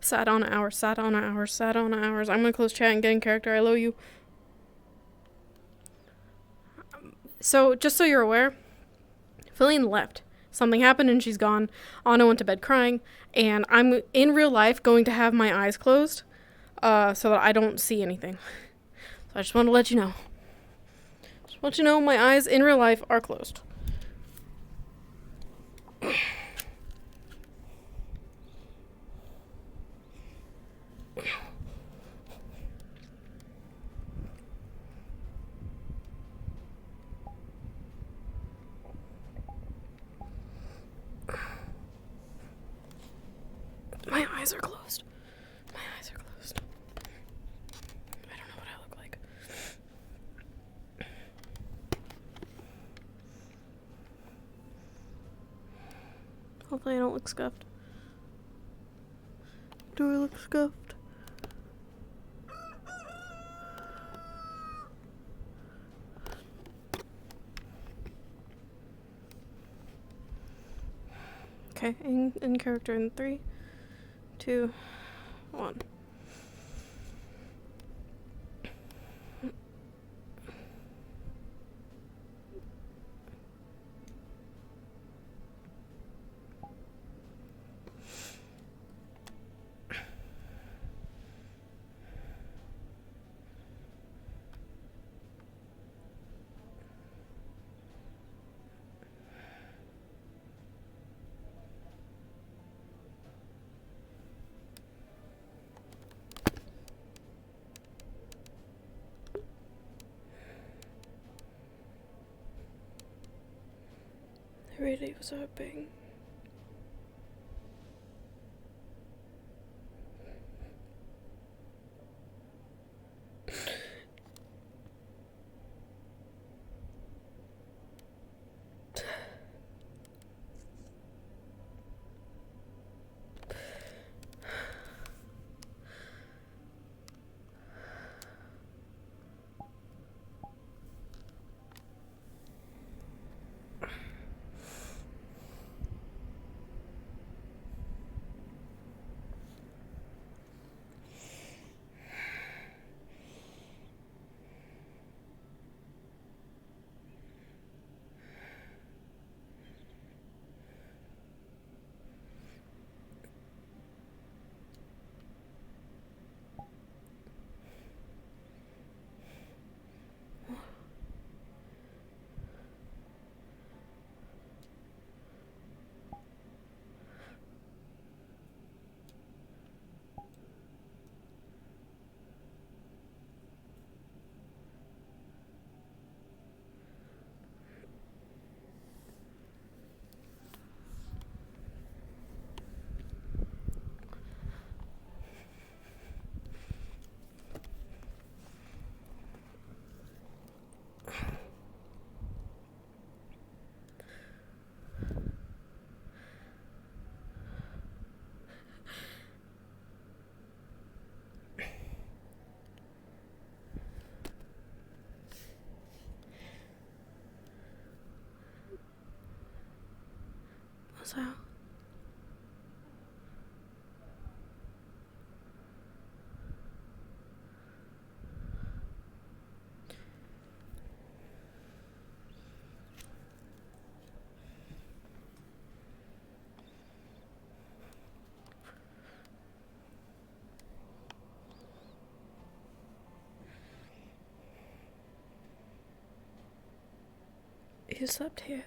Sat on hours, sat on hours, sat on hours. I'm gonna close chat and get in character. I love you. So, just so you're aware, Fillion left. Something happened and she's gone. Anna went to bed crying, and I'm in real life going to have my eyes closed, so that I don't see anything. So I just want to let you know. Just want you to know my eyes in real life are closed. My eyes are closed. My eyes are closed. I don't know what I look like. Hopefully I don't look scuffed. Do I look scuffed? Okay, in character in 3, 2, 1. The radio was hoping. So you slept here.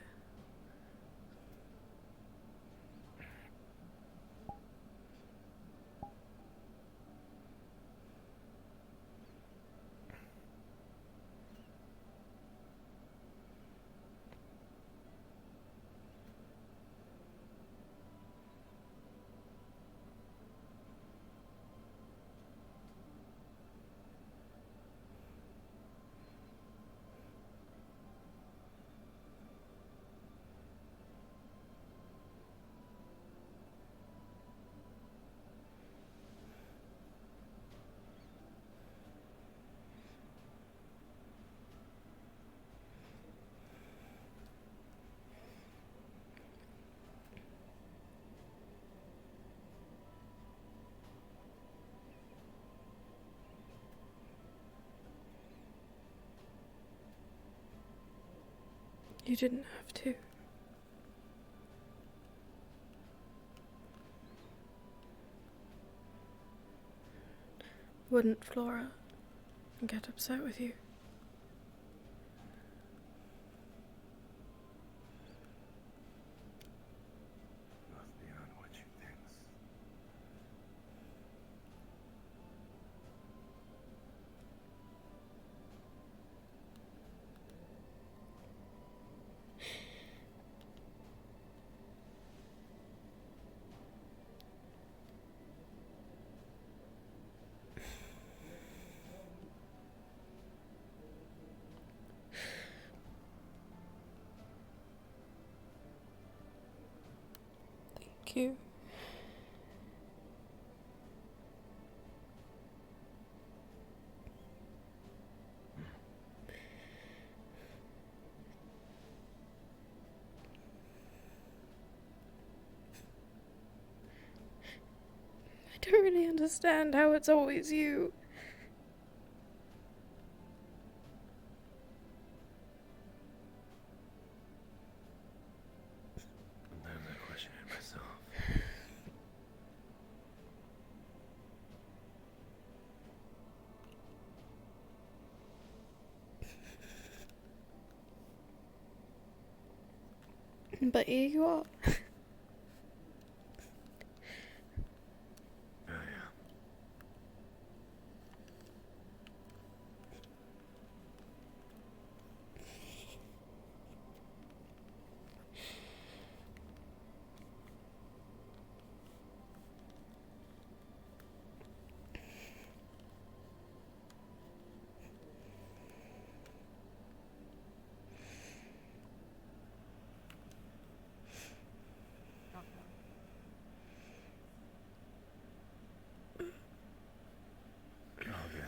You didn't have to. Wouldn't Flora get upset with you? Goes beyond what you thinks. Thank you. I don't really understand how it's always you. Sometimes I question it myself. But here you are. Oh, yeah. I'll get it.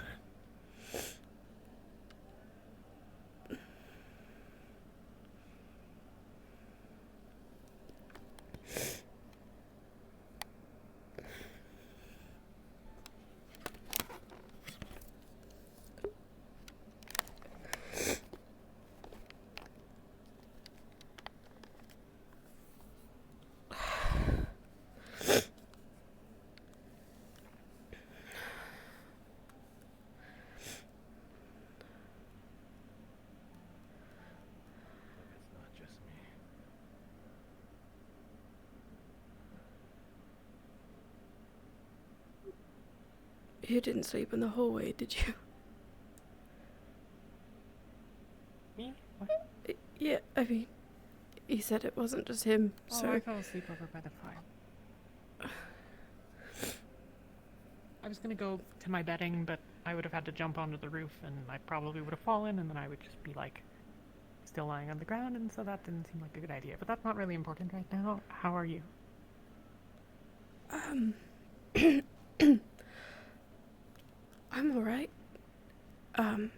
But it's not just me. You didn't sleep in the hallway, did you? Me? What? Yeah, I mean, he said it wasn't just him, Oh, so... I fell asleep over by the fire. I was gonna go to my bedding, but I would have had to jump onto the roof, and I probably would have fallen, and then I would just be, like, still lying on the ground, and so that didn't seem like a good idea. But that's not really important right now. How are you? I'm alright. I'm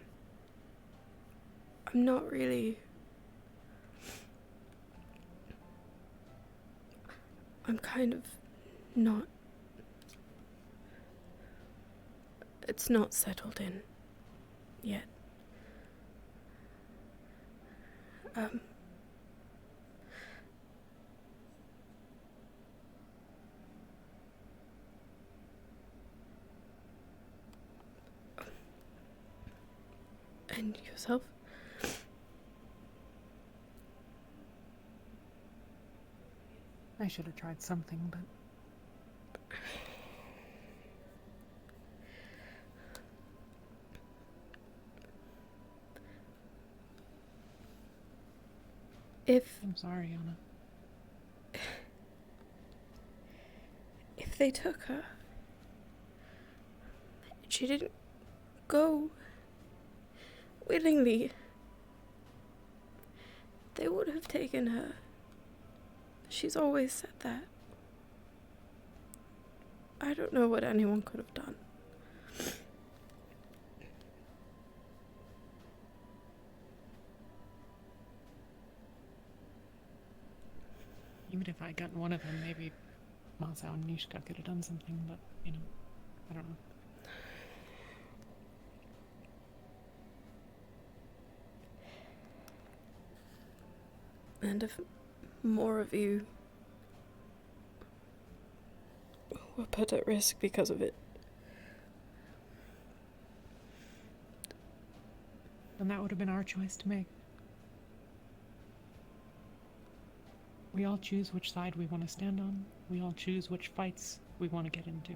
not really... I'm kind of not... It's not settled in yet. And yourself? I should have tried something, but I'm sorry, Anna. If they took her, she didn't go willingly. They would have taken her. She's always said that. I don't know what anyone could have done. Even if I had gotten one of them, maybe Masao and Nishka could have done something, but, you know, I don't know. And if more of you were put at risk because of it. Then that would have been our choice to make. We all choose which side we want to stand on. We all choose which fights we want to get into.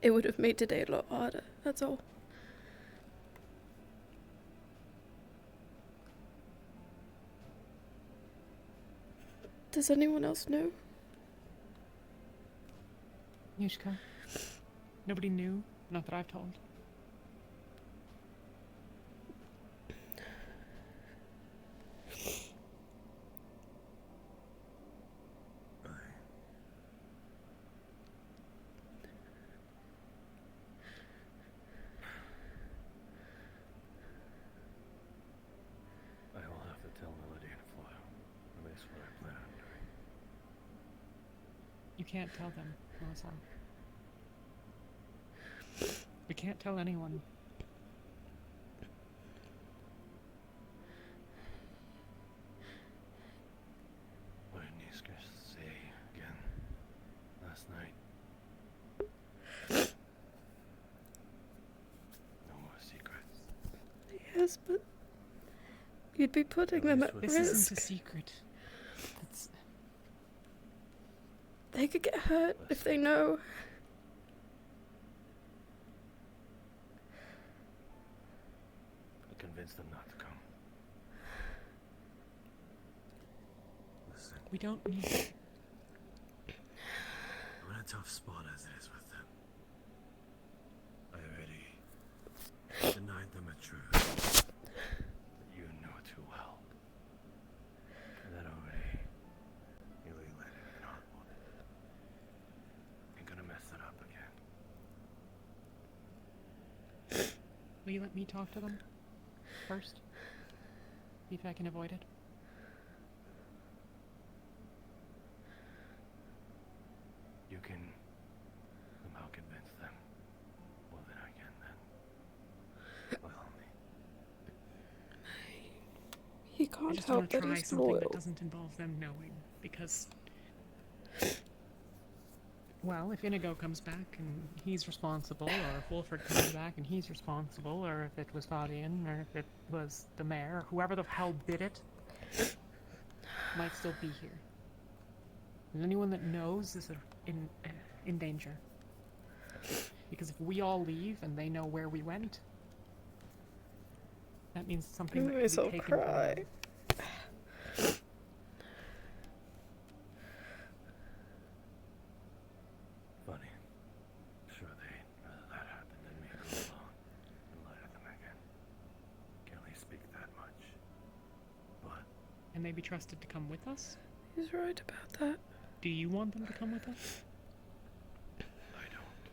It would have made today a lot harder, that's all. Does anyone else know? Yushka. Nobody knew, not that I've told. I will have to tell Melody and Foyle. At least what I plan on doing. You can't tell them, Melissa. We can't tell anyone. What did Niska say again last night? No more secrets. Yes, but you'd be putting them at This isn't a risk. secret. It's... They could get hurt if they know. I convinced them not to come. Listen, We don't need... I'm in a tough spot as it is with them. I already denied them a truth that you know too well. And that already nearly led in on one. Ain't gonna mess that up again. Will you let me talk to them first? See if I can avoid it. You can somehow convince them more than I can then. By all means. He I can't just want help to that try he's something that loyal. doesn't involve them knowing, because... Well, if Inigo comes back and he's responsible, or if Wolford comes back and he's responsible, or if it was Fabian, or if it was the mayor, whoever the hell did it, might still be here. And anyone that knows is in danger. Because if we all leave and they know where we went, that means something that Anyways, can I'll be taken from cry. them. Funny. Sure they'd rather that happen than me go along and lie to them again. Can only speak that much. But And they be trusted to come with us? He's right about that. Do you want them to come with us? I don't.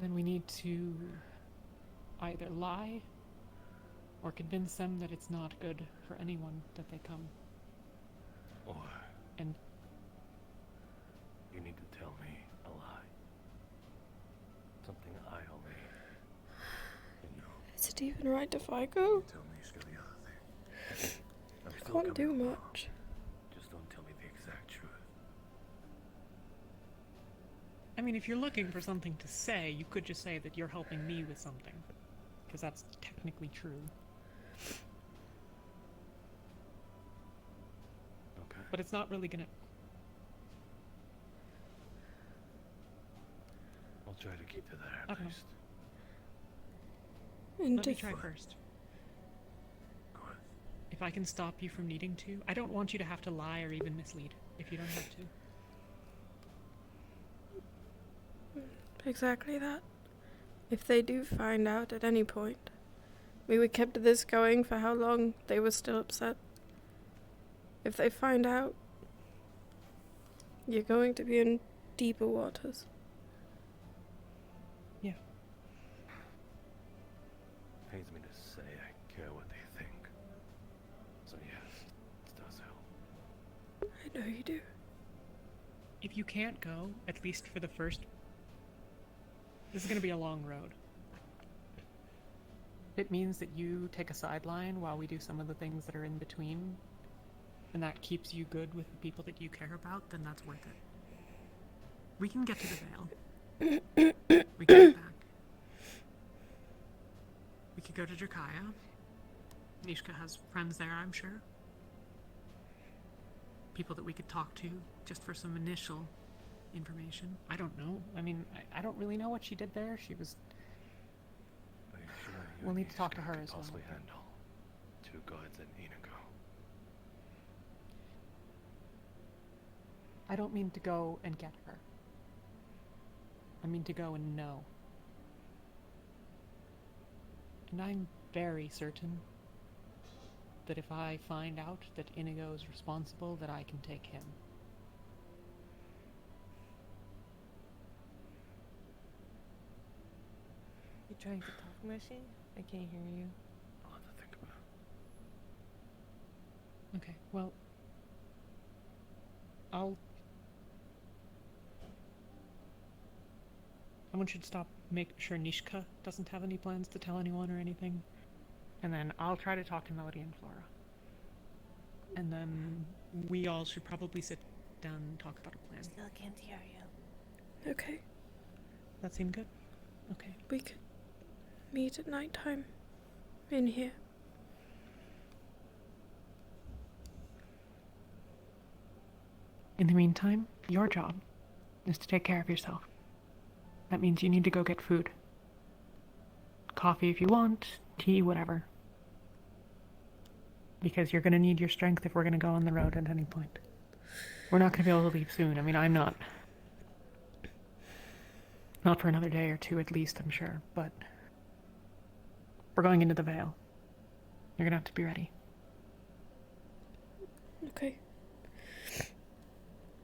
Then we need to either lie or convince them that it's not good for anyone that they come. Or And you need to tell me a lie. Something I only know. Is it even right to Fico? Tell me the other thing. I'm still Can't do coming along. much. Just don't tell me the exact truth. I mean, if you're looking for something to say, you could just say that you're helping me with something. Because that's technically true. Okay. But it's not really gonna... I'll try to keep to that I at don't know. least. And Let me if try first. Go ahead. If I can stop you from needing to. I don't want you to have to lie or even mislead, if you don't have to. exactly that. If they do find out at any point, we kept this going for how long, they were still upset. If they find out, you're going to be in deeper waters. Yeah. know you do. If you can't go, at least for the first... This is going to be a long road. It means that you take a sideline while we do some of the things that are in between, and that keeps you good with the people that you care about, then that's worth it. We can get to the Vale. We can get back. We could go to Drakaya. Nishka has friends there, I'm sure. People that we could talk to, just for some initial information. I don't know. I mean, I don't really know what she did there. She was... Are you sure you We'll and need to talk to Ishka her could as well. possibly handle 2 gods and Inigo? I don't mean to go and get her. I mean to go and know. And I'm very certain that if I find out that Inigo is responsible, that I can take him. You trying to talk, Mushy? I can't hear you. I'll have to think about it. Okay, well... I want you to stop, make sure Nishka doesn't have any plans to tell anyone or anything. And then I'll try to talk to Melody and Flora. And then we all should probably sit down and talk about a plan. Still can't hear you. Okay, That seem good? Okay. we could meet at nighttime in here. In the meantime, your job is to take care of yourself. That means you need to go get food. Coffee if you want, tea, whatever. Because you're going to need your strength if we're going to go on the road at any point. We're not going to be able to leave soon. I mean, I'm not. Not for another day or 2 at least, I'm sure. But we're going into the Vale. You're going to have to be ready. Okay.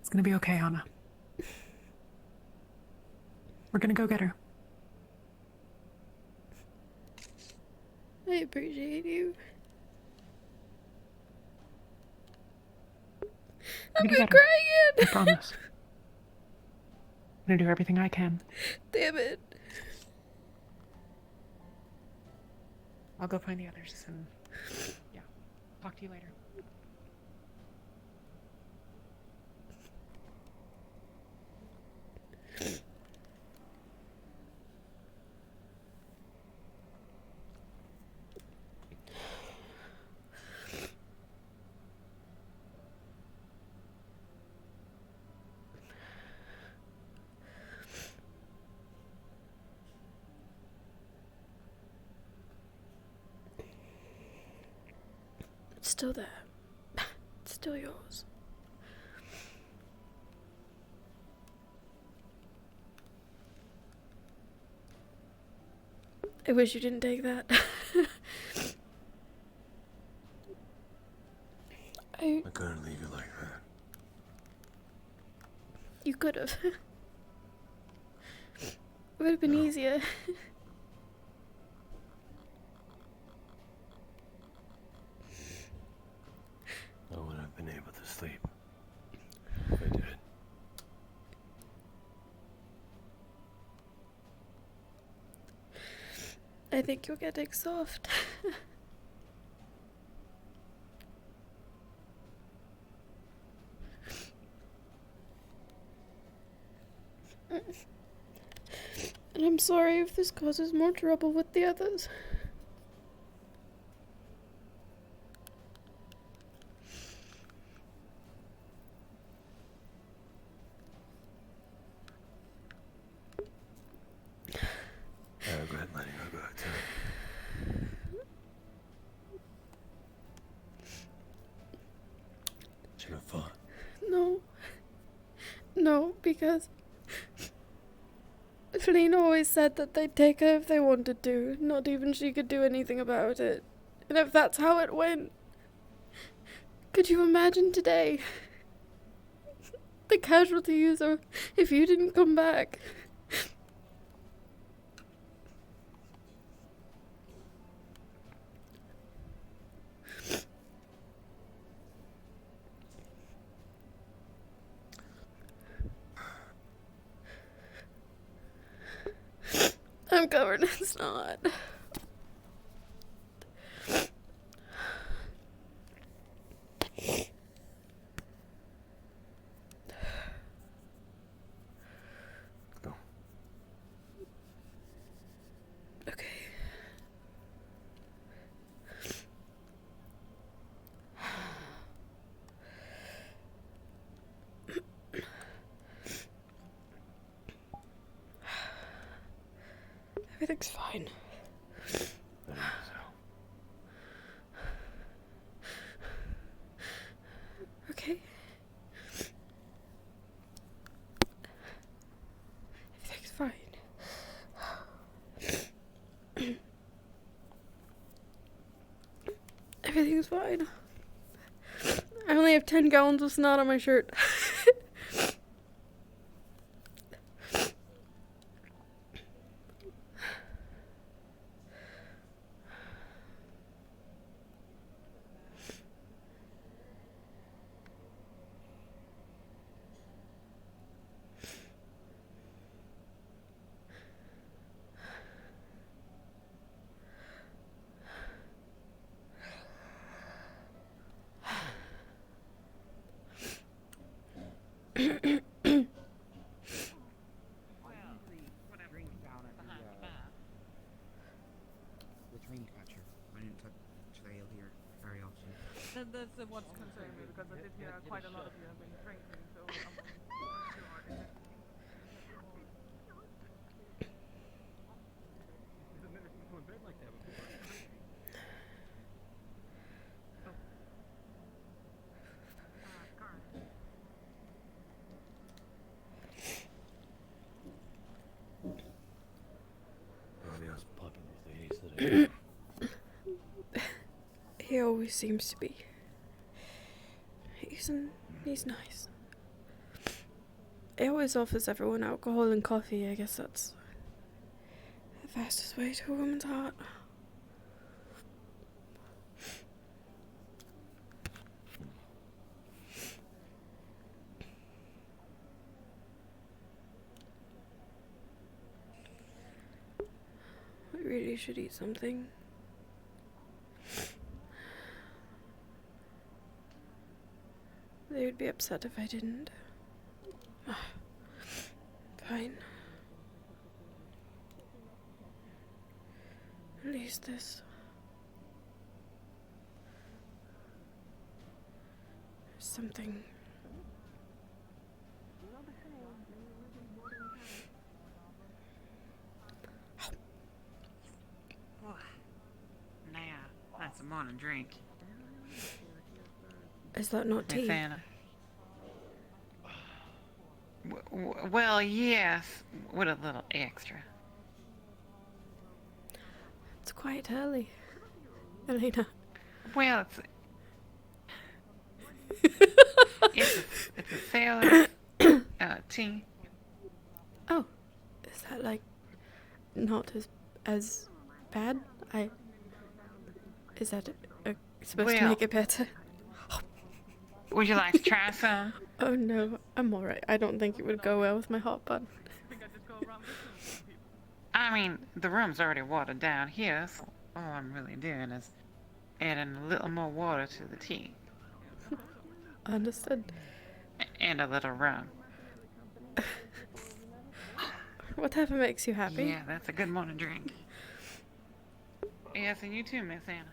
It's going to be okay, Anna. We're going to go get her. I appreciate you. I'm We're gonna gonna get her. cry I again. promise. I'm going to do everything I can. Damn it. I'll go find the others and... yeah. Talk to you later. It's still there. It's still yours. I wish you didn't take that. I couldn't leave you like that. You could have. It would have been No. easier. I wouldn't have been able to sleep if I did. I think you're getting soft. And I'm sorry if this causes more trouble with the others. I regret letting her go too. Should have fought. No. No, because Feline always said that they'd take her if they wanted to. Not even she could do anything about it. And if that's how it went, could you imagine today? The casualties, or if you didn't come back. covered in snot. Go. Okay. Everything's fine. I think so. Okay. Everything's fine. Everything's fine. I only have 10 gallons of snot on my shirt. The train catcher. I didn't touch trail here very often. That's what's concerning me because I did hear quite a lot of you have been drinking, so I'm unsure. Romeo's popping with ladies today. He always seems to be. He's nice. He always offers everyone alcohol and coffee. I guess that's the fastest way to a woman's heart. I really should eat something. They would be upset if I didn't. Fine. At least this. Something. Now, that's a morning drink. Is that not tea? Miss Anna. Well, yes, with a little extra. It's quite early. Elena. Well, it's a sailor's tea. Oh, is that like not as bad? Is that supposed to Well- make it better? Would you like to try some? Oh no, I'm alright. I don't think it would go well with my hot bun. I mean, the room's already watered down here, so all I'm really doing is adding a little more water to the tea. Understood. And a little rum. Whatever makes you happy. Yeah, that's a good morning drink. Yes, and you too, Miss Anna.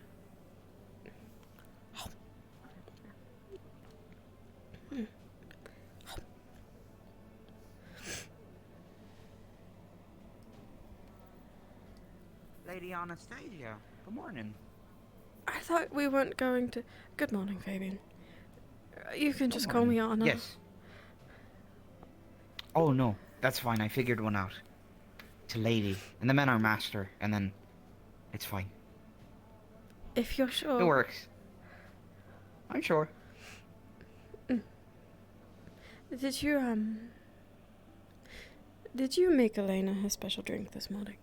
Lady Anastasia, good morning. I thought we weren't going to. Good morning, Fabian. You can just Good call me morning. Anna. Yes. Oh no, that's fine. I figured one out. To lady, and the men are master, and then it's fine. If you're sure. It works. I'm sure. Did you make Elena her special drink this morning?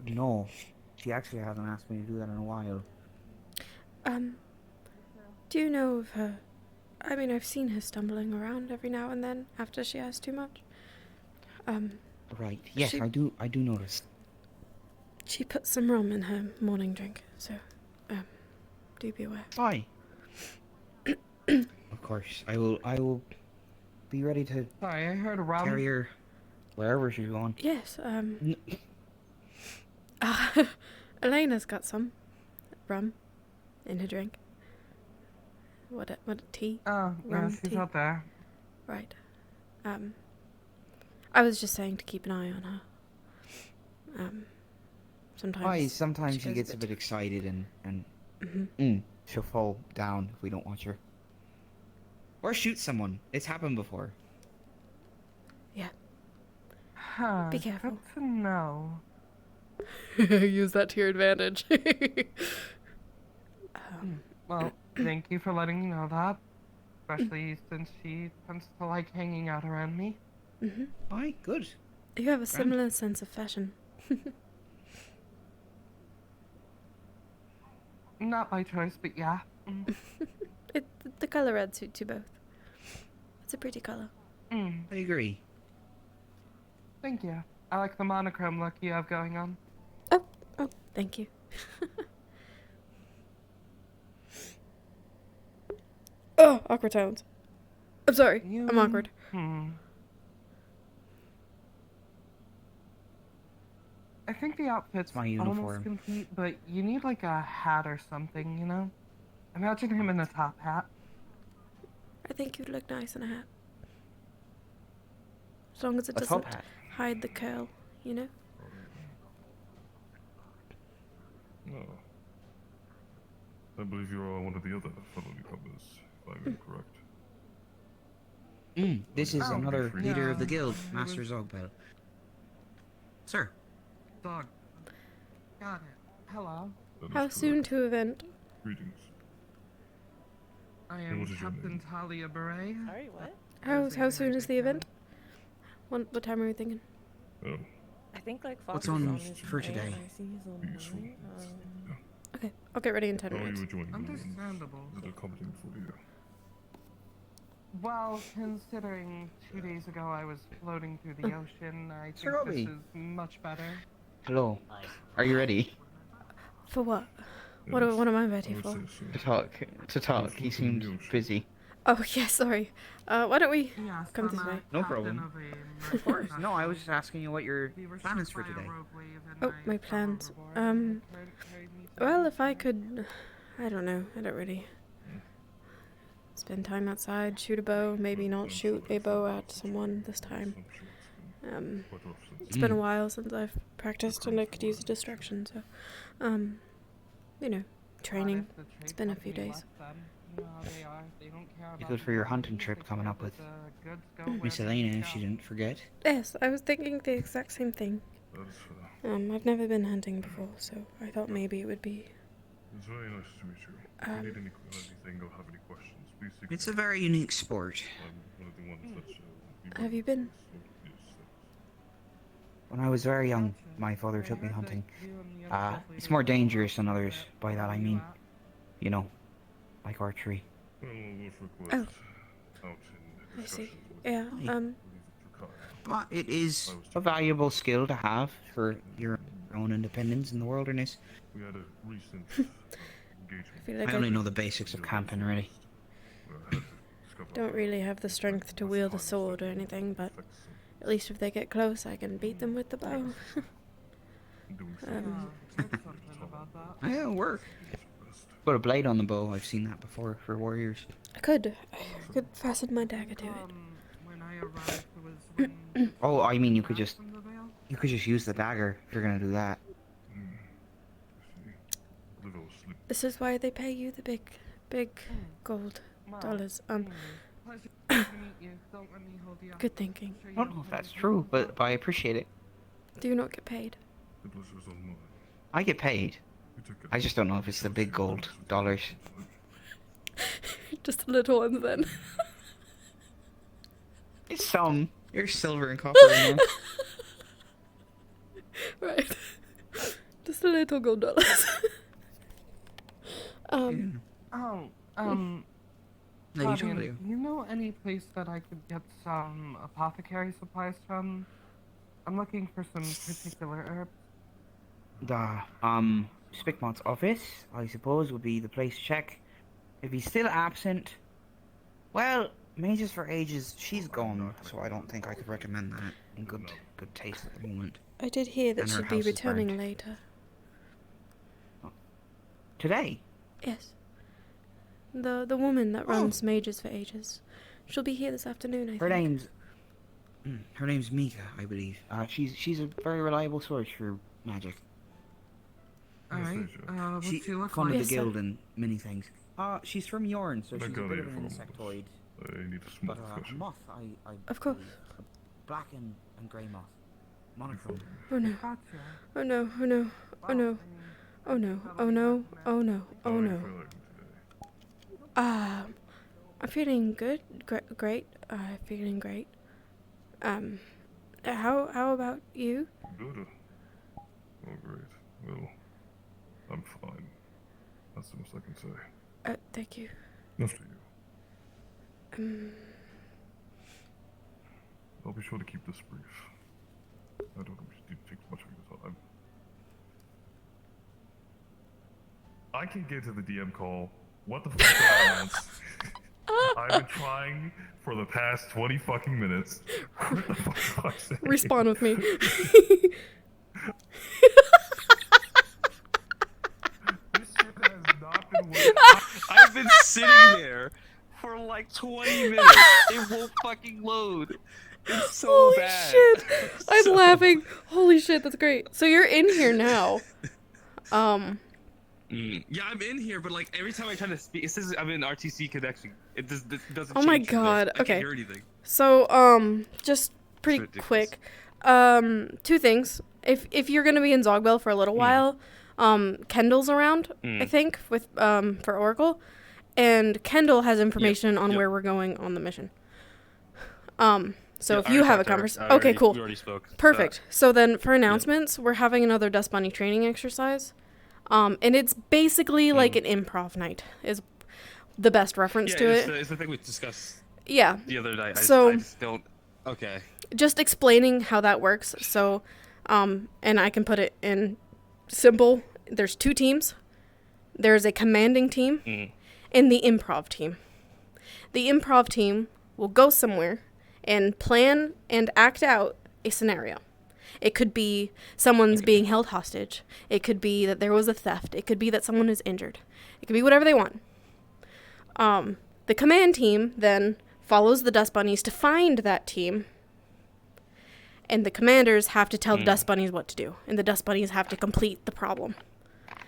No. She actually hasn't asked me to do that in a while. Do you know of her? I mean, I've seen her stumbling around every now and then after she has too much. Right. Yes, She- I do notice. She put some rum in her morning drink, so do be aware. Why? Of course, I will be ready to Sorry, I heard a rum. carry her wherever she's going. Yes, N- Elena's got some rum in her drink. What a tea? Oh, yeah, Rum she's tea. out there. Right. I was just saying to keep an eye on her. Sometimes. Why? Sometimes she she goes gets a bit excited and Mhm. she'll fall down if we don't watch her. Or shoot someone. It's happened before. Huh, Be careful. Good to know. Use that to your advantage. Well, thank you for letting me know that. Especially since she tends to like hanging out around me. Why? Good. You have a similar sense of fashion. Not by choice, but yeah. The color adds suit to both. It's a pretty color. I agree. Thank you. I like the monochrome look you have going on. Oh, thank you. Oh, awkward silence. I'm sorry. I'm awkward. I think the outfit's my almost uniform. complete, but you need like a hat or something, you know? Imagine him in a top hat. I think you'd look nice in a hat. As long as it A top doesn't hat. hide the curl, you know? No. I believe you are one of the other fellow newcomers, if I'm incorrect. This is Oh, another leader of the yeah. guild, It Master was- Zogbel. Sir. Dog. Got it. Hello. That is How soon correct. to event? Greetings. I And am what is your Captain name? Talia Beret. Sorry, what? How soon is the event? What time are we thinking? Oh, I think like What's Fox is on his for way. today? I see he's peaceful. online. Okay, I'll get ready in 10 How are minutes. you enjoying the winds? Understandable. Is it accommodating for you? Well, considering 2 days ago I was floating through the ocean, I Sir think Robbie. this is much better. Hello. Are you ready For what? Yes, What am I I ready would for? say so. to talk? To talk. He seems busy. Oh, yeah, sorry. Why don't we... Yes, Come I'm this a way. No captain problem. of a Of course. merchant No, I was vessel. just asking you what your We were plan is struck for by a today. rogue wave and Oh, my fell plans. overboard and it carried me to Well, the if I beach. could... I don't know. I don't really... Spend time outside, shoot a bow, maybe not shoot a bow at someone this time. I'm sure it's been quite rough since. It's been a while since I've practiced and I could use a distraction, so... You know, training. But if the It's trade been a few company days. left them, you know how they are. They don't care Be about good for your the hunting money, trip they coming care up with that the goods go where Miss they Elena, need if to she go. didn't forget. Yes, I was thinking the exact same thing. That is fair. I've never been hunting before, so I thought maybe it would be... It's very nice to meet you. If you need anything or have any questions, please seek It's me. a very unique sport. I'm one of the ones that Have you been? Yes, When I was very young, Gotcha. my father I took me heard that hunting. you and the other It's leaders more were dangerous than over others. at By that I where mean, you at. you know, like archery. well, we'll request out in I see. discussions with Yeah, Hi. believe it your kind. But it is a valuable skill to have for your own independence in the wilderness. We had a recent I engagement. feel like I I only know the basics of camping, really. where I had to discover don't really have the strength to wield a sword or anything, but at least if they get close, I can beat them with the bow. doing so. There's something about that. Yeah, it'll work. Put a blade on the bow. I've seen that before for warriors. I could fasten my dagger to it. When I arrived, it was when the Oh, I mean, you could back just from the veil. use the dagger if you're gonna do that. Live or sleep. This is why they pay you the big gold Well, dollars. anyway, pleasure to meet you. Don't let me hold you up. Good thinking. I'm sure I you don't know if have that's anything true, to but I appreciate it. Do you not get paid? The pleasure is all mine. I get paid. You take care. I just don't know if it's the big gold dollars. Just the little ones then. It's some. There's silver and copper in there. Right. Just the little gold dollars. Oh, No, you Fabian, totally do. do you know any place that I could get some apothecary supplies from? I'm looking for some particular herbs. The Spickmont's office, I suppose, would be the place to check. If he's still absent, well, Mages for Ages, she's gone, so I don't think I could recommend that in good taste at the moment. I did hear that And her she'd be house is returning burnt. later. Today? Yes. The woman that runs Mages for Ages. She'll be here this afternoon, I Her think. name's Mika, I believe. She's a very reliable source for magic. Alright, what's She she look funded like? Yes, the sir. guild and many things. She's from Yorn, so I she's a got bit it of for an a moment. insectoid. I need a small But discussion. moth, I Of course. believe. Black and grey moth. Monochrome. Oh no. Gotcha. Oh no. Oh no. Oh no. Oh no. Oh no. Oh no. How Oh are you no. feeling today? I'm feeling good. Great. Feeling great. How about you? Good. Oh, great. Well, I'm fine. That's the most I can say. Thank you. After you. I'll be sure to keep this brief. I don't need to take much of your time. I can get to the DM call. What the fuck do I announce? I've been trying for the past 20 fucking minutes. What the fuck do I say? Respond with me. This shit has not been working. I've been sitting there for like 20 minutes. It won't fucking load. It's so Holy bad. shit. I'm So- laughing. Holy shit, that's great. So you're in here now. Yeah, I'm in here, but like every time I try to speak, it says I'm in RTC connection. It doesn't. Oh my change from this. God, I okay. can't hear anything. So, just pretty ridiculous. quick. Two things. If you're gonna be in Zogbel for a little while, Kendall's around, I think, with for Oracle. And Kendall has information on yep. where we're going on the mission. So Yeah, if I you already have a talked to her. conversation, I okay, already- cool, We already spoke. perfect. So then for announcements, we're having another Dust Bunny training exercise, and it's basically like an improv night is the best reference Yeah, to it's, it. it's the thing we discussed Yeah, the other night. So- I just don't. Okay. just explaining how that works. So, and I can put it in simple. There's two teams. There's a commanding team and the improv team. The improv team will go somewhere and plan and act out a scenario. It could be someone's being held hostage. It could be that there was a theft. It could be that someone is injured. It could be whatever they want. The command team then follows the Dust Bunnies to find that team. And the commanders have to tell the Dust Bunnies what to do. And the Dust Bunnies have to complete the problem.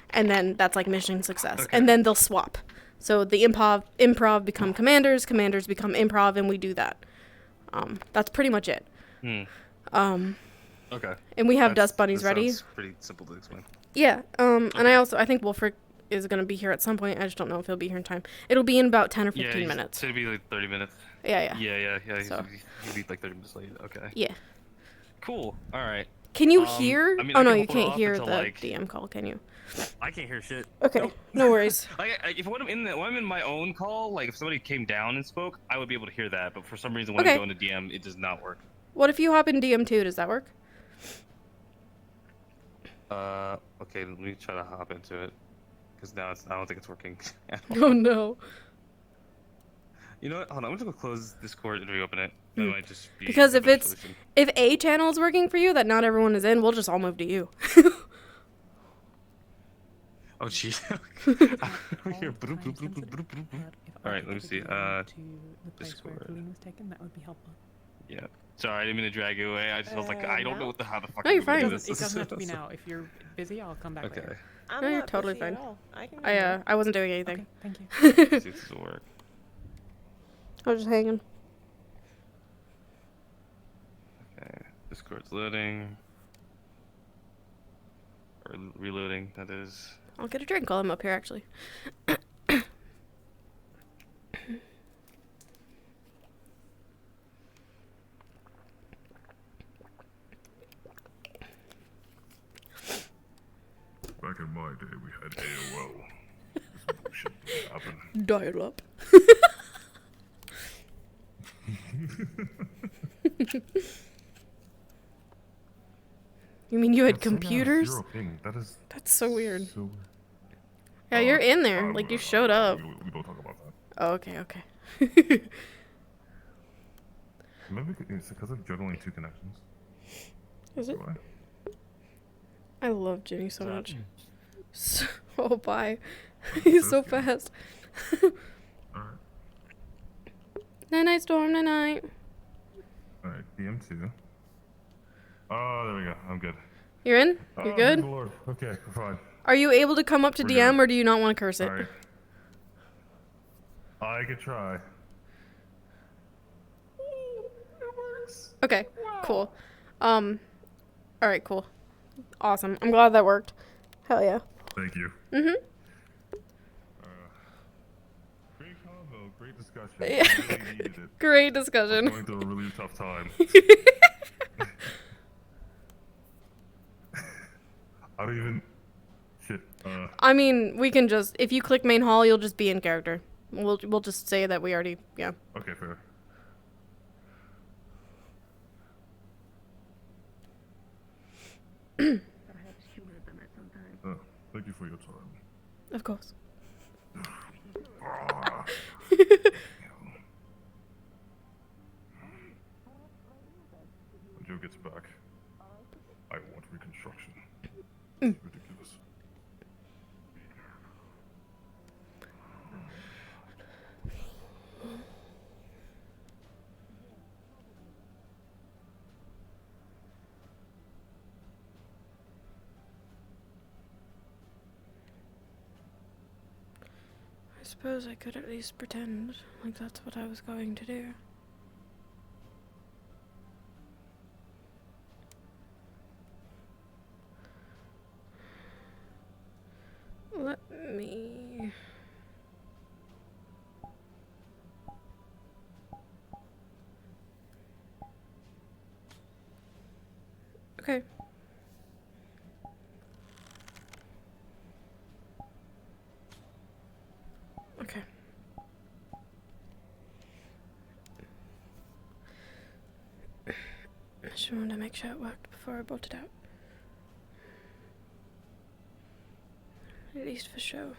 And then that's like mission success. Okay. And then they'll swap. So the improv become commanders become improv, and we do that. That's pretty much it. Okay. And we have That's- Dust Bunnies that ready. sounds pretty simple to explain. Yeah. And I think Wolfric is going to be here at some point. I just don't know if he'll be here in time. It'll be in about 10 or 15 minutes. It'll be like 30 minutes. Yeah. Yeah. So- He'll be like 30 minutes late. Okay. Yeah. Cool. All right. Can you hear? I mean, Oh I no, can you hold can't off hear until, the like- DM call, can you? I can't hear shit. Okay. No worries. If when I'm in my own call, like if somebody came down and spoke, I would be able to hear that. But for some reason, when Okay. I'm going to DM, it does not work. What if you hop in DM2? Does that work? Okay, let me try to hop into it, because now I don't think it's working. At all. Oh no. You know what? Hold on, I'm just gonna close Discord and reopen it. That might just be Because the if better it's solution. if a channel is working for you that not everyone is in, we'll just all move to you. Oh jeez. Here, broop, broop, broop, broop, broop, broop. All right, let me see. To the place Discord. where Colleen was taken, that would be helpful. Yeah. Sorry, I didn't mean to drag you away. I just was like, I don't know how the fuck. No, I'm you're gonna fine. do It this. doesn't have to be now. If you're busy, I'll come back Okay. later. I'm No, you're not totally busy at fine. all. I can be here. I wasn't doing anything. Okay, thank you. Let's see if this will work. I was just hanging. Okay. Discord's loading. Or reloading, that is. I'll get a drink while I'm up here, actually. Back in my day, we had AOL. This bullshit didn't happen. Dial up. You mean you had Yeah, saying I have computers? zero ping, that is That's so weird. so weird. Yeah, you're in there. Like, you showed up. We don't talk about that. Oh, okay, okay. Maybe it's because of juggling two connections. Is it? Why? I love Ginny so That- much. So, oh, bye. He's so fast. Alright. Night-night, Storm, night-night. Alright, DM2. Oh, there we go. I'm good. You're in? Oh, You're thank good? the Lord. Okay, we're fine. Are you able to come up to We're DM, good. or do you not want to curse it? Alright. I could try. It works. Okay, cool. Alright, cool. Awesome. I'm glad that worked. Hell yeah. Thank you. Mm-hmm. Great combo, great discussion. Yeah. I really needed it. Great I'm discussion. going through a really tough time. I don't even... Shit. I mean, we can just... If you click main hall, you'll just be in character. We'll just say that we already... Yeah. Okay, fair. Thank you for your time. Of course. Ah. When Joe gets back, I want reconstruction. It's ridiculous. I suppose I could at least pretend like that's what I was going to do. Let me... Okay. Okay. I just wanted to make sure it worked before I brought it out. At least for show.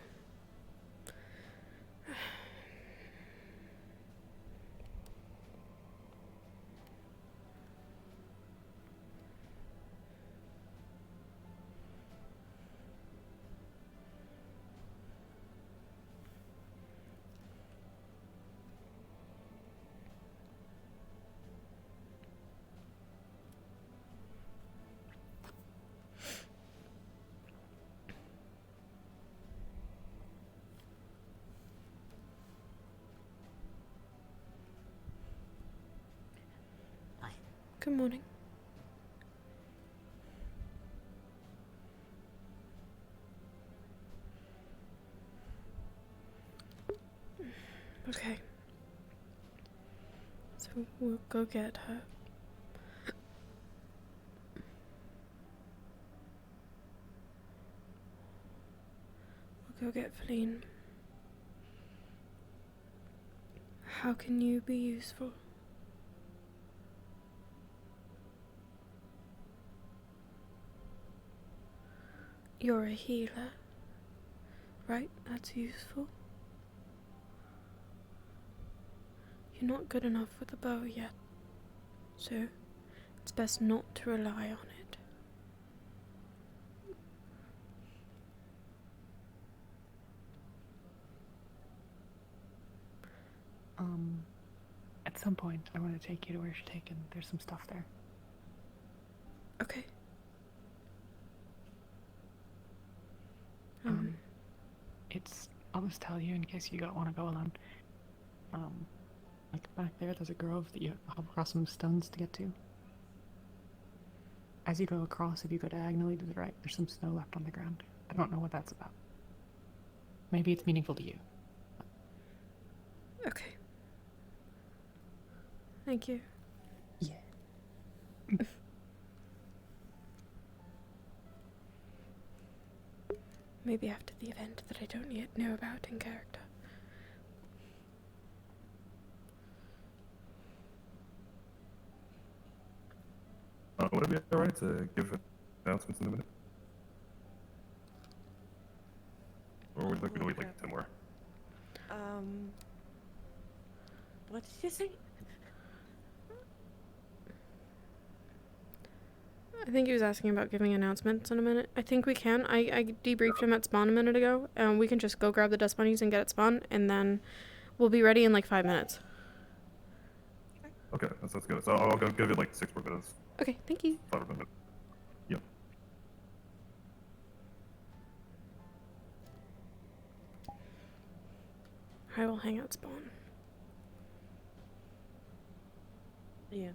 Good morning. Okay. So we'll go get her. We'll go get Feline. How can you be useful? You're a healer, right? That's useful. You're not good enough with a bow yet, so it's best not to rely on it. At some point, I want to take you to where she's taken. There's some stuff there. Okay. I'll just tell you in case you don't want to go alone. Like back there's a grove that you hop across some stones to get to. As you go across, if you go diagonally to the right, there's some snow left on the ground. I don't know what that's about. Maybe it's meaningful to you. Okay. Thank you. Yeah. Maybe after the event that I don't yet know about in character. Would it be alright to give announcements in a minute. Or would you like me to wait like 10 more? What did you say? I think he was asking about giving announcements in a minute. I think we can. I debriefed him at spawn a minute ago, and we can just go grab the dust bunnies and get it spawn, and then we'll be ready in like 5 minutes. Okay, that sounds good. So I'll give it like 6 more minutes. Okay, thank you. 5 more minutes. Yep. I will hang out spawn. Yeah.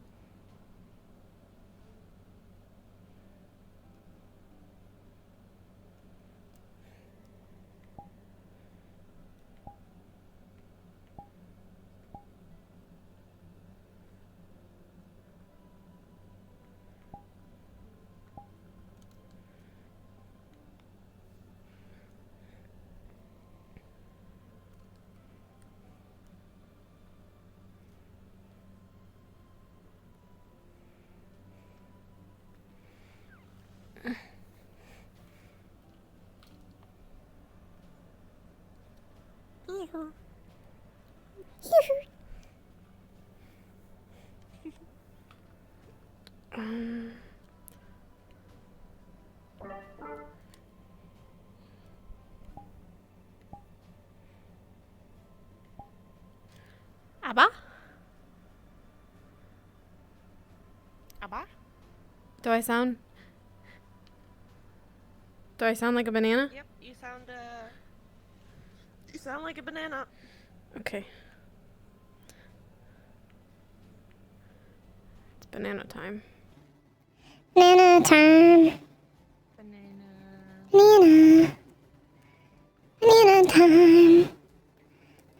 Um, Abba? Abba? Do I sound like a banana? Yep, you sound like a banana. Okay. It's banana time. Banana time. Banana. Banana. Banana time.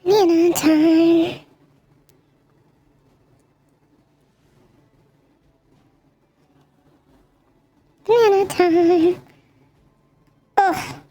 Banana time. Banana time. Oh.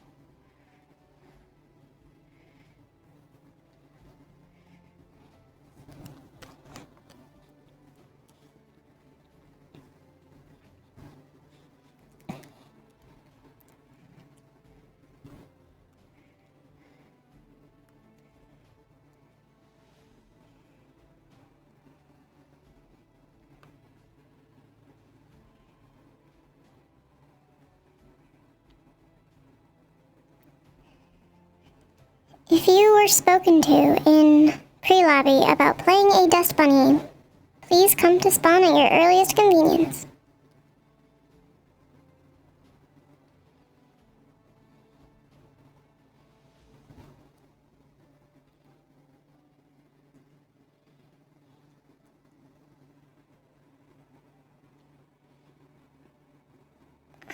If you were spoken to in pre-lobby about playing a dust bunny, please come to spawn at your earliest convenience.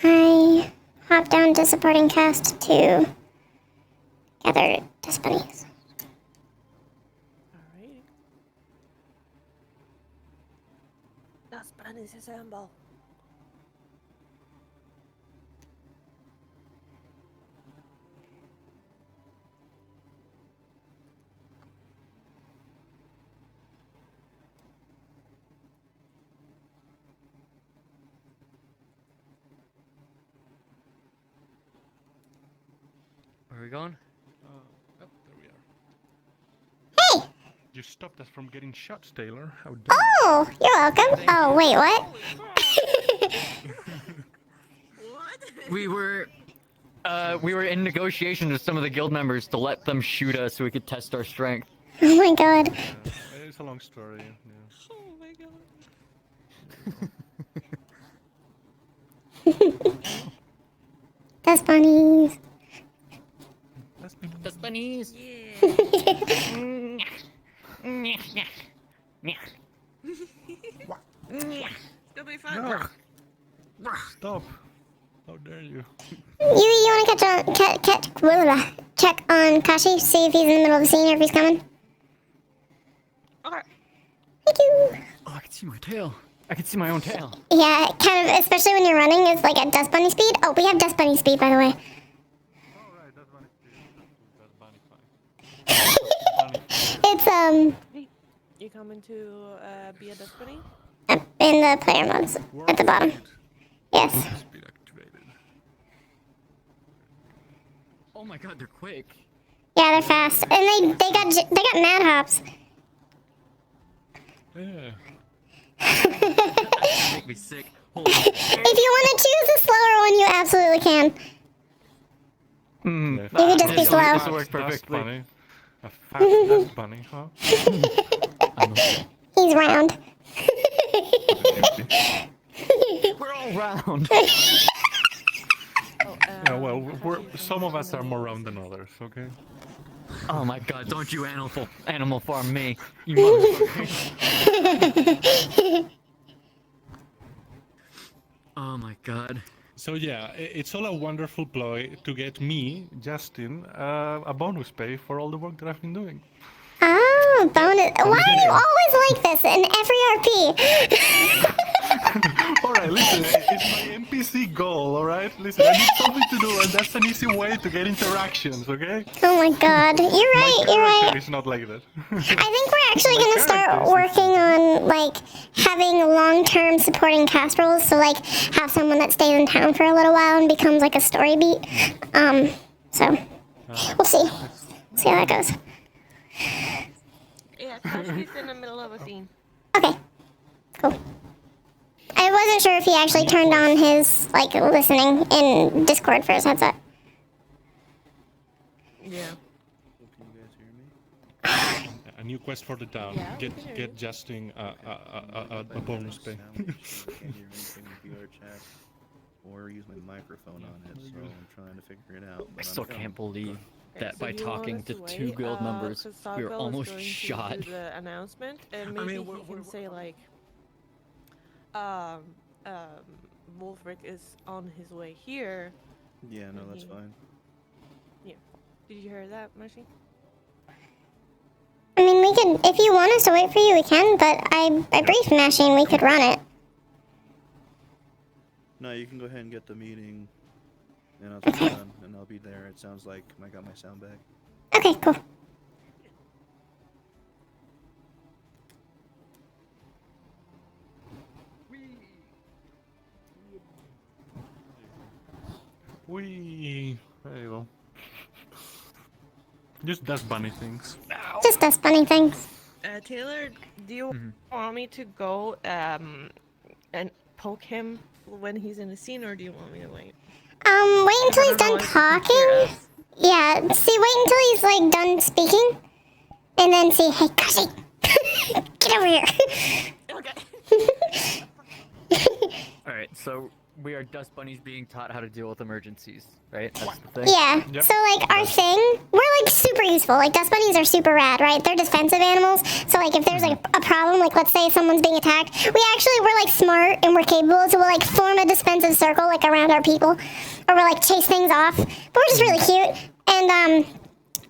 I hopped down to supporting cast to gather dust bunnies. Alright. Dust bunnies assemble. Where are we going? There we are. Hey! You stopped us from getting shots, Taylor. How dare Oh, you're welcome. Oh, wait, what? We were in negotiations with some of the guild members to let them shoot us so we could test our strength. Oh my god. It's a long story. Yeah. Oh my god. Dust bunnies. Dust bunnies. It's gonna be fun. No. Stop. How dare you? You wanna check on Kashi, see if he's in the middle of the scene or if he's coming? Okay. Thank you. Oh, I can see my tail. I can see my own tail. Yeah, kind of, especially when you're running, it's like at dust bunny speed. Oh, we have dust bunny speed, by the way. Alright, that's funny. That's bunny fine. It's, Hey, you coming to be a dust bunny? in the player modes at the bottom. Yes. Speed activated. Oh my god, they're quick. Yeah, they're fast, and they got mad hops. Yeah. Make me sick. Holy shit. If you want to choose a slower one, you absolutely can. Mm. You could just be This slow. will work perfectly. Bunny. A fat dust bunny, huh? He's round. We're all round. Yeah, well, some of us are more round than others, okay? Oh my god, don't you animal farm me. You motherfucker. Oh my god. So yeah, it's all a wonderful ploy to get me, Justin, a bonus pay for all the work that I've been doing. Oh, bonus. Why are you always like this in every RP? Alright, listen, it's my NPC goal, alright? Listen, I need something to do, and that's an easy way to get interactions, okay? Oh my god. You're right, you're right. It's not like that. I think we're actually gonna start working on, like, having long-term supporting cast roles, so, like, have someone that stays in town for a little while and becomes, like, a story beat. So, we'll see. See how that goes. Yeah, Tusky's in the middle of a scene. Okay. Cool. I wasn't sure if he actually turned on his, like, listening in Discord for his headset. Yeah. Can you guys hear me? A new quest for the town. Yeah, we can hear you. Get Justin a bonus pay. I can't hear anything in VR chat or use my microphone on it, so I'm trying to figure it out. I But still I'm can't believe that So by do you want talking us to wait? two guild members, 'Cause we were Sako is almost going to shot. do the announcement, and maybe he can say like, Wolfric is on his way here. Yeah, no, that's Mhm. fine. Yeah. Did you hear that, Mushy? I mean, we could, if you want us to wait for you, we can, but I briefed Mashy and we could run it. No, you can go ahead and get the meeting, and I'll be done, and I'll be there. It sounds like I got my sound back. Okay, cool. There you go. Just dust bunny things. Just does funny things. Taylor, do you want me to go and poke him when he's in the scene, or do you want me to wait? Wait until he's done Otherwise, he can hear talking. us. Yeah, see, wait until he's, like, done speaking. And then say, hey, Kashi, get over here. Alright, so we are dust bunnies being taught how to deal with emergencies, right? That's the thing? Yeah, Yep. so, like, our thing, we're, like, super useful. Like, dust bunnies are super rad, right? They're defensive animals. So, like, if there's, like, a problem, like, let's say someone's being attacked, we're, like, smart and we're capable, so we'll, like, form a defensive circle, like, around our people. Or we'll, like, chase things off. But we're just really cute. And,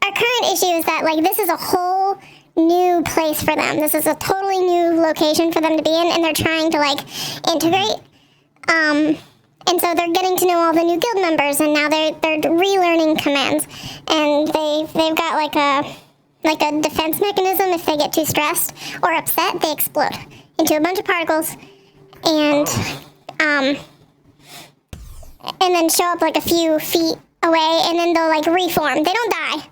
our current issue is that, like, this is a whole new place for them. This is a totally new location for them to be in, and they're trying to, like, integrate. And so they're getting to know all the new guild members, and now they're relearning commands, and they've got like a defense mechanism. If they get too stressed or upset, they explode into a bunch of particles, and then show up like a few feet away, and then they'll like reform. They don't die.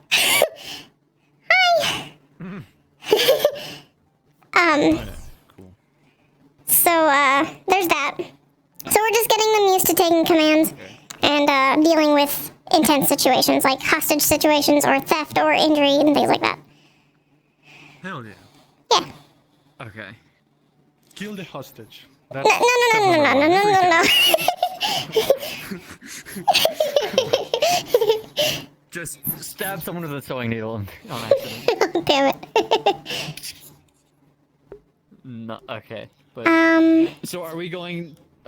Hi. Cool. So there's that. So we're just getting them used to taking commands and dealing with intense situations like hostage situations or theft or injury and things like that. Hell yeah. Yeah. Okay. Kill the hostage. No. Just stab someone with a sewing needle on accident. Damn it. No, okay. But so are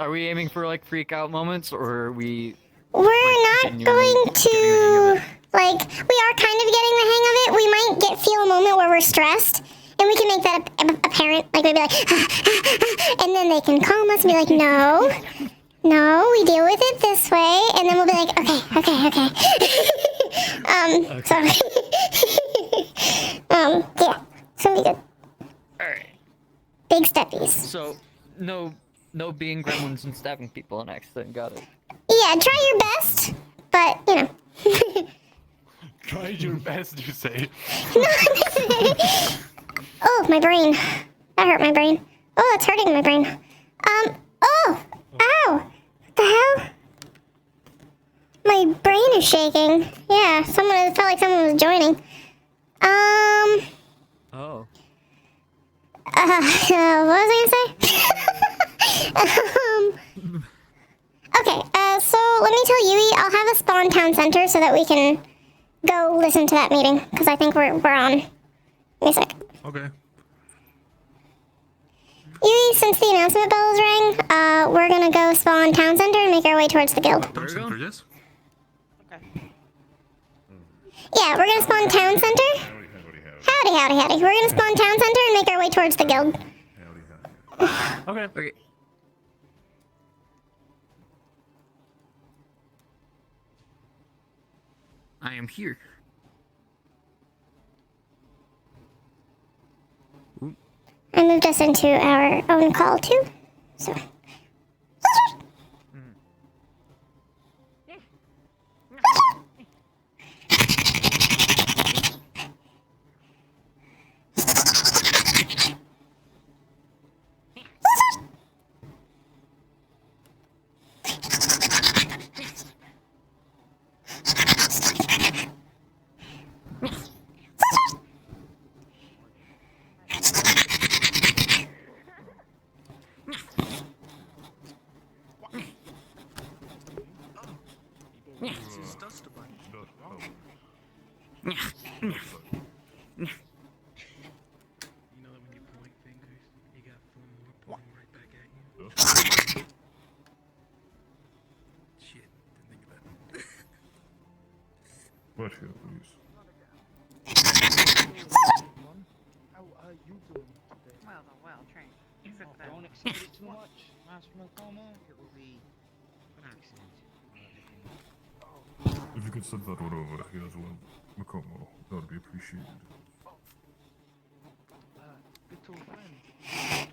we aiming for like freak out moments, or are we We're not genuinely going getting the hang of to, like, we are kind of getting the hang of it. We might feel a moment where we're stressed, and we can make that apparent. Like, we'd be like, and then they can calm us and be like, no, we deal with it this way. And then we'll be like, okay. Sorry. Yeah, so we good. Alright. Big steppies. So no being gremlins and stabbing people on accident, got it. Yeah, try your best, but, you know. Try your best, you say. Oh, my brain. That hurt my brain. Oh, that's hurting my brain. Oh! Ow! What the hell? My brain is shaking. Yeah, it felt like someone was joining. Oh. What was I gonna say? Okay, so let me tell Yui, I'll have a spawn town center so that we can go listen to that meeting, because I think we're on. Give me a sec. Okay. Yui, since the announcement bells rang, we're gonna go spawn town center and make our way towards the guild. Town center, yes? Okay. Yeah, we're gonna spawn town center. Howdy, howdy, howdy. We're gonna spawn town center and make our way towards the guild. Okay. Okay. I am here. I moved us into our own call too, so. What here, please? Well trained. Don't expect it too much. Master Makoma, it will be an accident. If you could send that one over here as well, Makomo, that would be appreciated. Little friend.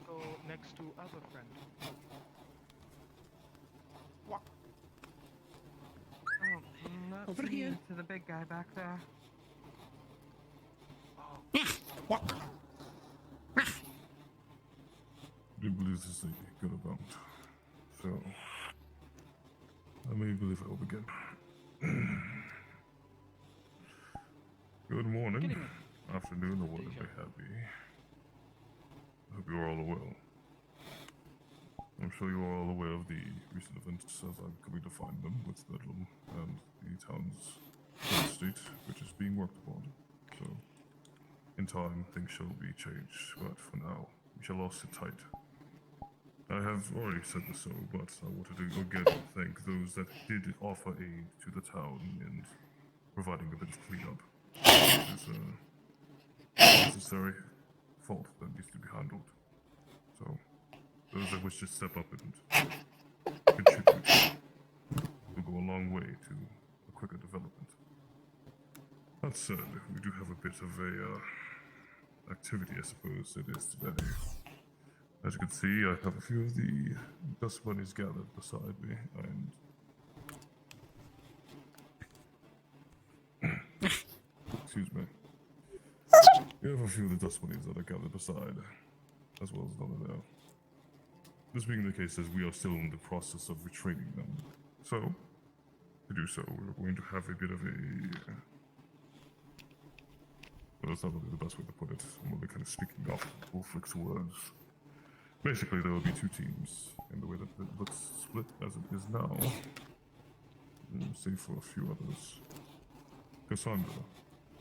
Go next to other friend. What? Oh, not Over me, here. to the big guy back there. I do believe this is a good amount. So, I may believe I will begin. Good morning, afternoon, or whatever it may be. I hope you are all well. I'm sure you are all aware of the recent events as I'm coming to find them with Bedlam and the town's state, which is being worked upon. So, in time, things shall be changed, but for now, we shall all sit tight. I have already said this so, but I wanted to again thank those that did offer aid to the town in providing a bit of cleanup. It is a necessary fault that needs to be handled. So, those that wish to step up and contribute will go a long way to a quicker development. That said, we do have a bit of a activity, I suppose it is today. As you can see, I have a few of the dust bunnies gathered beside me, and excuse me. We have a few of the dust bunnies that are gathered beside, as well as another there. This being the case, as we are still in the process of retraining them. So, to do so, we're going to have a bit of a... Well, that's not really the best way to put it. I'm only kind of speaking off Wolfrick's words. Basically, there will be two teams, in the way that it looks split as it is now. Save for a few others. Cassandra,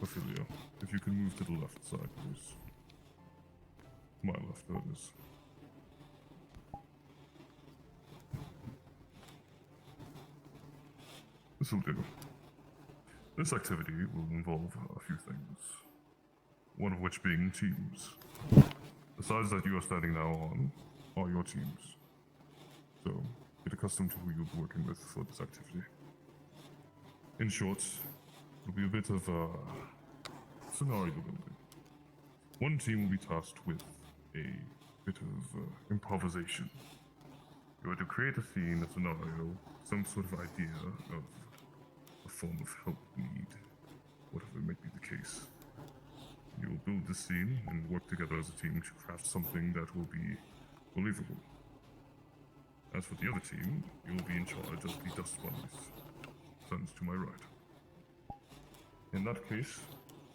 Ophelia, if you can move to the left side, please. My left, that is. This will do. This activity will involve a few things. One of which being teams. The sides that you are standing now on are your teams. So, get accustomed to who you'll be working with for this activity. In short, it'll be a bit of scenario building. One team will be tasked with a bit of improvisation. You are to create a scene, a scenario, some sort of idea of a form of help need. whatever may be the case. You will build the scene and work together as a team to craft something that will be believable. As for the other team, you will be in charge of the dust bunnies. Stands to my right. In that case,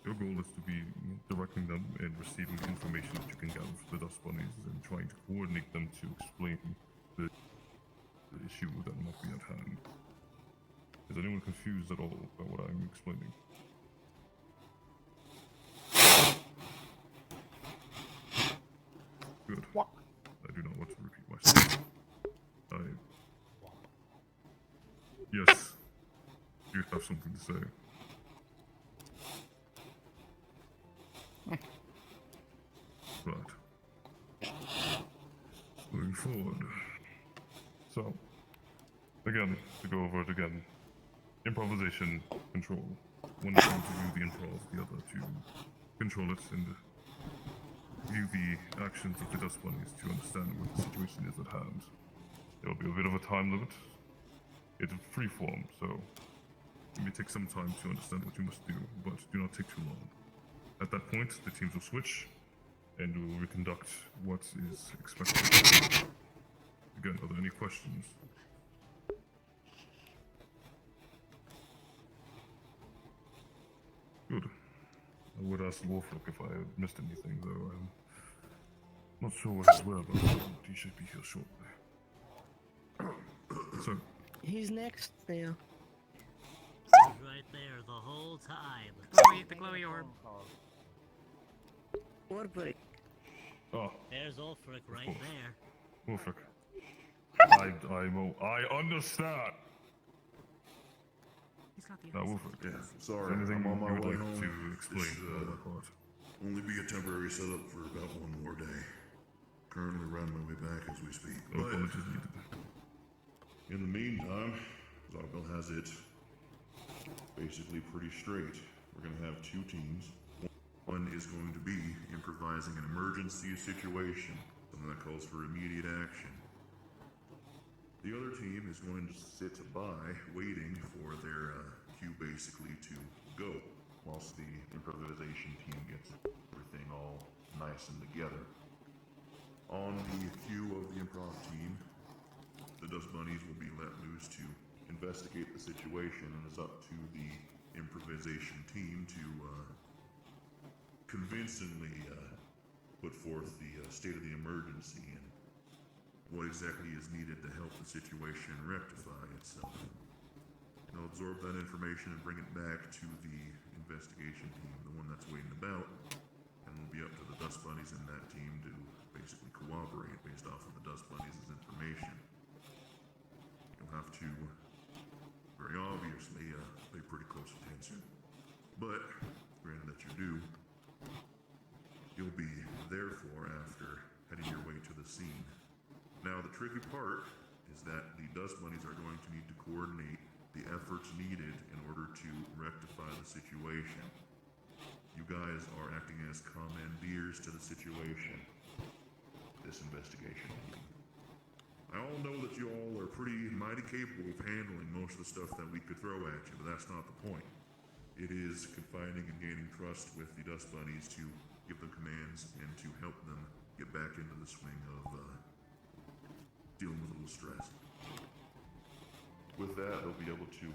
your goal is to be directing them and receiving the information that you can gather from the dust bunnies and trying to coordinate them to explain the issue that might be at hand. Is anyone confused at all by what I'm explaining? Good. I do not want to repeat myself. Yes. You have something to say. Right. Moving forward. So, again, to go over it again. Improvisation, control. One is going to view the improv, the other to control it and view the actions of the dust bunnies to understand what the situation is at hand. There will be a bit of a time limit. It's free form, so it may take some time to understand what you must do, but do not take too long. At that point, the teams will switch, and we will reconduct what is expected. Again, are there any questions? Good. I would ask Wolfric if I had missed anything, though I'm not sure what his whereabouts are, but he should be here shortly. So, He's next now. Right there the whole time. The glowy orb. Warbrick. oh, There's Ulfric right course. there. Wolfric. I understand. He's got the Now, Wolfric, Yeah, sorry, anything I'm on my you would way like home. to explain This, to that part? Only be a temporary setup for about one more day. Currently running my way back as we speak. No But apologies needed. in the meantime, Zarbil has it basically pretty straight. We're going to have two teams. One is going to be improvising an emergency situation, something that calls for immediate action. The other team is going to sit by, waiting for their cue basically to go, whilst the improvisation team gets everything all nice and together. On the cue of the improv team, the Dust Bunnies will be let loose to investigate the situation, and it's up to the improvisation team to convincingly put forth the state of the emergency and what exactly is needed to help the situation rectify itself. They'll absorb that information and bring it back to the investigation team, the one that's waiting about, and it'll be up to the Dust Bunnies and that team to basically cooperate based off of the Dust Bunnies' information. You'll have to, very obviously, pay pretty close attention. But, granted that you do, you'll be therefore after heading your way to the scene. Now, the tricky part is that the Dust Bunnies are going to need to coordinate the efforts needed in order to rectify the situation. You guys are acting as commandeers to the situation, this investigation team. I all know that you all are pretty mighty capable of handling most of the stuff that we could throw at you, but that's not the point. It is confiding and gaining trust with the Dust Bunnies to give them commands and to help them get back into the swing of dealing with a little stress. With that, they'll be able to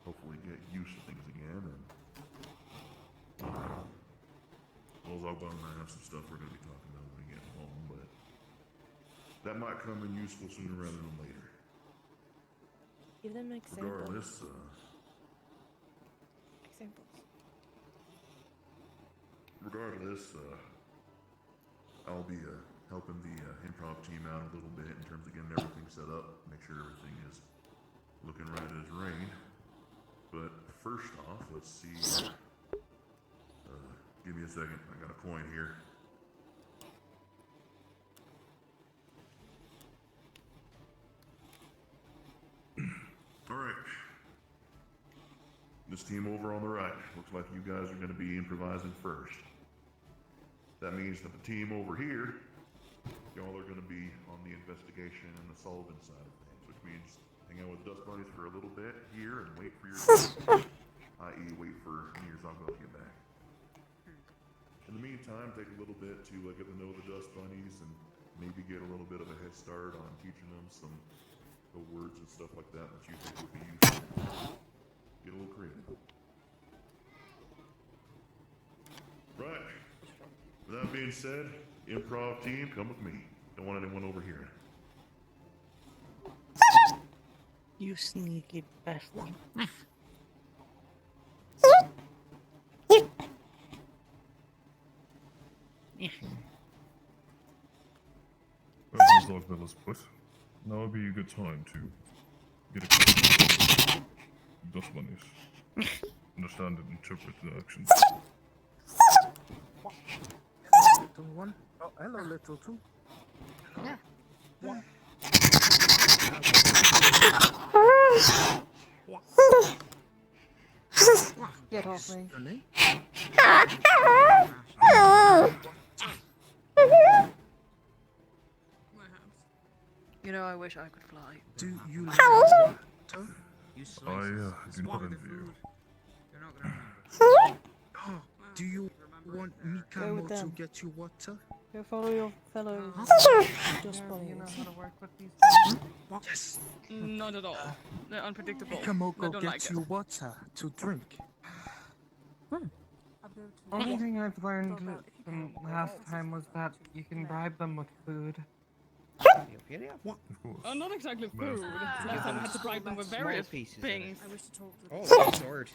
hopefully get used to things again, and well, Zogbon and I have some stuff we're going to be talking about when we get home, but that might come in useful sooner rather than later. Give them examples. Regardless, I'll be helping the improv team out a little bit in terms of getting everything set up, make sure everything is looking right as rain. But first off, let's see. Give me a second. I got a coin here. All right. This team over on the right, looks like you guys are going to be improvising first. That means that the team over here, y'all are going to be on the investigation and the solving side of things, which means hang out with Dust Bunnies for a little bit here and wait for your turn. i.e. wait for me or Zonko to get back. In the meantime, take a little bit to get to know the dust bunnies and maybe get a little bit of a head start on teaching them some the words and stuff like that you think would be useful. Get a little creative. Right. With that being said, improv team, come with me. Don't want anyone overhearing. You sneaky bastard. Well, as Lord Villas put, now would be a good time to get acquainted with dust bunnies. Understand and interpret the actions. Little one. Oh, hello, little two. Yeah. What? Get off me. Your name? You know, I wish I could fly. Do you like water? I do not envy you. Oh, do you want Mikamo to get you water? Go follow your fellow dust You bunnies. know how to work with these Yes. Not at all. They're unpredictable. Mikamo I go don't get like you it. water to drink. Only thing I've learned from last time was that you can bribe them with food. What? Of course. Not exactly food. Last time I had to bribe them with various things. Oh, sword.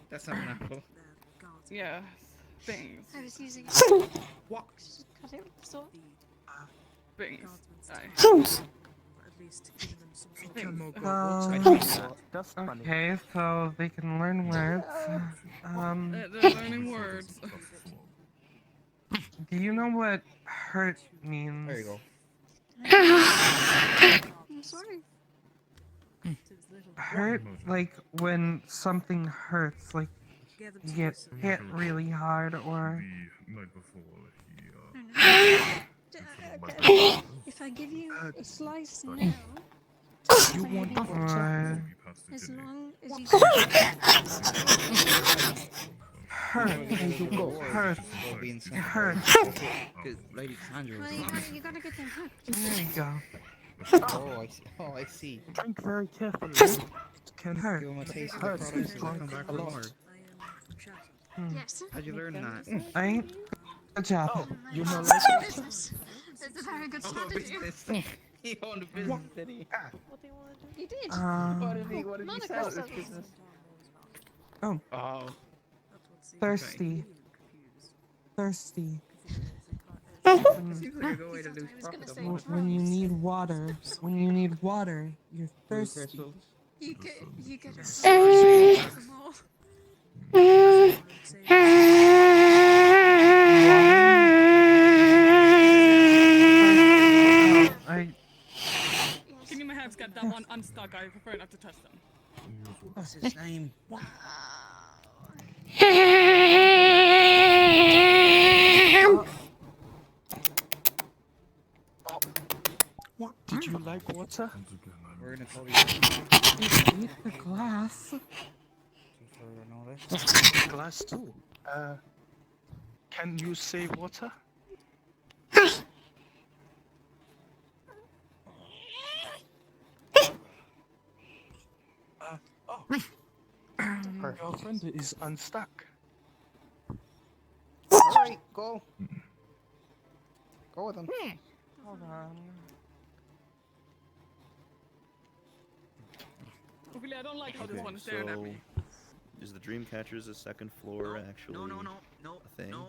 That's not an apple. Yes, things. I was using What? cut it with the sword. Things. Mikamo go Um, water. Dust bunny. Okay, so they can learn words. They're learning words. Do you know what hurt means? There you go. I'm sorry. Hurt, like when something hurts, like you get hit really hard, or The night before, he, If I give you a slice now, You want or as long as you hurt, hurt, hurt. Because Lady Sandra was well, on. you gotta get them hooked. There you go. Oh, I see. Oh, I see. drink very carefully. Can Hurt. Give him a taste of hurt the product is and they'll come back for drunk a more. Hmm. Yes. How'd you learn that? I ain't. Good job. Oh, you know It's like your business. It's a very good strategy. He owned a business, did he? You did. What did Not he a sell at good this business? Oh, Oh. thirsty. Thirsty. Seems like a good way to lose profit on water. When you need water, you're thirsty. Crystals. You get some more. Can you perhaps get that one unstuck? I prefer not to touch them. What's his name? What? Did you like water? We're gonna call you. Eat the glass. Glass too. Can you say water? Her girlfriend is unstuck. Alright, go. Go with him. Hold on. Really, I don't like how this one is staring at me. Is the Dreamcatcher's a second floor actually no, a thing? no.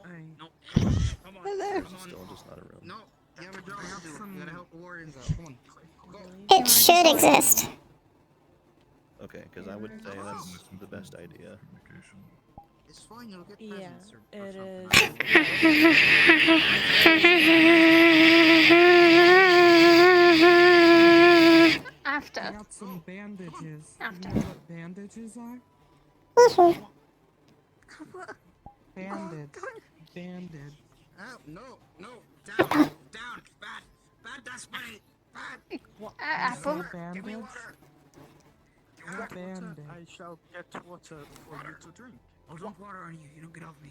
Come on. Or is it still just not a room? No. You have a job to do. You gotta help the Wardens out. Come on. Go. It should exist. Okay, because I would say that's the best idea. It's fine, you'll get Yeah, presents or it is. After. I got some bandages. After. You know what bandages are? Bandage. Bandage. Oh, no. Down. Down. Bad. Bad, that's money. Bad. Apple. Bandage. want water, Bandage. I shall get water for you to drink. I want water on you. You don't get off me.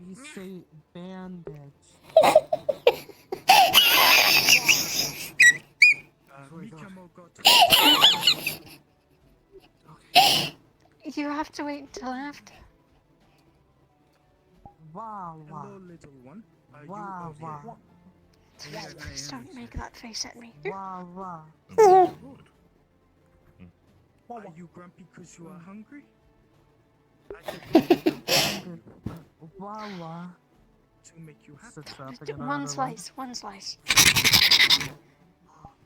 You say bandage. Mikamo got You have to wait till after. Wow, wow. Hello, little one. Are Wow, you okay? wow. Please don't make that face at me. Wow, wow. Are you grumpy because you are hungry? Wow, wow. To make you happy. Sits up Just again, one another slice, one slice.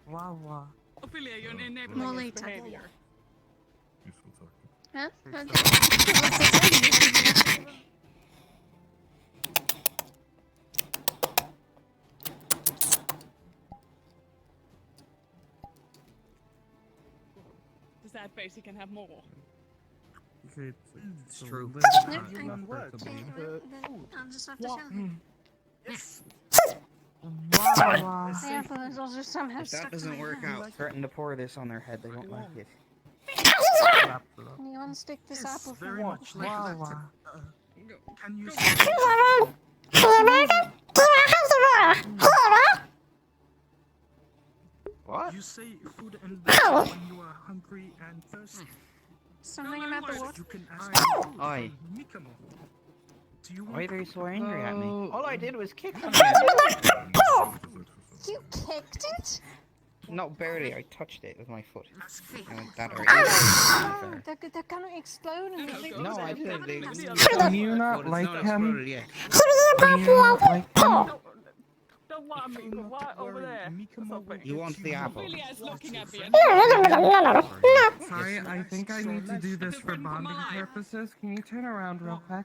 Wow, wow. Ophelia, you're enabling More his later. behavior. Huh? The sad face, he can have more. It's true. Human words. I'll just have to tell him. Yes. Wow, wow. The apple is also somehow If that stuck to doesn't my work hand. out, threaten to pour this on their head. They won't like it. Can you unstick this apple for Very me? much like Wow, that. wow. Can you What? You say food and water when you are hungry and thirsty. Something about the water? You can ask for food Oi. from Mikamo. Do you Why want are you so angry at me? Oh. All I did was kick them. kicked it? No, barely. I touched it with my foot. That Oh, they're gonna explode and everything. No, I didn't. Can you not like him? Yet. Can you not like him? Don't want me, but why over there? You want the apple? Ophelia is looking at me. Sorry, I think I need to do this for bonding purposes. Can you turn around real quick?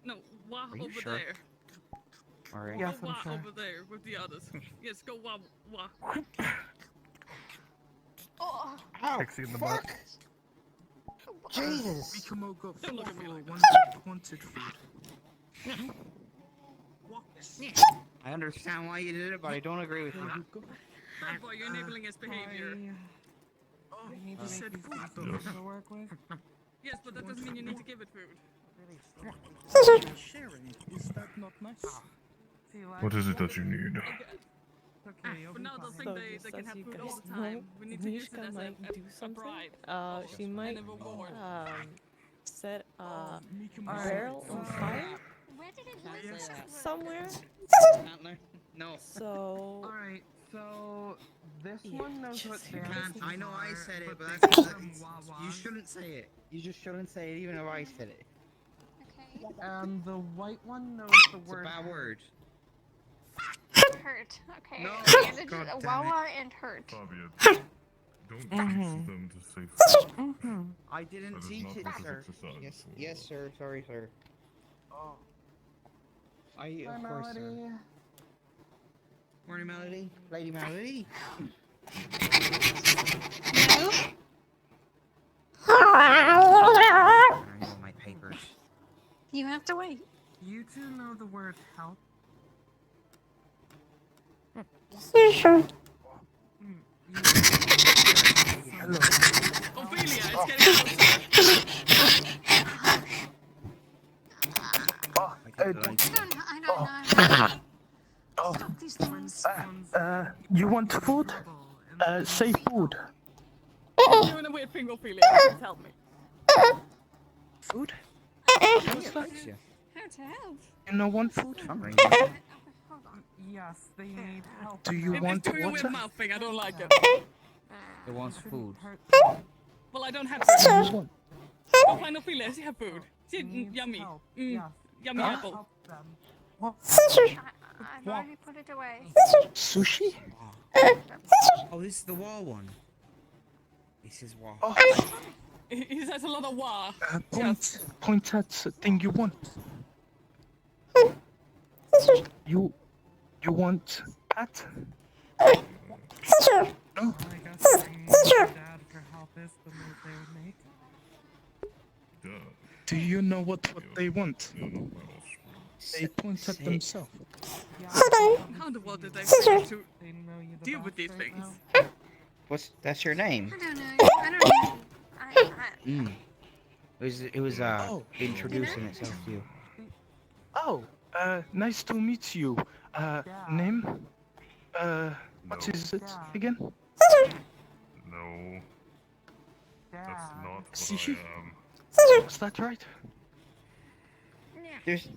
No, wah Are you over sure? there. Alright. Yes, Go I'm wah sure. over there with the others. Yes, go wah wah. Oh, Pixie in the butt. Jesus. Mikamo got Don't look at me for like one that wanted food. I understand why you did it, but I don't agree with you. Bad boy, you're enabling his behavior. Oh, I need he to said make food these though. things to work with. Yes, but that doesn't mean you need to give it food. Sharing, is that not nice? What is it that you need? Okay, For now, they'll think So they just can as have you food guys all the time. We need to use it Mishka as might do a something. bribe. She might And a reward. set a Mikamo barrel on fire where did it land? somewhere. No. So Alright, so this Yeah, one knows what just- dance I know I are, said it, but they that's call because them wah-wahs. you shouldn't say it. You just shouldn't say it, even if I said it. Okay. And the white one knows the It's a word. bad word. Hurt. Okay. No, Okay, this is God a damn it. wawa and hurt. Fabia, don't teach them to say food. Mm-hmm. I didn't That is teach not it, what this sir. exercise Yes, is for. yes, sir. Sorry, sir. Oh, I, Hi, of course, sir. Melody. Morning, Melody. Lady Melody. No? I know my papers. You have to wait. You two know the word help? Ophelia, it's getting closer. I don't know. Stop these things. you want food? Say food. You're doing a weird thing, Ophelia. Please help me. Food? She likes you. How to help? You know want food? Some reason. Hold on. Yes, they need help. Do you It's want doing a water? weird mouth thing. I don't like it. It wants food. Well, I don't have What do food. you want? Go find Ophelia. She have food. She Needs yummy. help. Mm, Yes. yummy Huh? apple. Help them. I've already put it away. Sushi? Oh, this is the wall one. This is wall. Oh, He says a lot of wah. point at the thing you want. You want pat? No? I guess I need my dad for help is the move they would make. Duh. Do you know what they want? You know what else? They point at themselves. How in the world did they expect to They know you the deal with best these right things? now. That's your name? I don't know. I don't know. Mm. It was introducing itself to you. Oh, nice to meet you. Name? What is it again? No. That's not what See? I am. Was that right? There's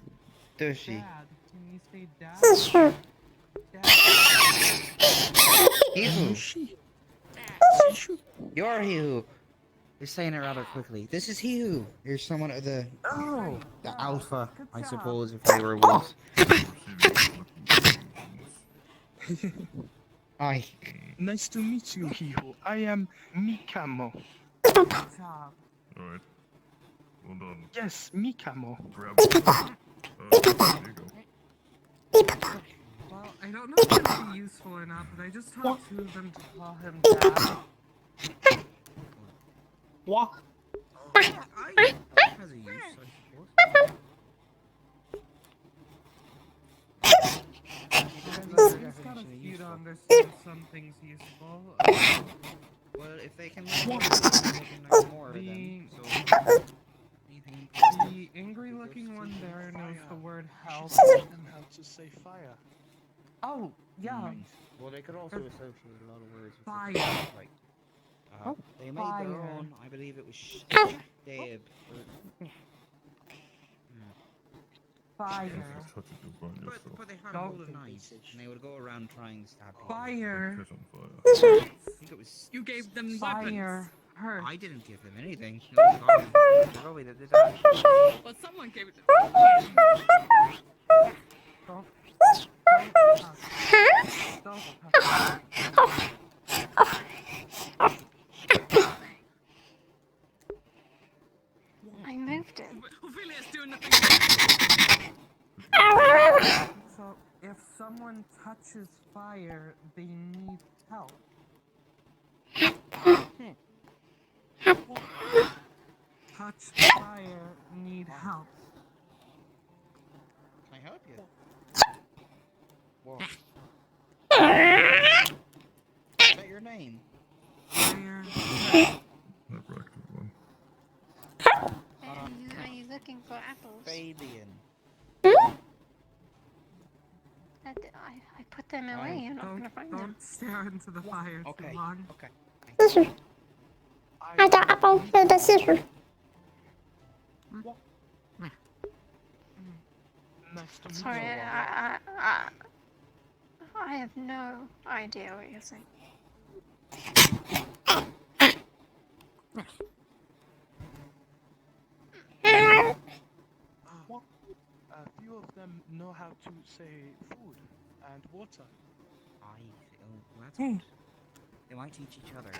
she. Dad, can you say dad? Hihu. You're Hihu. You're saying it rather quickly. This is Hihu. You're someone of the alpha, I suppose, if they were wolves. Aye. Nice to meet you, Hihu. I am Mikamo. Alright. Well done. Yes, Mikamo. Grab it. There you go. Well, I don't know if it'd be useful or not, but I just talked to them to call him Dad. What? Has a use, He's got a few to understand some things useful. Well, if they can learn more, then so... The angry-looking one there knows the word help. And how to say fire. Oh, yeah. Well, they could also associate a lot of words with Fire. this, like, they made their Fire. own, I believe it was Deb. Fire. But they had golden knives, and they would go around trying to stab people. Fire. I think it was... You gave them Fire. Her. I didn't give them anything. No, Robbie that did that. Well, someone gave it to them. Don't. I moved it. Ophelia's doing nothing. So, if someone touches fire, they need help. Touch fire, need help. Can I help you? Whoa. Is that your name? Fire. Are you looking for apples? Fabian. I put them away. You're not going to find them. Don't stare into the fire too long. Okay. Scissor. I got apple with the scissor. Nice to meet Sorry, you. I have no idea what you're saying. A few of them know how to say food and water. That's good. They might teach each other.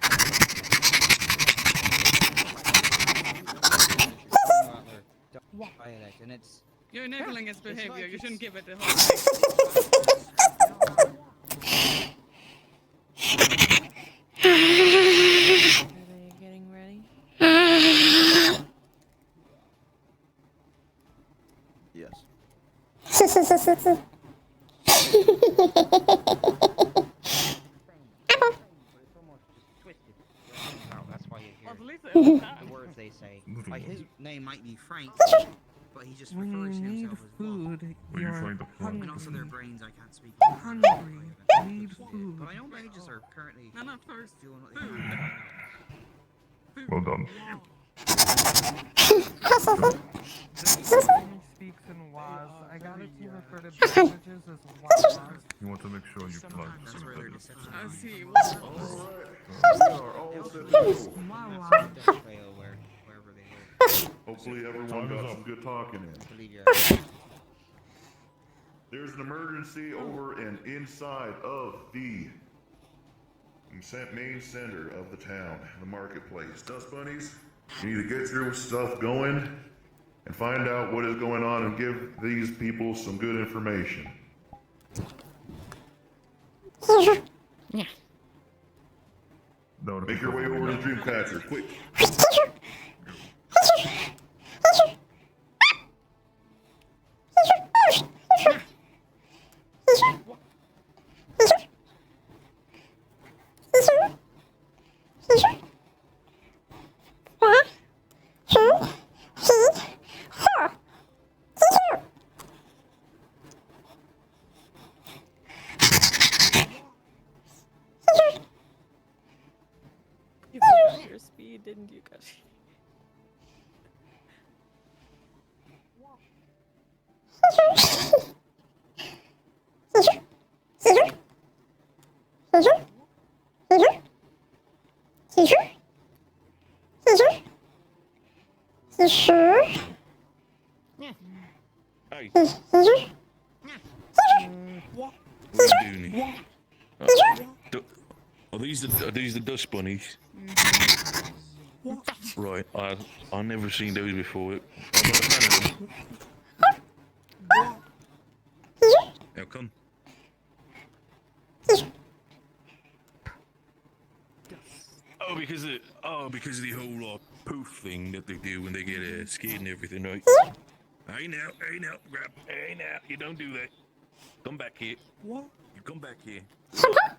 Dialect, and it's... You're enabling its behavior. You shouldn't give it the whole Are they getting ready? Yes. That's why you hear Well, at least it was that. the words they say. Like, his name might be Frank, but he just When you refers to need himself as food, When you you're find the plug. And also their hungry. brains, I can't speak. Hungry. Need food. But I know mages are currently No, not first. doing what they can. Well done. He speaks in Waz. I got it to refer to beverages as Waz. You want to make sure you plug. That's where their deception I is. see. We are all set to go. Wawa. Trail wherever they live. Hopefully everyone got some good talking in. I believe you're There's an emergency over and inside of the main center of the town, the marketplace. Dust bunnies, you need to get your stuff going and find out what is going on and give these people some good information. Yeah. Make your way over to the Dreamcatcher, quick. didn't you, Kashi? Hey. What are you doing here? Are these the dust bunnies? Right, I've never seen those before. I'm not a fan of them. How come? Because of the whole poof thing that they do when they get scared and everything, right? Hey now, you don't do that. Come back here. What? You come back here.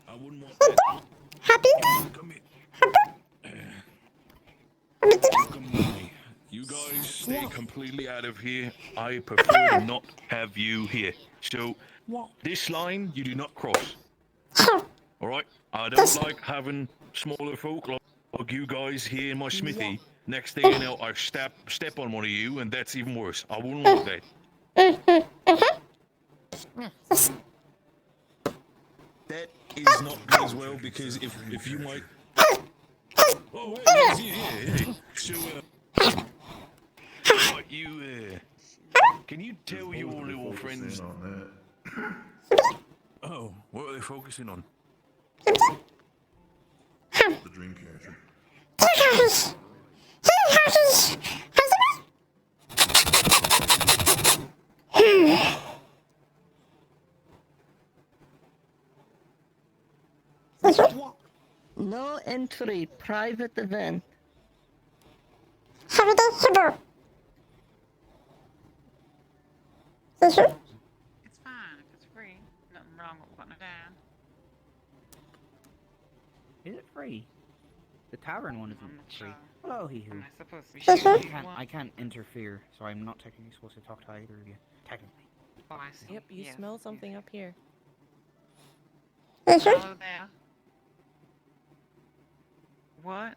I wouldn't want that. Come here. Come with me. You guys stay completely out of here. I prefer to not have you here. So, this line you do not cross. Alright? I don't like having smaller folk like you guys here in my smithy. Next thing you know, I step on one of you, and that's even worse. I wouldn't want that. That is not good as well, because if you might... Oh, hey. So, right, you, can you tell your little friends... Oh, what are they focusing on? The dream catcher. No entry, private event. It's fine It's fine if it's free. Nothing wrong with putting it down. Is it free? The tavern one isn't free. Hello, he who. Am I supposed to be I can't interfere, so I'm not technically supposed to talk to either of you. Technically. Oh, I see. Yep, you smell something up here. Hello there. What?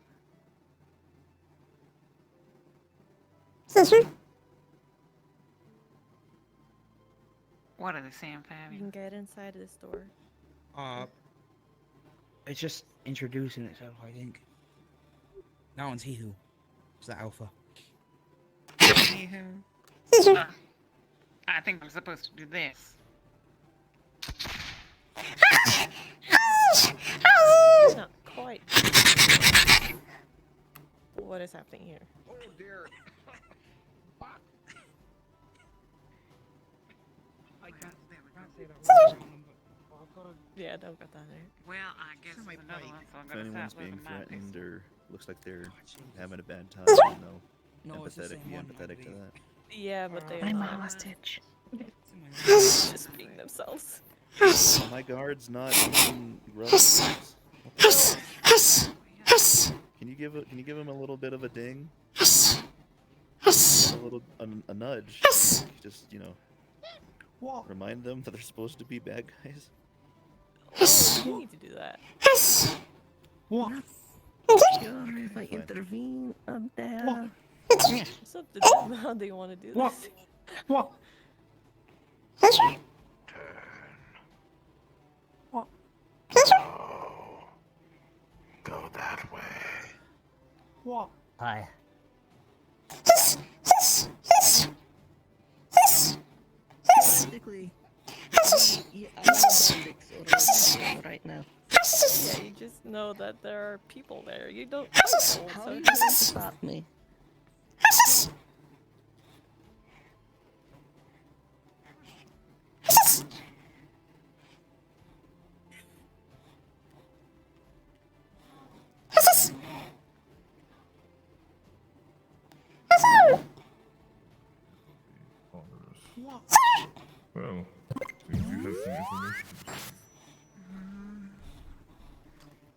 What are they saying, You Fabian? can get inside this door. It's just introducing itself, I think. That one's he who. It's the alpha. I think I'm supposed to do this. Not quite. What is happening here? Oh dear. I can't say that word. Yeah, don't get that there. Well, I guess it's another one, so I'm If gonna anyone's start being living my threatened or looks like they're having a bad time, No, it's the be same one, I empathetic to believe. that. Yeah, but they I'm are a hostage. just being themselves. Are my guards not even relatives? Can you give him a little bit of a ding? A nudge. Just remind them that they're supposed to be bad guys. Oh, you need to do that. What? Sure, if I intervene, I'm there. It's up to them how they want to do this. What? Go that way. What? Hi. Basically, yeah, I know basics already right now. Yeah, you just know that there are people there. You don't know, How so are you you going to stop me? Well, if you have some information.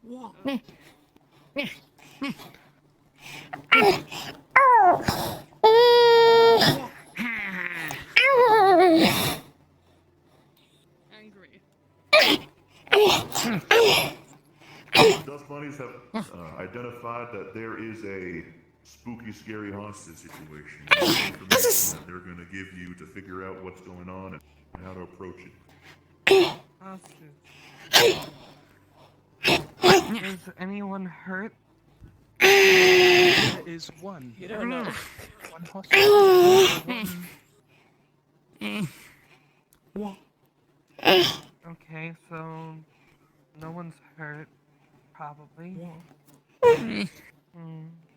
What? Angry. Dust funnies have identified that there is a spooky, scary hostage situation. Information that they're going to give you to figure out what's going on and how to approach it. Hostage. Is anyone hurt? There is one. You don't know. One hostage. What? Okay, so no one's hurt, probably.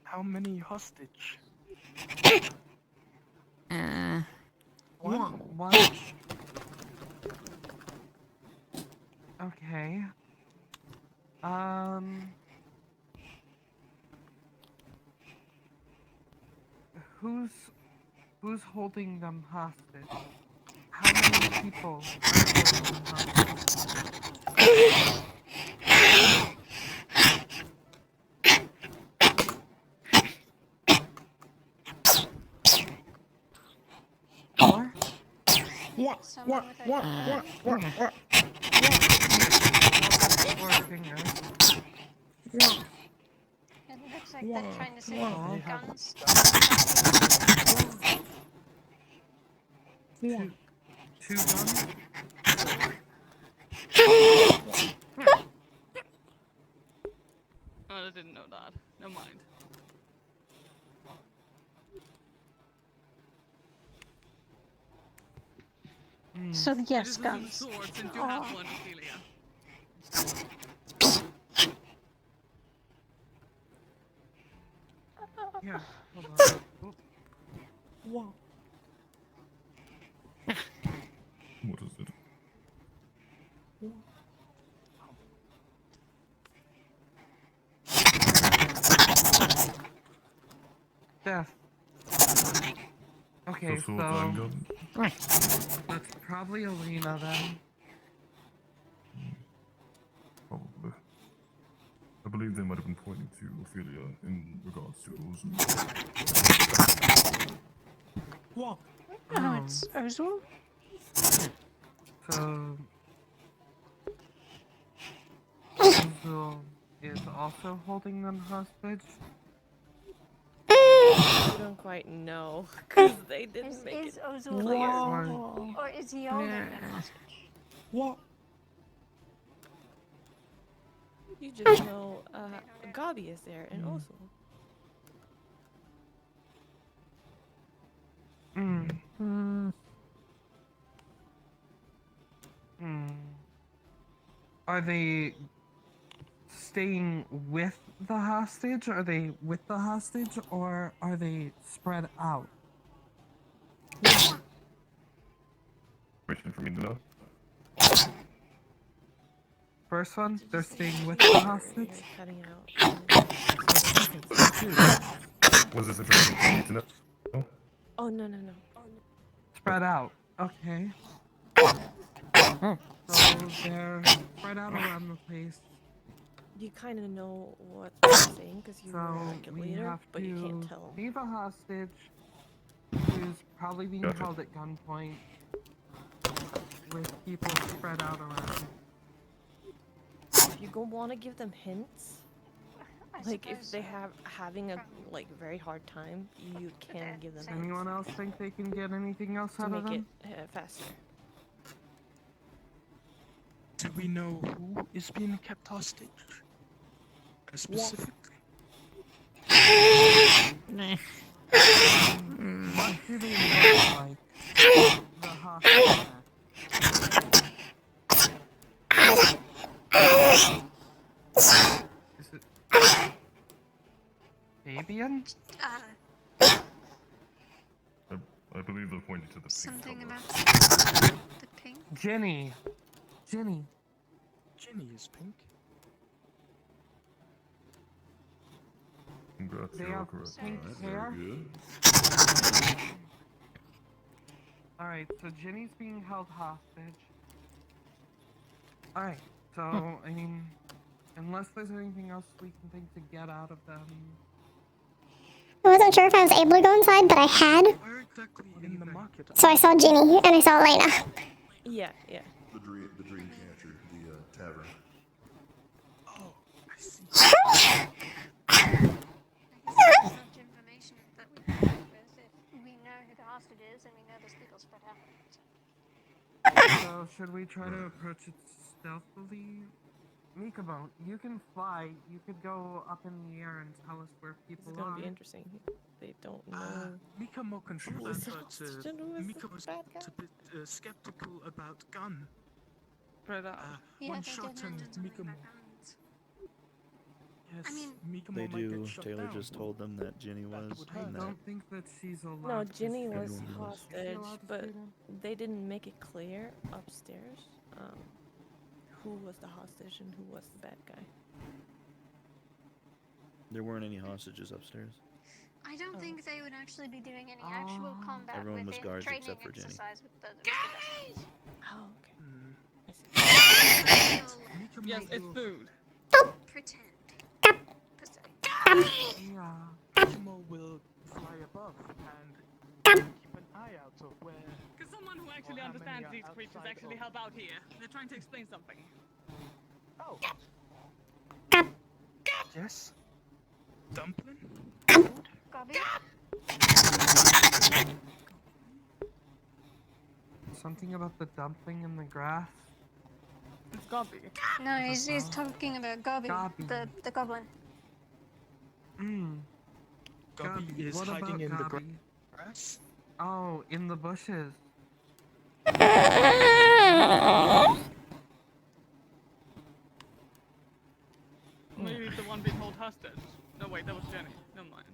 How many hostage? One. Okay. Who's holding them hostage? How many people are holding them hostage? What? It looks like they're trying to say guns. Two guns? Oh, I didn't know that. Never mind. So yes, I guns. just assumed swords and you have one, Ophelia. Yeah, hold on. What? What is it? Death. Okay, So so that's probably Alina then. Probably. I believe they might have been pointing to Ophelia in regards to those. What? Oh, it's Ursula? So Ursula is also holding them hostage. I don't quite know, because they didn't make it Ozul clear. or is he holding them hostage? What? You just know Gabi is there and also. Are they staying with the hostage? Are they with the hostage, or are they spread out? Question for me to know. First one, they're staying with the hostage. Cutting out. Was this information for me to know? Oh no. Spread out. Okay. So they're spread out around the place. You kind of know what they're saying because you were So like a we leader, have but you can't to tell. leave a hostage who's probably being held at gunpoint with people spread out around. If you go want to give them hints, like if they having a very hard time, you can give them. Does anyone else think they can get anything else to out of make them? it faster. Do we know who is being kept hostage? Specifically? What do they look like? The hostage. Is it Fabian? I believe they're pointing to the Something pink about the pink. Jenny. Jenny is pink. Congrats, They you're all have correct. pink Very hair. good. Alright, so Jenny's being held hostage. Alright, so, I mean, unless there's anything else we can think to get out of them. I wasn't sure if I was able to go inside, but I had. Where exactly in the market? So I saw Ginny and I saw Elena. Yeah. The Dreamcatcher, the tavern. Oh, I see. There's much information that we can work with if we know who the hostage is and we know there's people spread out. So, should we try to approach it stealthily? Mikamo, you can fly. You could go up in the air and tell us where This people is are. gonna be interesting. They don't know. Mikamo can who try, is the but hostage and who is the Mikamo's bad guy. a bit skeptical about gun. Spread out. Yeah, One they shot did and mention something Mikamo. about guns. Yes, I mean, Mikamo They might do. get shut Taylor down. just told them that Ginny was, would I and that don't think that she's allowed No, to Ginny stay. was Everyone was. Is she hostage, allowed to but stay then? they didn't make it clear upstairs who was the hostage and who was the bad guy. there weren't any hostages upstairs. I don't think they would actually be doing any actual combat Everyone was within guards training except for Jenny. exercise with the Oh, okay. Mikamo Yes, it's will- food. pretend. Yeah. Mikamo will fly above and keep an eye out of where. Could someone who actually how many understands are these creatures outside actually of- help out here? They're trying to explain something. Oh. Yes. Dumpling. Gobby? Something about the dumpling in the grass. It's Gobby. No, he's talking about Gobby, Gobby. the goblin. Gobby Gobby, is what hiding about in the Gobby? grass. Oh, in the bushes. Maybe the one being held hostage. No, wait, that was Jenny. Never mind.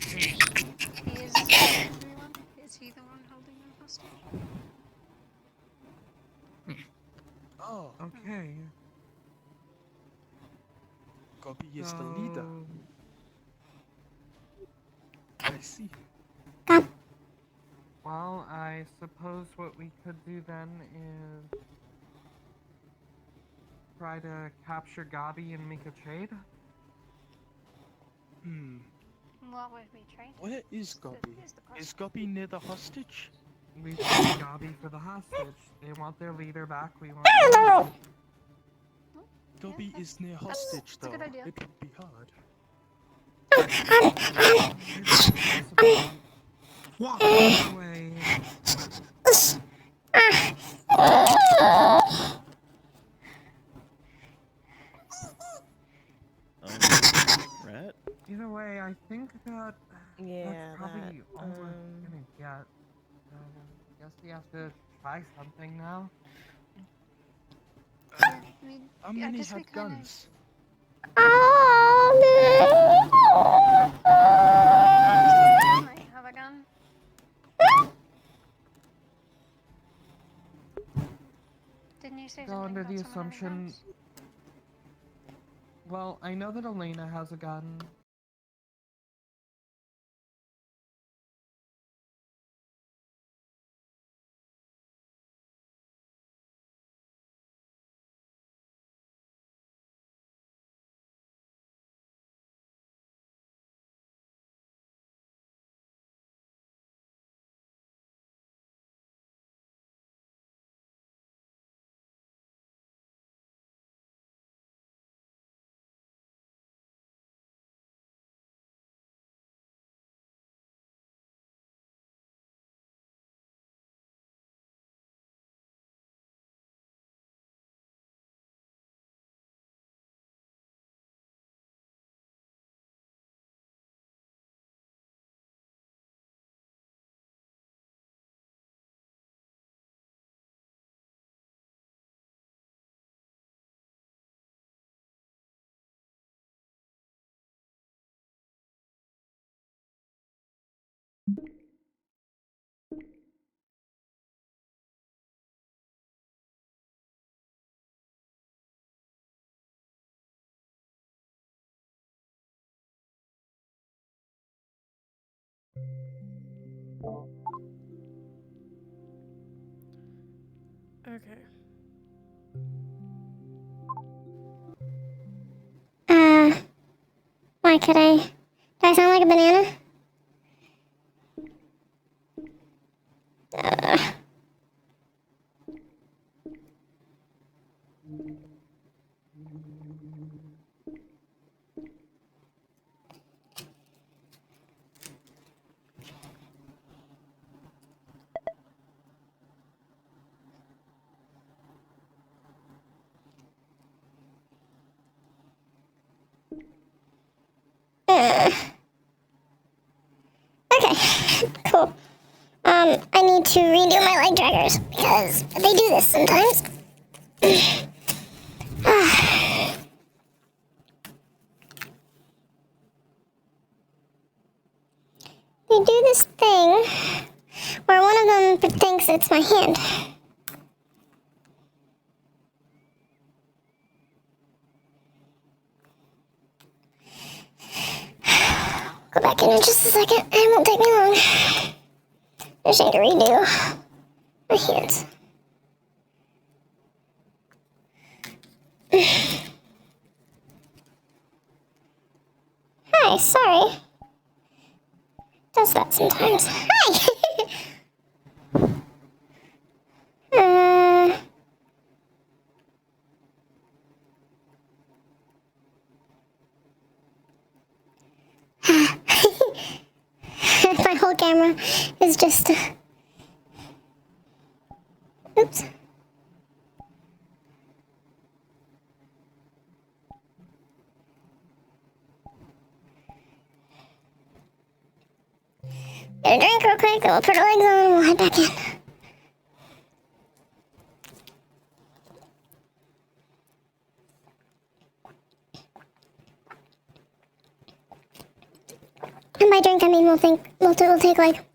Is everyone? Is he the one holding them hostage? Oh, Okay. Gobby is the leader. So- I see. Well, I suppose what we could do then is try to capture Gobby and make a trade. What would we trade? Where is Gobby? Is Gobby near the hostage? We trade Gobby for the hostage. They want their leader back. We want. Gobby is near hostage, that's a though. good idea. It would be hard. Walk away. Rat? Either way, I think that Yeah, that's probably that, all we're gonna get. Guess we have to try something now. How many have guns? I have a gun. Didn't you say Go something under about the someone having assumption. guns? Well, I know that Elena has a gun. Okay. Why could I? Do I sound like a banana? Okay, cool. I need to redo my leg draggers because they do this sometimes. They do this thing where one of them thinks it's my hand. Go back in just a second. It won't take me long. I just need to redo my hands. Hi, sorry. Does that sometimes. Hi! My whole camera is just... Oops. Get a drink real quick, then we'll put our legs on and we'll head back in. And by drink, I mean we'll take like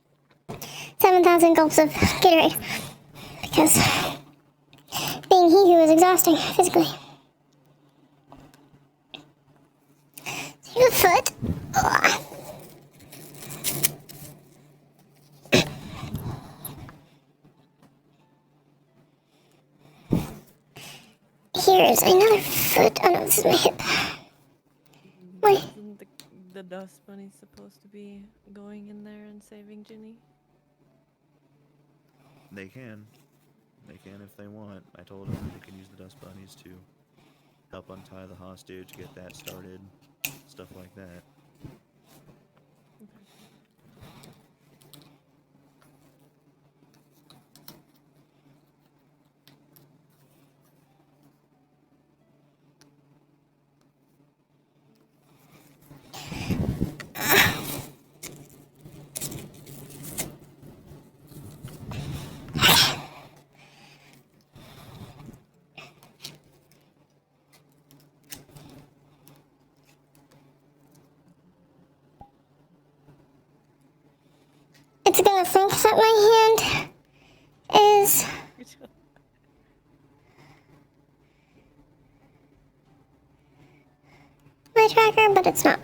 7,000 gulps of Gatorade. Because being he who is exhausting physically. See the foot? Ugh. Here's another foot. Oh no, this is my hip. Wait. Isn't the dust bunny supposed to be going in there and saving Ginny? They can. They can if they want. I told them they can use the dust bunnies to help untie the hostage, get that started, stuff like that. It's gonna think that my hand is... my tracker, but it's not.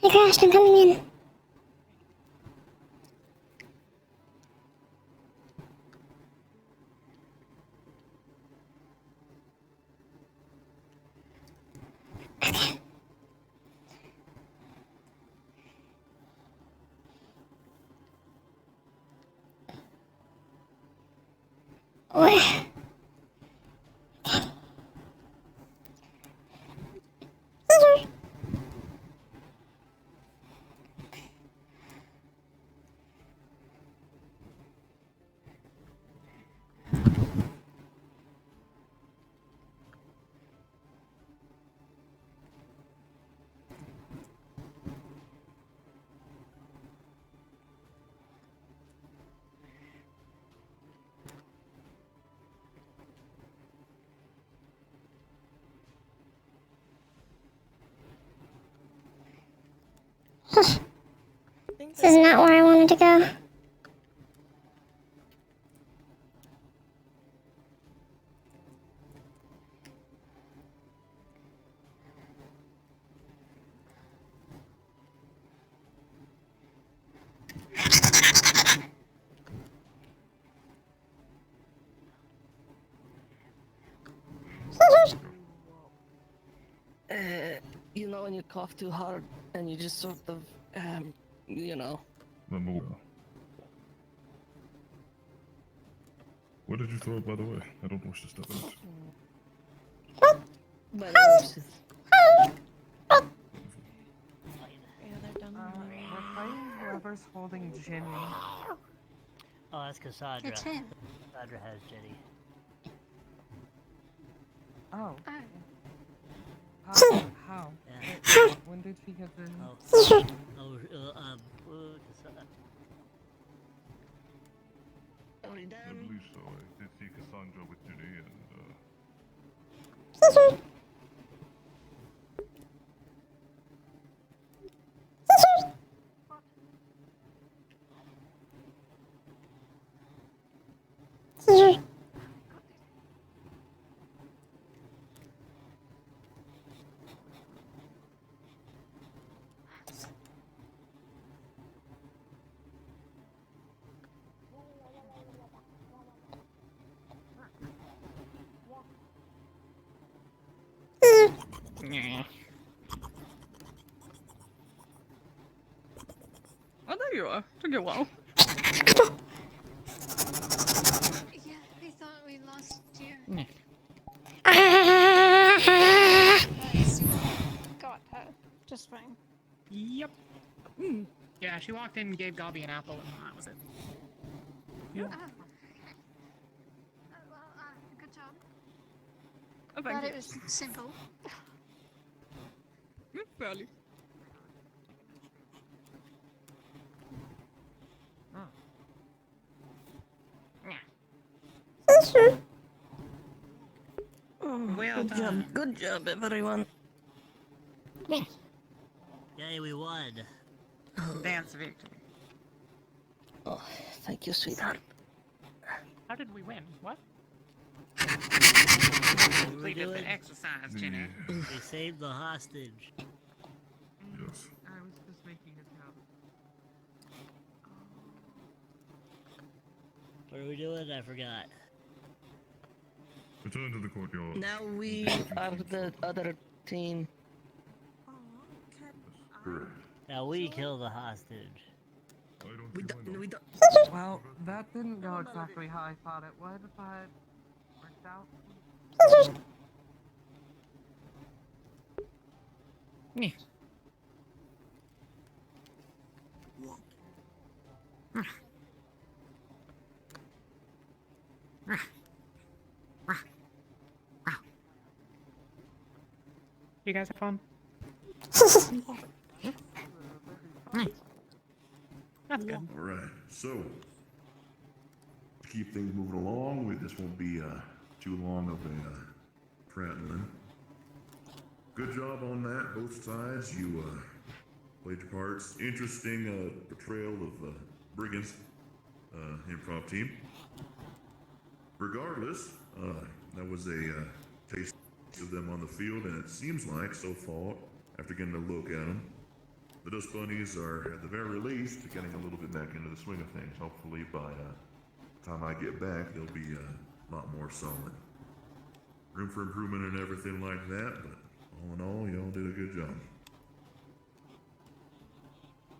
I crashed, I'm coming in. Where? This is not where I wanted to go. You know when you cough too hard and you just sort of, you know. What did you throw, by the way? I don't wish to step in it. My nose is... whoever's holding Jenny. Oh, that's Cassandra. It's him. Cassandra has Jenny. Oh. Oh. How? Yeah. When did she get the... I believe so. I did see Cassandra with Jenny and, Oh, there you are. Took you a while. Yeah, we thought we lost you. Got her. Just fine. Yep. Yeah, she walked in, gave Gobby an apple, and that was it. Yeah. Good job. Oh, Glad thank it you. was simple. Fairly. Well done. Good job, everyone. Yay, we won. Dance victory. Oh, thank you, sweetheart. How did we win? What? Completed the exercise, Jenny. We saved the hostage. yes. I was just making a joke. What are we doing? I forgot. Return to the courtyard. Now we are the other team. Correct. Now we kill the hostage. I don't We see don't. why not. We don't. Well, that didn't go exactly how I thought it would, but worked out. You guys have fun? That's good. All right. So, to keep things moving along, this won't be too long of a prattling. Good job on that, both sides. You played your parts. Interesting portrayal of brigands, improv team. Regardless, that was a taste of them on the field, and it seems like, so far, after getting a look at them, the Dust Bunnies are, at the very least, getting a little bit back into the swing of things. Hopefully, by the time I get back, they'll be a lot more solid. Room for improvement and everything like that, but all in all, y'all did a good job.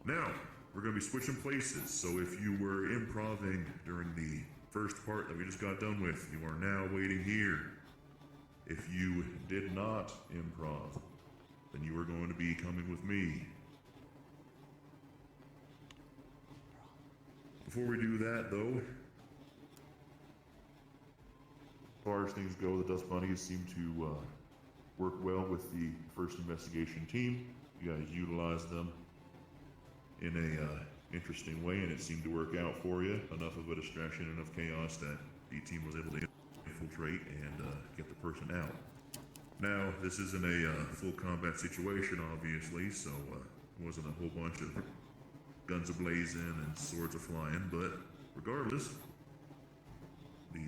Now, we're going to be switching places, so if you were improvising during the first part that we just got done with, you are now waiting here. If you did not improv, then you are going to be coming with me. Before we do that, though, as far as things go, the Dust Bunnies seem to work well with the first investigation team. You guys utilized them in a interesting way, and it seemed to work out for you. Enough of a distraction, enough chaos that the team was able to infiltrate and get the person out. Now, this isn't a full combat situation, obviously, so it wasn't a whole bunch of guns a-blazing and swords a-flying, but regardless, the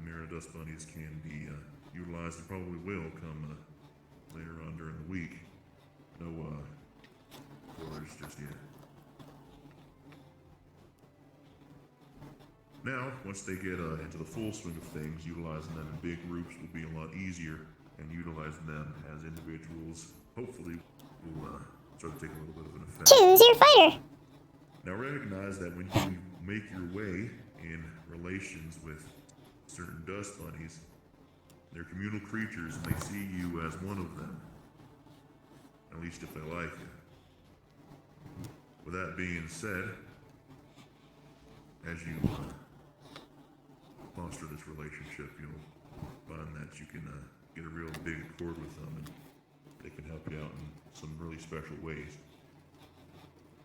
Mira Dust Bunnies can be utilized and probably will come later on during the week. No orders just yet. Now, once they get into the full swing of things, utilizing them in big groups will be a lot easier, and utilizing them as individuals, hopefully, will start to take a little bit of an effect. Choose your fighter. Now, recognize that when you make your way in relations with certain Dust Bunnies, they're communal creatures, and they see you as one of them. At least if they like you. With that being said, as you foster this relationship, you'll find that you can get a real big accord with them, and they can help you out in some really special ways.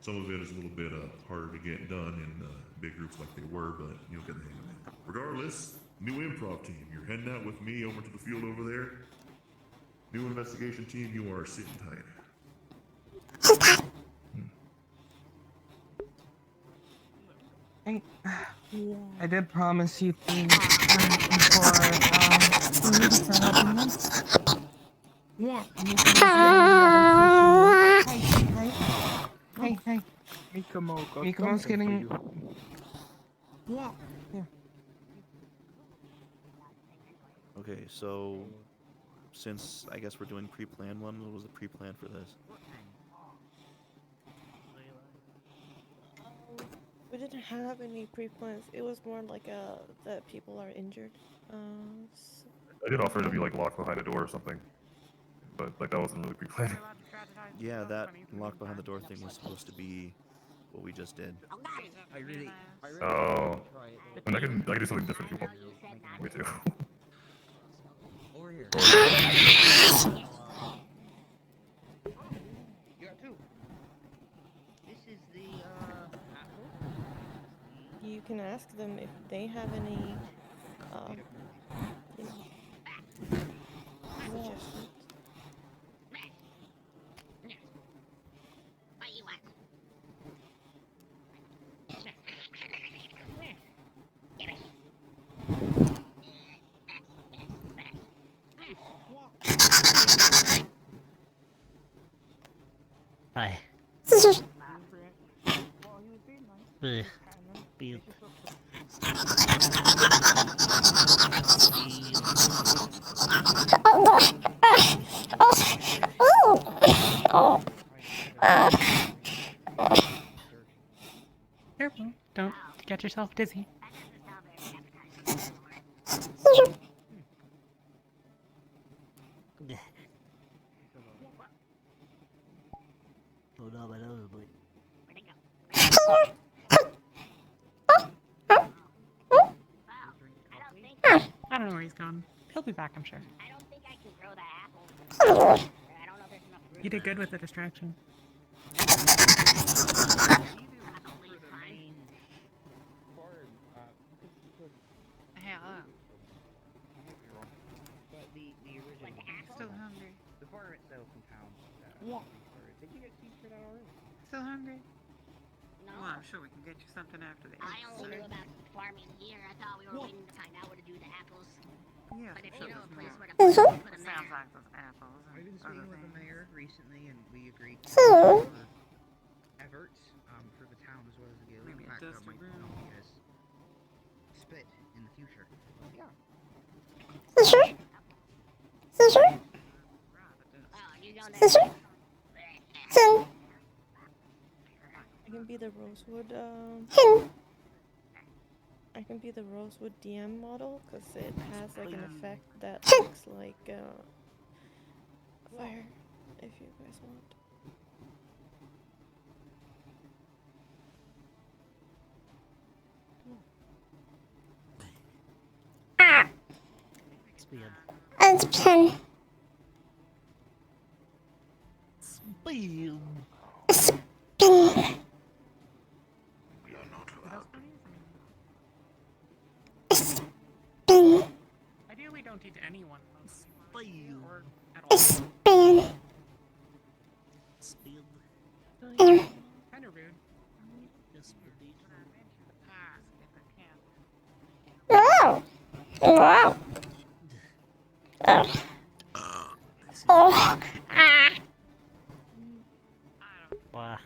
Some of it is a little bit harder to get done in big groups like they were, but you'll get the hang of it. Regardless, new improv team, you're heading out with me over to the field over there. New investigation team, you are sitting tight. I did promise you things before yeah. Hey. Mikamo's getting. Yeah. Okay, so since I guess we're doing pre-planned one, what was the pre-plan for this? We didn't have any pre-plans. It was more like that people are injured. I did offer to be like locked behind a door or something, but like that wasn't really pre-planned. Yeah, that lock behind the door thing was supposed to be what we just did. Oh, and I can do something different if you want me to. Over here. You got two. This is the You can ask them if they have any, suggestions. Hi. Beep. Careful, don't get yourself dizzy. Oh no, my nose is bleeding. I don't know where he's gone. He'll be back, I'm sure. I don't think I can grow the apple. I don't know if there's enough room. You did good with the distraction. Hello. But the original. Still hungry. The farm itself in town. Did you get seeds for that already? Still hungry? No. Well, I'm sure we can get you something after the I only knew about farming here. I thought we were waiting to find out what to do with the apples. Yeah, But if sure, you know a there's place more. where to put them Sounds there. like those apples. I've been other speaking with the things. mayor recently, and we agreed to efforts for the town as well as the guild. Maybe In a fact, that dusty might room. help you guys split in the future. Yeah. I can be the Rosewood, I can be the Rosewood DM model, because it has, like, an effect that looks like, fire, if you guys want. It's pen. Spin. Spin. Spin. Ideally, don't eat anyone. Spin. Or at all. Spin. Spin. Kind of rude. Yes, indeed. Wow. Wow. Oh. Wah.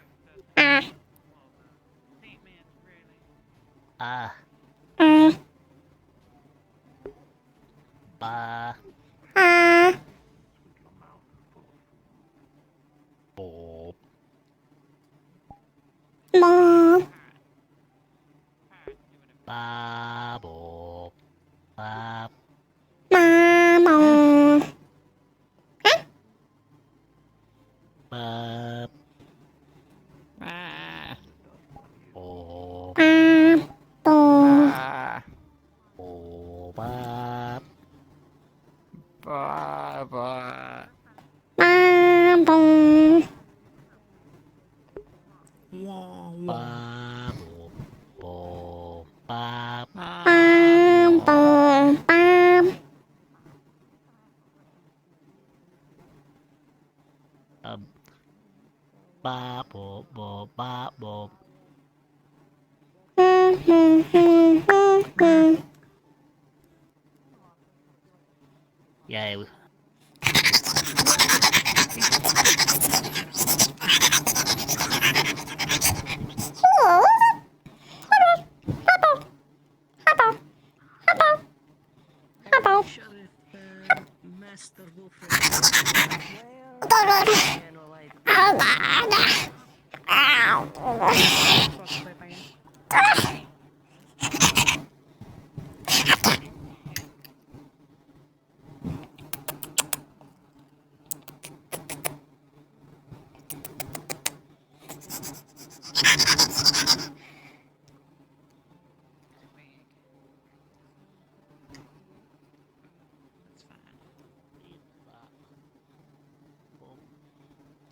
Ba. Bob. Mom. Ba. Bob. Ba. Mama. Ba. Bob. Bob. Bum, bum. Ba bo bo ba Bum, bum, bum. ba bo bo ba bo. Yeah. Sheriff, Master Wolfram.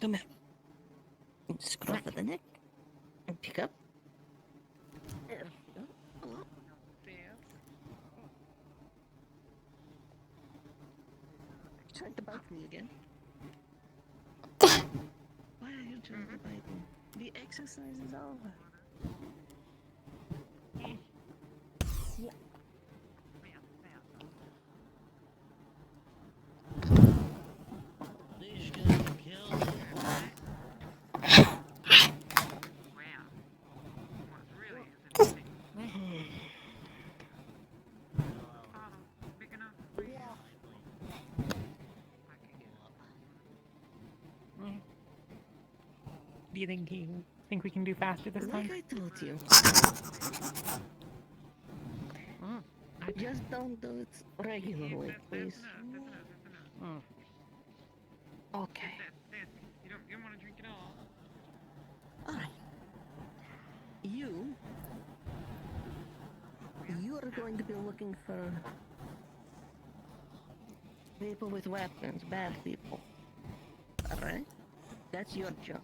Come here. Scruff of the neck. And pick up. There we go. Hello. Trying to bite me again. Why are you trying to bite me? The exercise is over. Yeah. Do you think we can do faster this time? Like I told you. Just don't do it regularly, please. Okay. You don't want to drink it all. Alright. You are going to be looking for people with weapons, bad people. Alright? That's your job.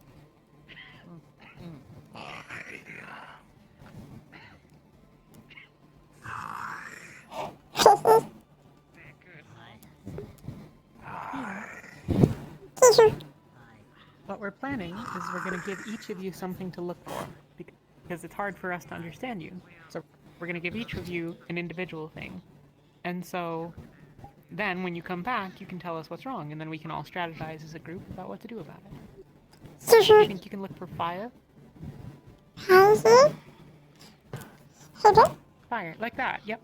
What we're planning is we're going to give each of you something to look for, because it's hard for us to understand you. So we're going to give each of you an individual thing. And so then when you come back, you can tell us what's wrong, and then we can all strategize as a group about what to do about it. Do you think you can look for fire? Fire, like that, yep.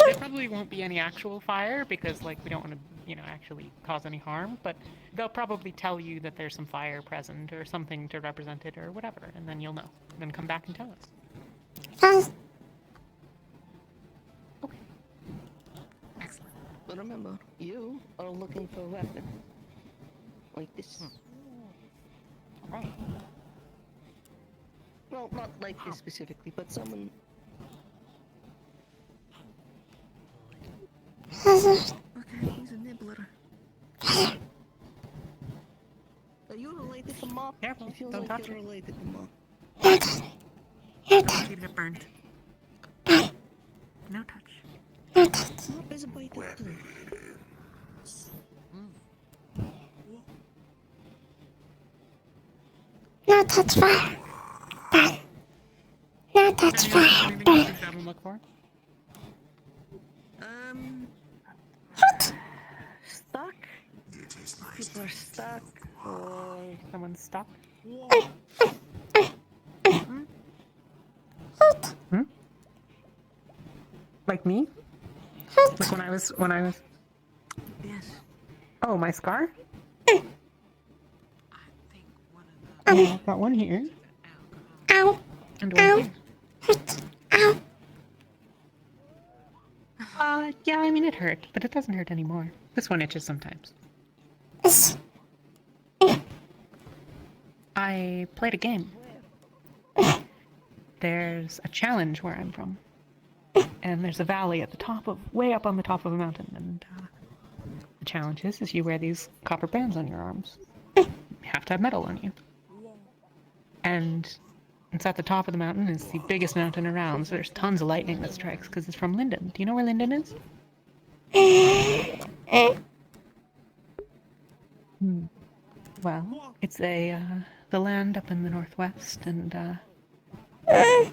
There probably won't be any actual fire, because, like, we don't want to, actually cause any harm, but they'll probably tell you that there's some fire present, or something to represent it, or whatever, and then you'll know. Then come back and tell us. Okay. Excellent. But remember, you are looking for a weapon. Like this. Right. Well, not like this specifically, but someone... Okay, he's a nibbler. Are you related to Mom? Careful, It feels don't like touch you're it. related to Mom. Don't want you to get burned. No touch. Mom is a bite too. No touch fire. Burn. No touch fire. Anything Burn. else you should have them look for? Stuck? People are stuck, or... Someone's stuck? Like me? Like when I was... Yes. Oh, my scar? Yeah, got one here. Ow. And one here. Ow. Yeah, I mean it hurt, but it doesn't hurt anymore. This one itches sometimes. I played a game. There's a challenge where I'm from. And there's a valley at the top of, way up on the top of a mountain, and The challenge is you wear these copper bands on your arms. You have to have metal on you. And it's at the top of the mountain. It's the biggest mountain around, so there's tons of lightning that strikes because it's from Linden. Do you know where Linden is? Well, it's the land up in the northwest, and the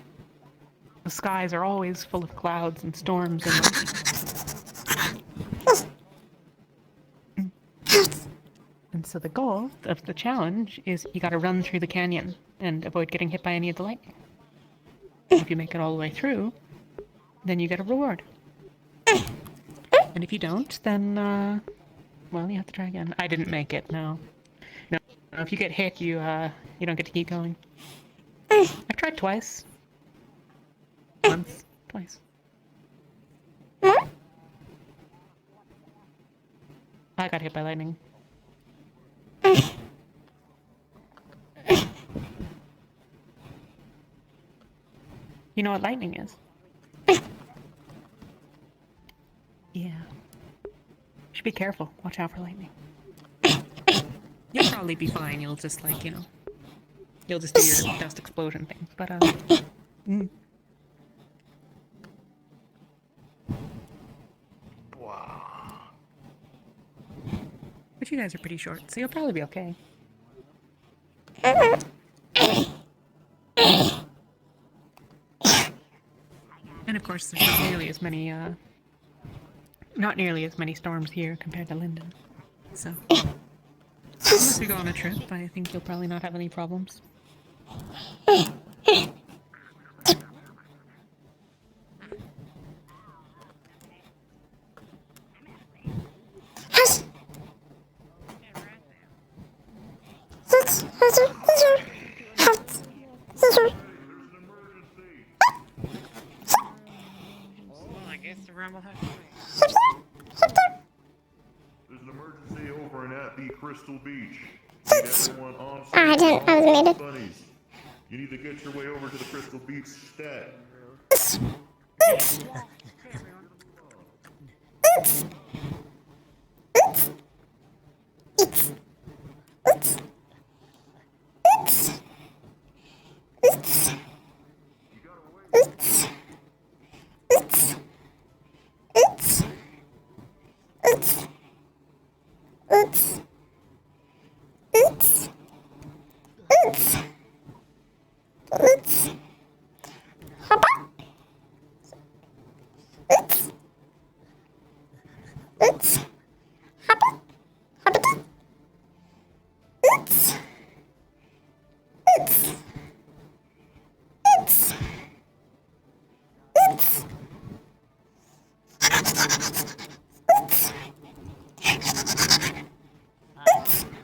skies are always full of clouds and storms and lightning. And so the goal of the challenge is you gotta run through the canyon and avoid getting hit by any of the lightning. If you make it all the way through, then you get a reward. And if you don't, then, well, you have to try again. I didn't make it, no. No, if you get hit, you don't get to keep going. I've tried twice. Once, twice. I got hit by lightning. You know what lightning is? Yeah. Should be careful. Watch out for lightning. You'll probably be fine. You'll just, like, you'll just do your dust explosion things. But, Wow. But you guys are pretty short, so you'll probably be okay. And of course, there's not nearly as many storms here compared to Linden. So, unless we go on a trip, I think you'll probably not have any problems. I guess the rumble has There's an emergency over and at the Crystal Beach. Need everyone on I was muted. bunnies. You need to get your way over to the Crystal Beach stat.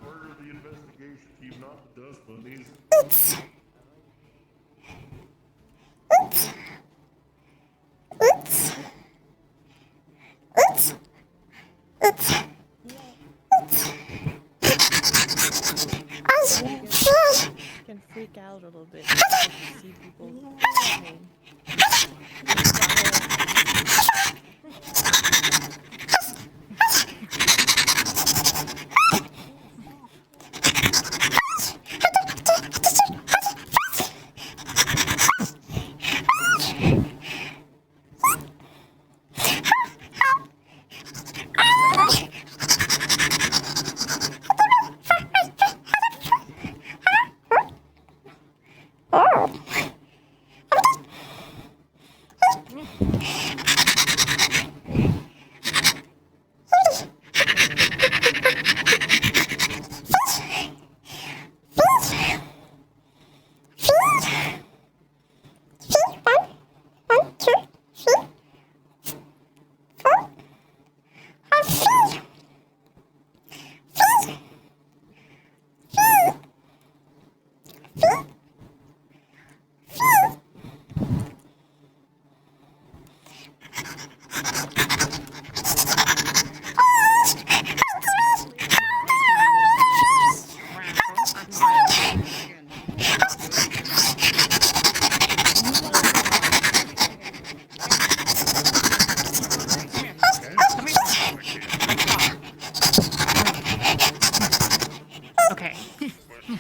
Murder the investigation team, not the dust bunnies. Can freak out a little bit if you see people pain.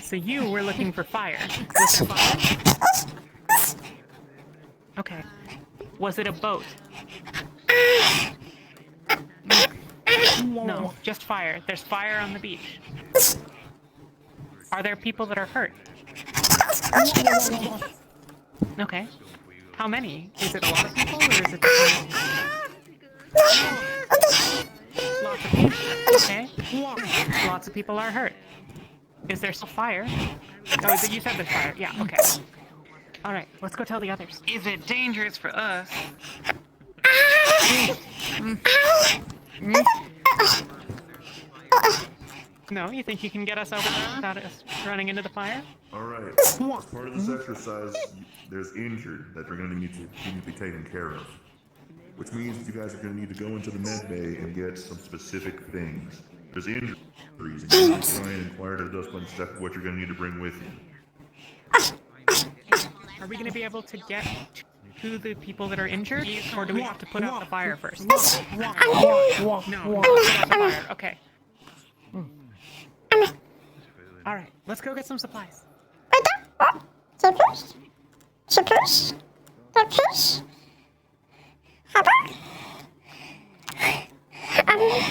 So you were looking for fire. Was there fire? Okay. Was it a boat? No, just fire. There's fire on the beach. Are there people that are hurt? Okay. How many? Is it a lot of people or is it lots of people? Okay. Lots of people are hurt. Is there still fire? Oh, you said there's fire. Yeah, okay. Alright, let's go tell the others. Is it dangerous for us? No, you think you can get us over there without us running into the fire? Alright, as part of this exercise, there's injured that are going to need to be taken care of. Which means you guys are going to need to go into the med bay and get some specific things. There's injuries, and you need to try and inquire to the Dust Bunny exactly what you're going to need to bring with you. Are we going to be able to get to the people that are injured, or do we have to put out the fire first? No, put out the fire. Okay. Alright, let's go get some supplies.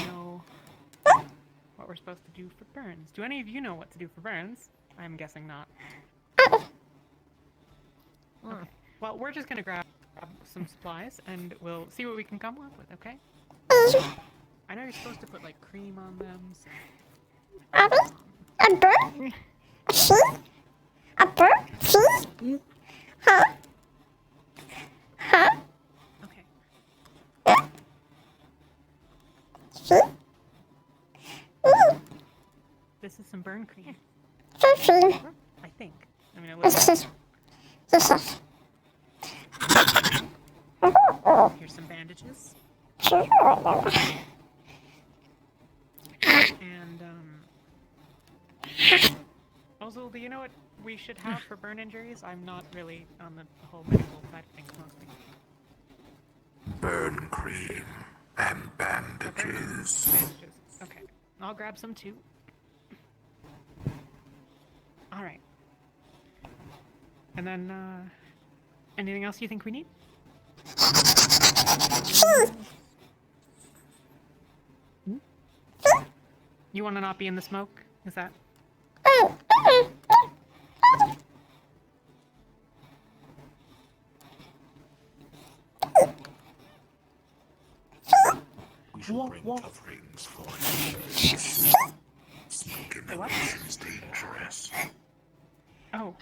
Know what we're supposed to do for burns. Do any of you know what to do for burns? I'm guessing not. Okay. Well, we're just gonna grab some supplies and we'll see what we can come up with, okay? I know you're supposed to put like cream on them. So... A bird? A sheep? A bird? Sheep? Huh? Huh? Okay. Sheep? This is some burn cream. Sheep. I think. I mean, it This looks. is. Here's some bandages. And also, do you know what we should have for burn injuries? I'm not really on the whole medical side of things mostly. Burn cream and bandages. Okay, I'll grab some too. Alright. And then, anything else you think we need? You want to not be in the smoke? Is that? We should bring coverings for you. Smoke inhalation is dangerous. Oh,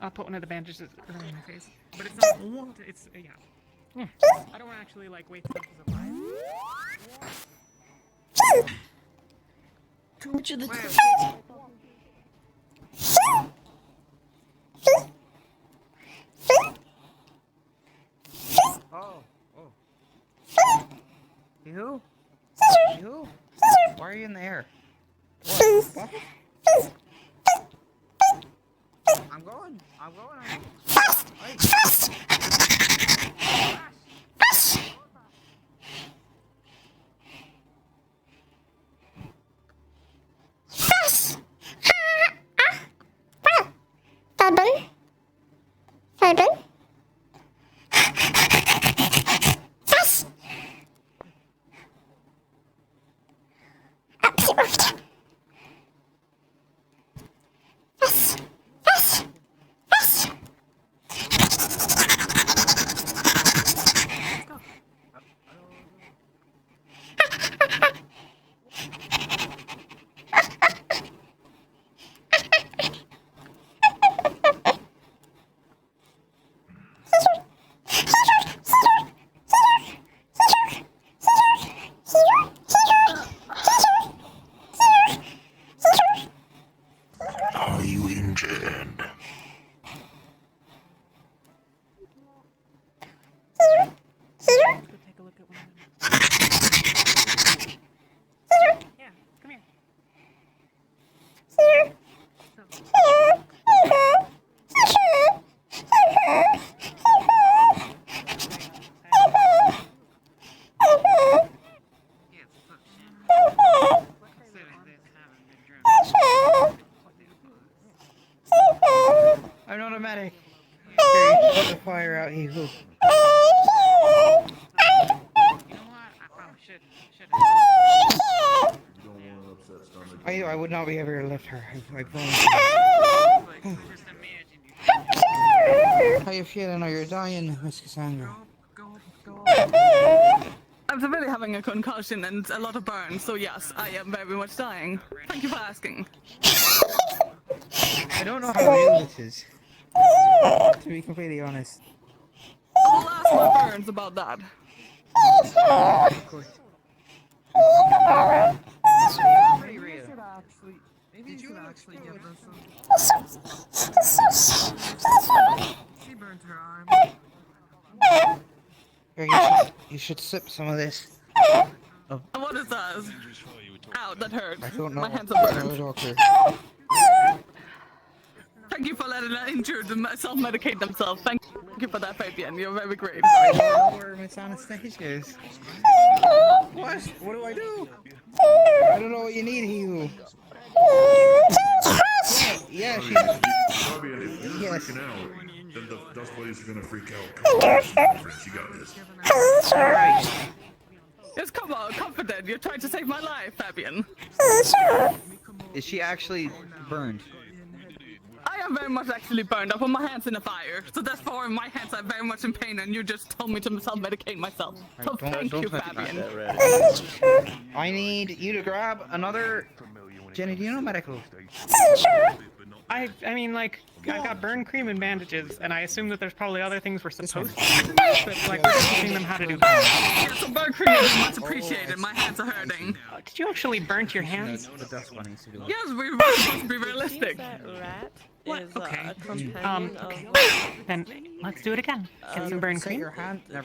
I'll put one of the bandages around my face. But it's not, it's, yeah. I don't want to actually, like, wait for the supply. Too much of the Oh. You? You? Why are you in the air? What? I'm going. Fast! Fabian? Fast! Absolut. Fast! Are you injured? Take a look at one of them. Yeah, come here. I'm not a medic. Here, you put the fire out, you. You know what? I probably should. You don't want to upset stomach. I would not be able to lift her. I promise. Just imagine you. How you feeling? Are you dying, Miss Cassandra? I'm severely having a concussion and a lot of burns, so yes, I am very much dying. Thank you for asking. I don't know how real this is. To be completely honest. I'll ask my burns about that. Of course. Pretty real. Maybe you should actually give her some. She burnt her arm. Here, you should sip some of this. Oh. What is that? Ow, that hurt. I don't know. My hands are burned. Doctor. Thank you for letting the injured self-medicate themselves. Thank you for that, Fabian. You're very great. I don't know where Miss Anastasia is. What? What do I do? I don't know what you need, Hugh. Yeah, she... Fabian, if you're freaking out, then the Dust Buddies are gonna freak out. You got this. Alright. Yes, come on, confident. You're trying to save my life, Fabian. Is she actually burned? I am very much actually burned. I put my hands in the fire, so therefore my hands are very much in pain, and you just told me to self-medicate myself. So thank you, Fabian. I need you to grab another... Jenny, do you know medical? I mean, like, I've got burn cream and bandages, and I assume that there's probably other things we're supposed to do, but, like, we're teaching them how to do that. Yeah, so burn cream is much appreciated. My hands are hurting. Did you actually burn your hands? Yes, we were supposed to be realistic. What? Is, Okay. companion of- Then let's do it again. Get some burn cream. Your hand. You're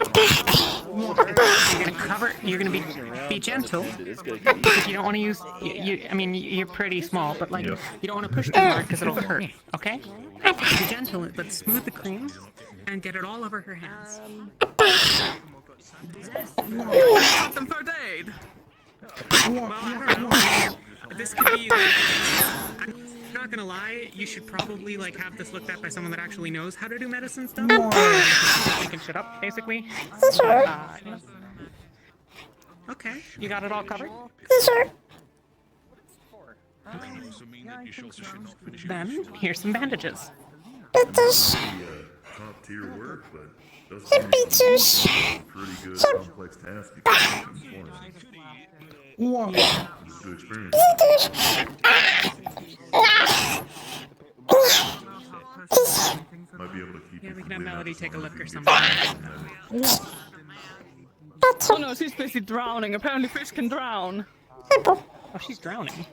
gonna cover. You're gonna be gentle. Because you don't want to use. I mean, you're pretty small, but like, you don't want to push too hard because it'll hurt. Okay? Be gentle, but smooth the cream and get it all over her hands. Got them for aid. Well, I don't know. This could be like. I'm not gonna lie, you should probably like have this looked at by someone that actually knows how to do medicine stuff. You can shut up, basically. Okay, you got it all covered? Then, here's some bandages. Top tier work, but doesn't pretty good complex task. It's a good experience. Might be able to keep Yeah, you we from can have bleeding out Melody to take a some look or of something. Oh no, she's basically drowning. Apparently fish can drown. Oh, she's drowning.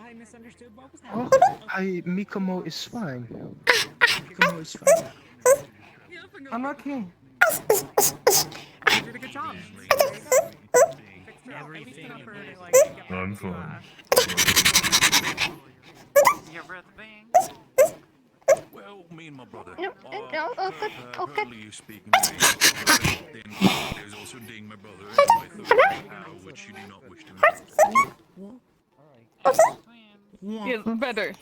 I misunderstood what was happening. Mikomo is fine. Mikomo is fine. I'm okay. You did a good job. I'm fine. Your breath being. Well, me and my brother. No, okay. You speaking to me. Then there's also Ding, my brother, and my third pal, which you do not wish to know. Yes, better.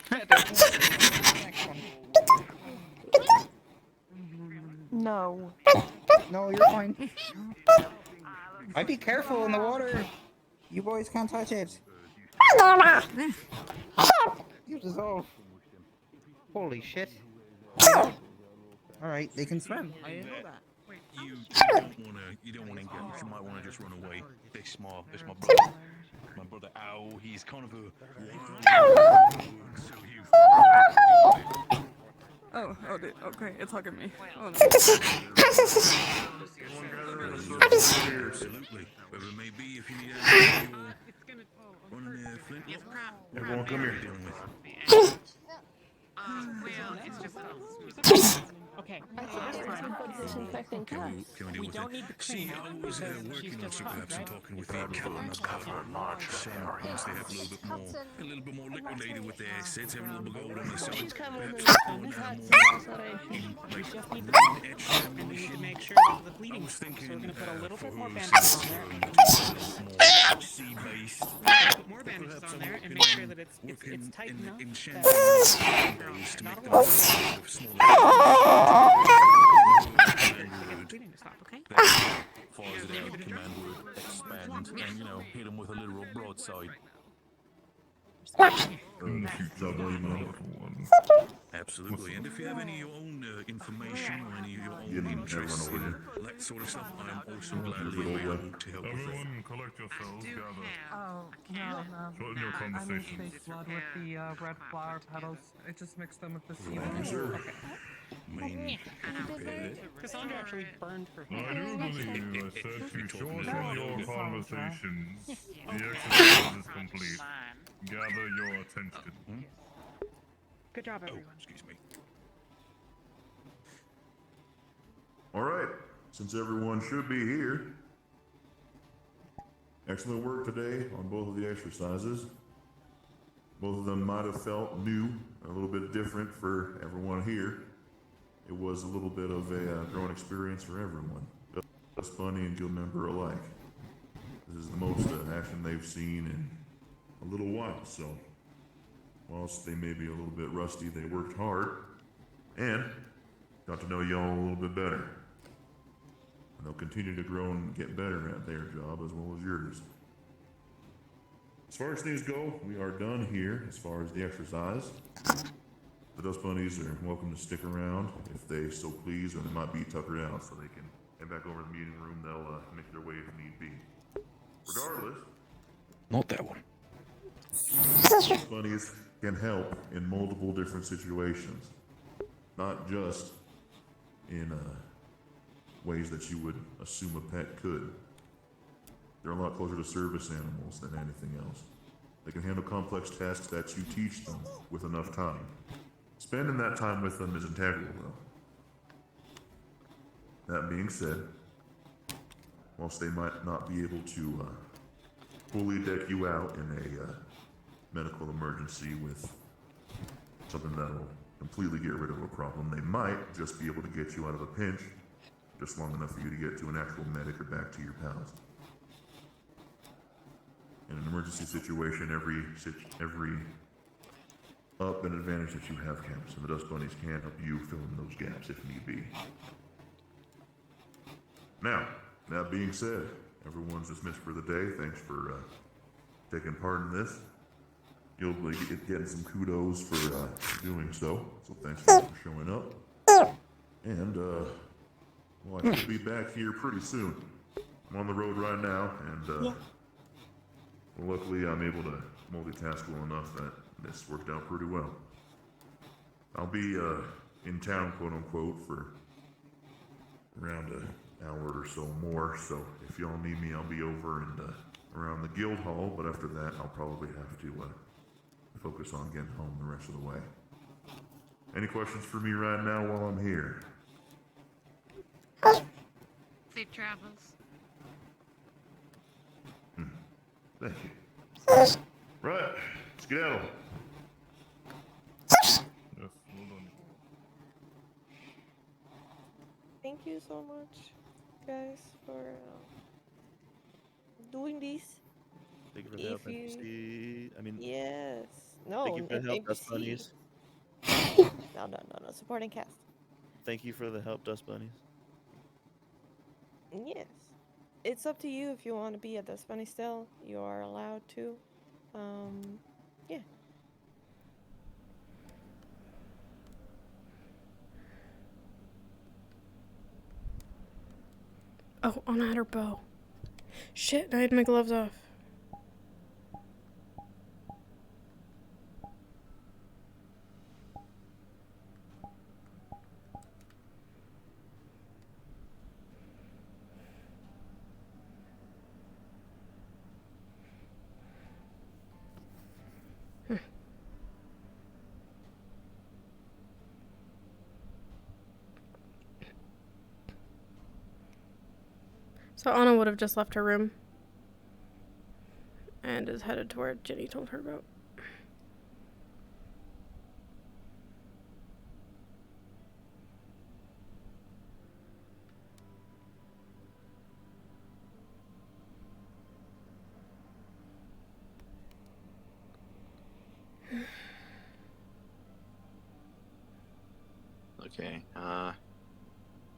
No. No, you're fine. I'd be careful in the water. You boys can't touch it. You dissolve. Holy shit. Alright, they can swim. I didn't know that. You don't wanna engage. You might wanna just run away. This my brother. My brother Owl, he's kind of a Oh, okay, it's hugging me. Oh no. Absolutely. Whatever it may be, if you need anything, you're running flintlock. Everyone come here. Well, it's just okay. Disinfecting Can we deal We with don't it? need the See, cleaner I was because she's working on just some fine, perhaps and right? talking with the captains. Once they have a little bit more liquidated with their assets, have a little bit gold on their side. She's coming in Perhaps the going down hot more laceration. We just need the round cleaner, extra and we need to ammunition. make sure that the I bleeding was stops. thinking So we're gonna put a little for bit more her bandages since on there. more sea-based. We're gonna put more bandages Perhaps on I'm there and working make sure on that it's working tight in enough. enchanting That those to not make a them lot. smaller. Bleeding to stop, okay? That follows it out, command word, expand, and hit them with a literal broadside. Absolutely, and if you have any of your own information or any of your own interests in that sort of stuff, I am also gladly available to help with that. Everyone, collect yourselves, gather. Oh, no. Shorten your I made conversations. fake blood with the red flower petals. I just mixed them with the seed. Yes, sir. Okay. Cassandra actually burned her I hand. do believe I said to shorten your No. conversations. The exercise is complete. Gather your attention. Good job, everyone. Excuse me. Alright, since everyone should be here. Excellent work today on both of the exercises. Both of them might have felt new, a little bit different for everyone here. It was a little bit of a growing experience for everyone, Dust Bunny and guild member alike. This is the most action they've seen in a little while, so whilst they may be a little bit rusty, they worked hard and got to know y'all a little bit better. And they'll continue to grow and get better at their job as well as yours. As far as things go, we are done here as far as the exercise. The Dust Bunnies are welcome to stick around if they so please, or they might be tuckered out so they can head back over to the meeting room. They'll make their way if need be. Regardless, Not that one. Dust Bunnies can help in multiple different situations, not just in ways that you would assume a pet could. They're a lot closer to service animals than anything else. They can handle complex tasks that you teach them with enough time. Spending that time with them is integral, though. That being said, whilst they might not be able to fully deck you out in a medical emergency with something that'll completely get rid of a problem, they might just be able to get you out of a pinch just long enough for you to get to an actual medic or back to your pals. In an emergency situation, every up and advantage that you have counts, and the Dust Bunnies can help you fill in those gaps if need be. Now, that being said, everyone's dismissed for the day. Thanks for taking part in this. You'll be getting some kudos for doing so. So thanks for showing up. And well, I should be back here pretty soon. I'm on the road right now, and well, luckily I'm able to multitask well enough that this worked out pretty well. I'll be in town, quote unquote, for around an hour or so more. So if y'all need me, I'll be over and around the guild hall. But after that, I'll probably have to focus on getting home the rest of the way. Any questions for me right now while I'm here? Safe travels. Thank you. Right, skedaddle. Yes, well done. Thank you so much, guys, for doing this. Thank you for the help, NPC. I mean, yes. No, thank you for the help, Dust NPC. Bunnies. No, supporting cast. Thank you for the help, Dust Bunnies. Yes. It's up to you if you want to be at Dust Bunny still. You are allowed to. Yeah. Oh, Anna had her bow. Shit, I had my gloves off. So Anna would have just left her room and is headed to where Ginny told her about. Okay,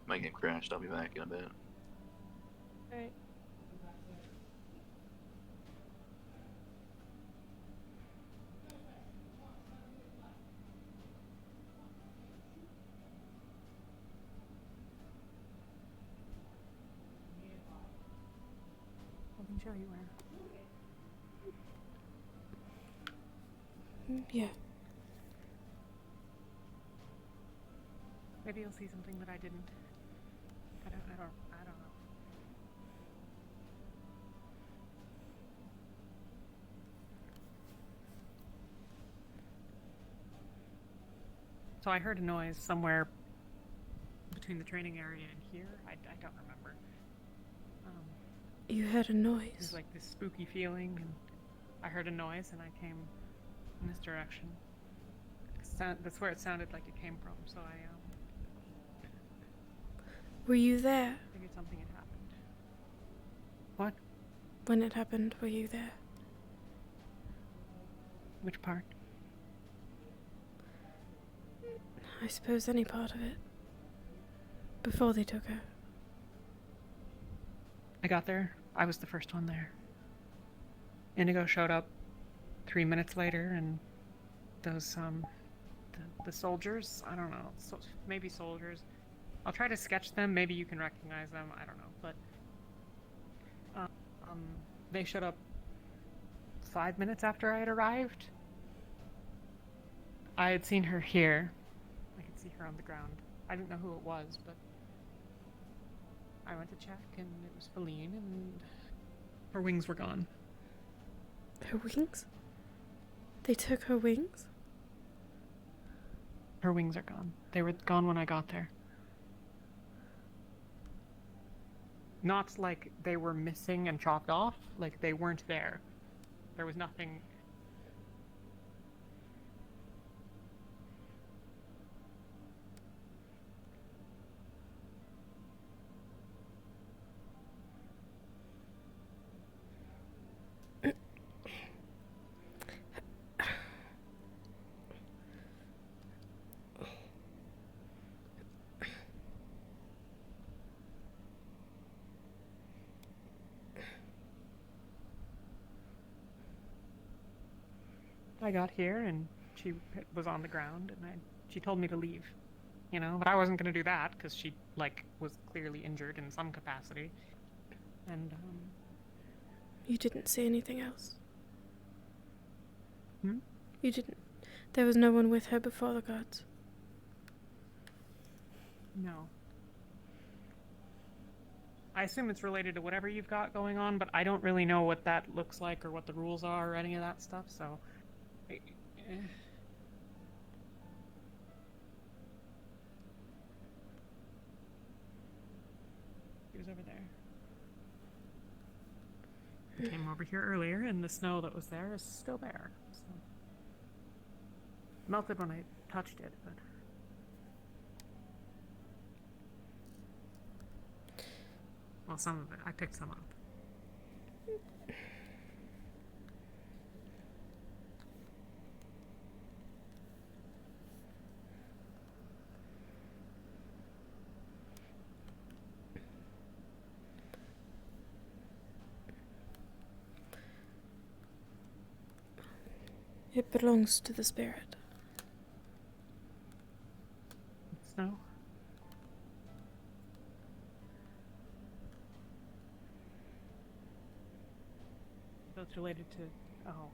my game crashed. I'll be back in a bit. Alright. I can show you where. Yeah. Maybe you'll see something that I didn't. I don't know. So I heard a noise somewhere between the training area and here. I don't remember. You heard a It noise. was like this spooky feeling, and I heard a noise, and I came in this direction. That's where it sounded like it came from. So I Were you there? figured something had happened. What? When it happened, were you there? Which part? I suppose any part of it. Before they took her. I got there. I was the first one there. Indigo showed up 3 minutes later, and those the soldiers. I don't know. Maybe soldiers. I'll try to sketch them. Maybe you can recognize them. I don't know. But they showed up 5 minutes after I had arrived. I had seen her here. I could see her on the ground. I didn't know who it was, but I went to check, and it was Feline, and her wings were gone. Her wings? They took her wings? Her wings are gone. They were gone when I got there. Not like they were missing and chopped off, like they weren't there. There was nothing. I got here and she was on the ground, and she told me to leave, you know, but I wasn't gonna do that because she like was clearly injured in some capacity, and You didn't see anything else? Hmm? You didn't. There was no one with her before the guards? no. I assume it's related to whatever you've got going on, but I don't really know what that looks like or what the rules are or any of that stuff, so. He was over there. I came over here earlier, and the snow that was there is still there. So. Melted when I touched it, but. Well, some of it. I picked some up. It belongs to the spirit. Snow? So it's related to. Oh.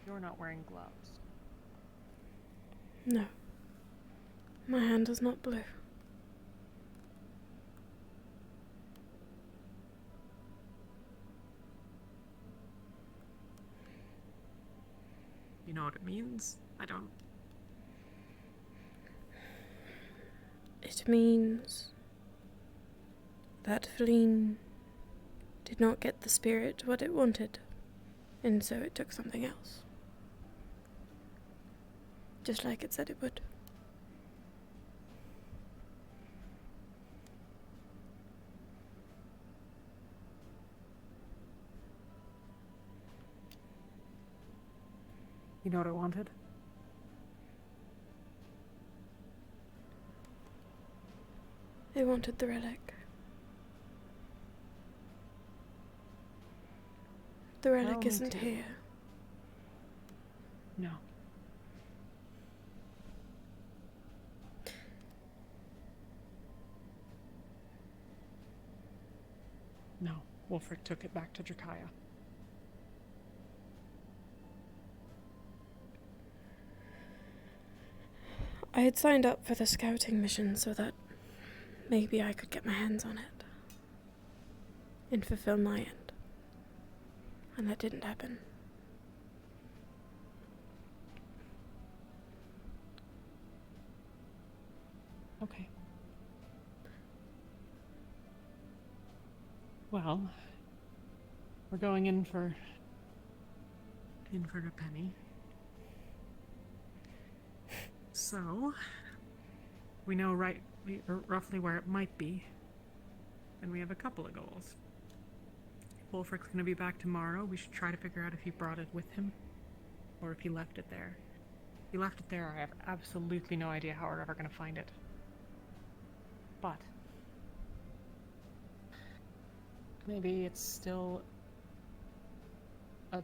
You're not wearing gloves. No. My hand is not blue. You know what it means? I don't. It means that Feline did not get the spirit what it wanted, and so it took something else. Just like it said it would. You know what I wanted? They wanted the relic. The relic Well, me isn't too. here. No. No, Wolfric took it back to Drakaya. I had signed up for the scouting mission so that maybe I could get my hands on it and fulfill my end. And that didn't happen. Okay. Well, we're going in for a penny. So, we know roughly where it might be, and we have a couple of goals. Wolfric's gonna be back tomorrow. We should try to figure out if he brought it with him, or if he left it there. If he left it there, I have absolutely no idea how we're ever gonna find it. But maybe it's still a...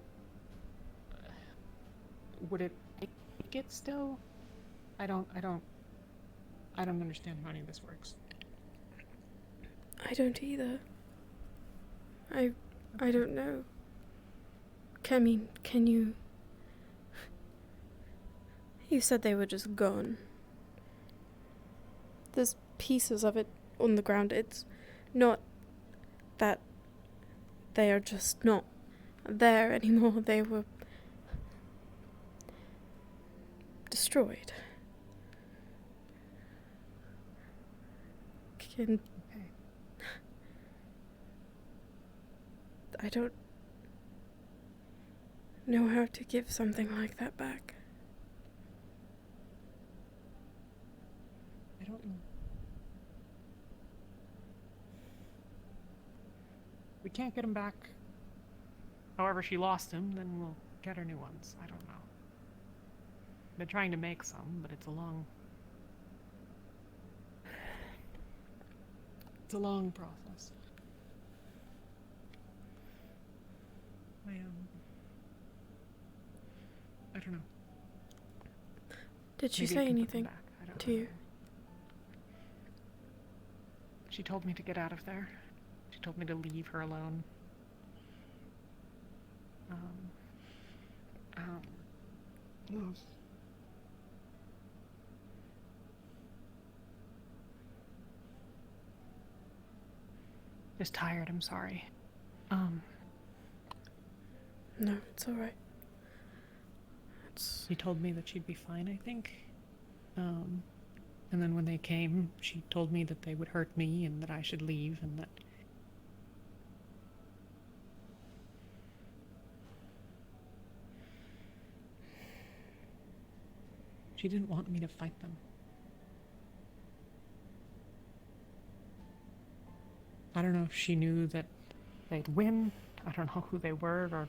Would it make it still? I don't understand how any of this works. I don't either. I don't know. Can you... You said they were just gone. There's pieces of it on the ground. It's not that they are just not there anymore. They were destroyed. I don't know how to give something like that back. I don't know. We can't get him back. However she lost him, then we'll get her new ones. I don't know. Been trying to make some, but it's a long process. I don't know. Did she Maybe I say can put them anything back. I don't to you? She told me to get out of there. She told me to leave her alone. Just tired, I'm sorry. No, it's alright. She told me that she'd be fine, I think. And then when they came, she told me that they would hurt me and that I should leave and that... She didn't want me to fight them. I don't know if she knew that they'd win. I don't know who they were, or...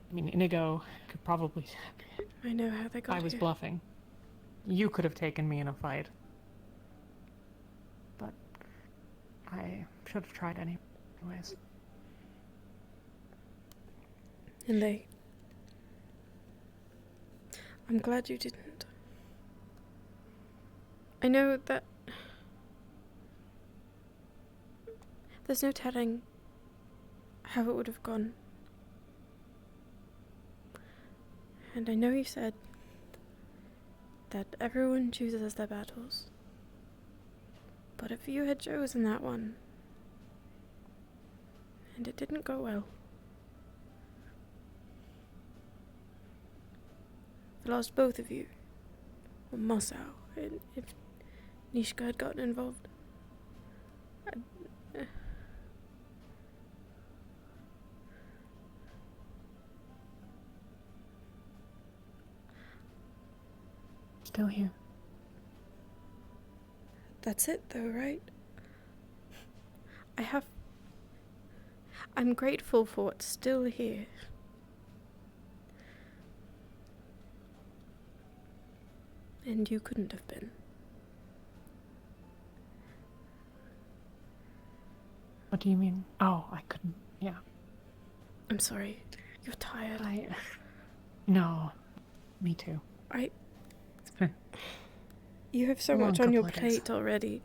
I mean, Indigo could probably... I know how they got I was here. bluffing. You could have taken me in a fight. But I should have tried anyways. And they... I'm glad you didn't. I know that... There's no telling how it would have gone. And I know you said that everyone chooses their battles. But if you had chosen that one, and it didn't go well, I lost both of you, or Mossau, and if Nishka had gotten involved. Still here. That's it, though, right? I'm grateful for what's still here. And you couldn't have been. What do you mean? Oh, I couldn't. Yeah. I'm sorry. You're tired. No. Me too. It's been You have so a long much on your couple of days. plate already.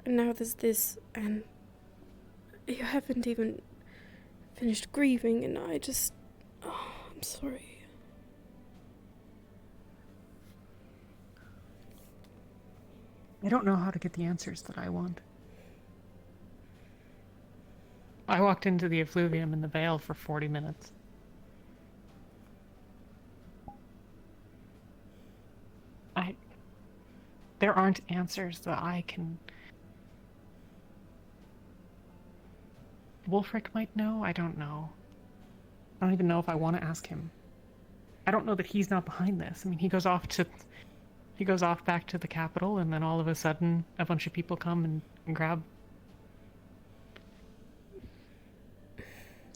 And now there's this, and you haven't even finished grieving, and I just... Oh, I'm sorry. I don't know how to get the answers that I want. I walked into the effluvium in the Vale for 40 minutes. There aren't answers that I can... Wolfric might know? I don't know. I don't even know if I want to ask him. I don't know that he's not behind this. I mean, he goes off back to the capital, and then all of a sudden, a bunch of people come and grab...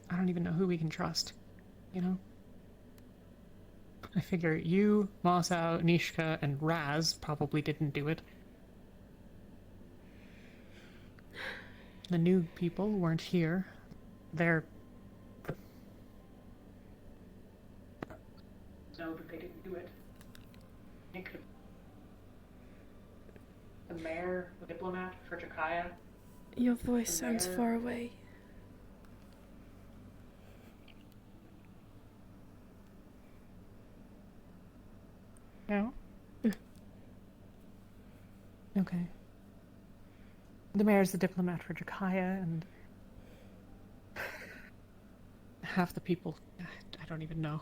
I don't even know who we can trust, you know? I figure you, Masao, Nishka, and Raz probably didn't do it. The new people weren't here. They're... No, but they didn't do it. They could have... The mayor, the diplomat, for Jakaya. Your voice sounds far away. No? Okay. The mayor's the diplomat for Jakaya, and half the people, I don't even know.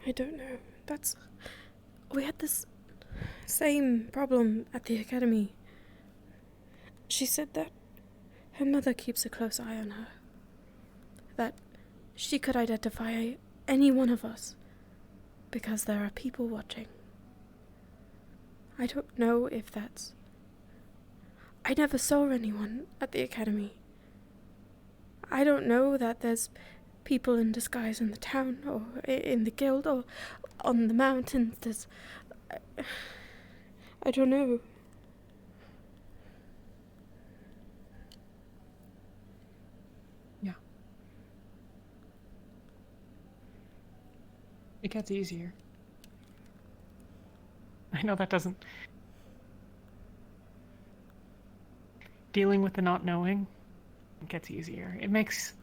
I don't know. We had this same problem at the academy. She said that her mother keeps a close eye on her. That she could identify any one of us because there are people watching. I don't know if that's... I never saw anyone at the academy. I don't know that there's people in disguise in the town, or in the guild, or on the mountains. There's... I don't know. Yeah. It gets easier. I know that doesn't... Dealing with the not knowing, it gets easier. It makes...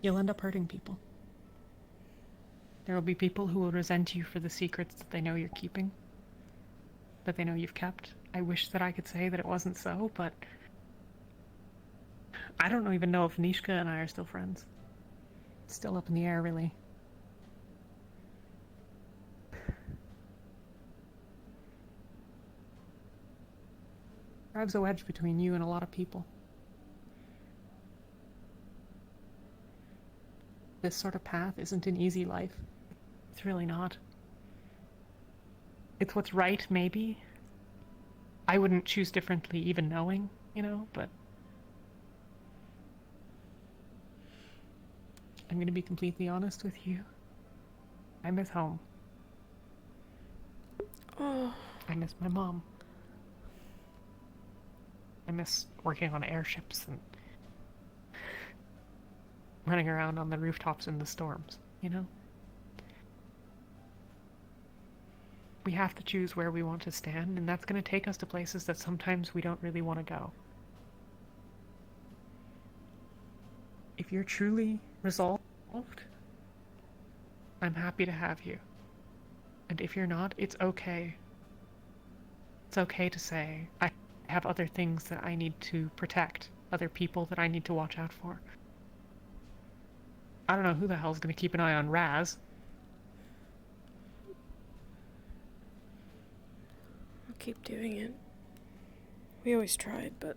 You'll end up hurting people. There will be people who will resent you for the secrets that they know you're keeping, that they know you've kept. I wish that I could say that it wasn't so, but... I don't even know if Nishka and I are still friends. It's still up in the air, really. Drives a wedge between you and a lot of people. This sort of path isn't an easy life. It's really not. It's what's right, maybe. I wouldn't choose differently even knowing, you know, but... I'm gonna be completely honest with you. I miss home. Oh. I miss my mom. I miss working on airships and running around on the rooftops in the storms, you know? We have to choose where we want to stand, and that's going to take us to places that sometimes we don't really want to go. If you're truly resolved, I'm happy to have you. And if you're not, it's okay. It's okay to say, I have other things that I need to protect, other people that I need to watch out for. I don't know who the hell's gonna keep an eye on Raz. keep doing it. We always tried, but...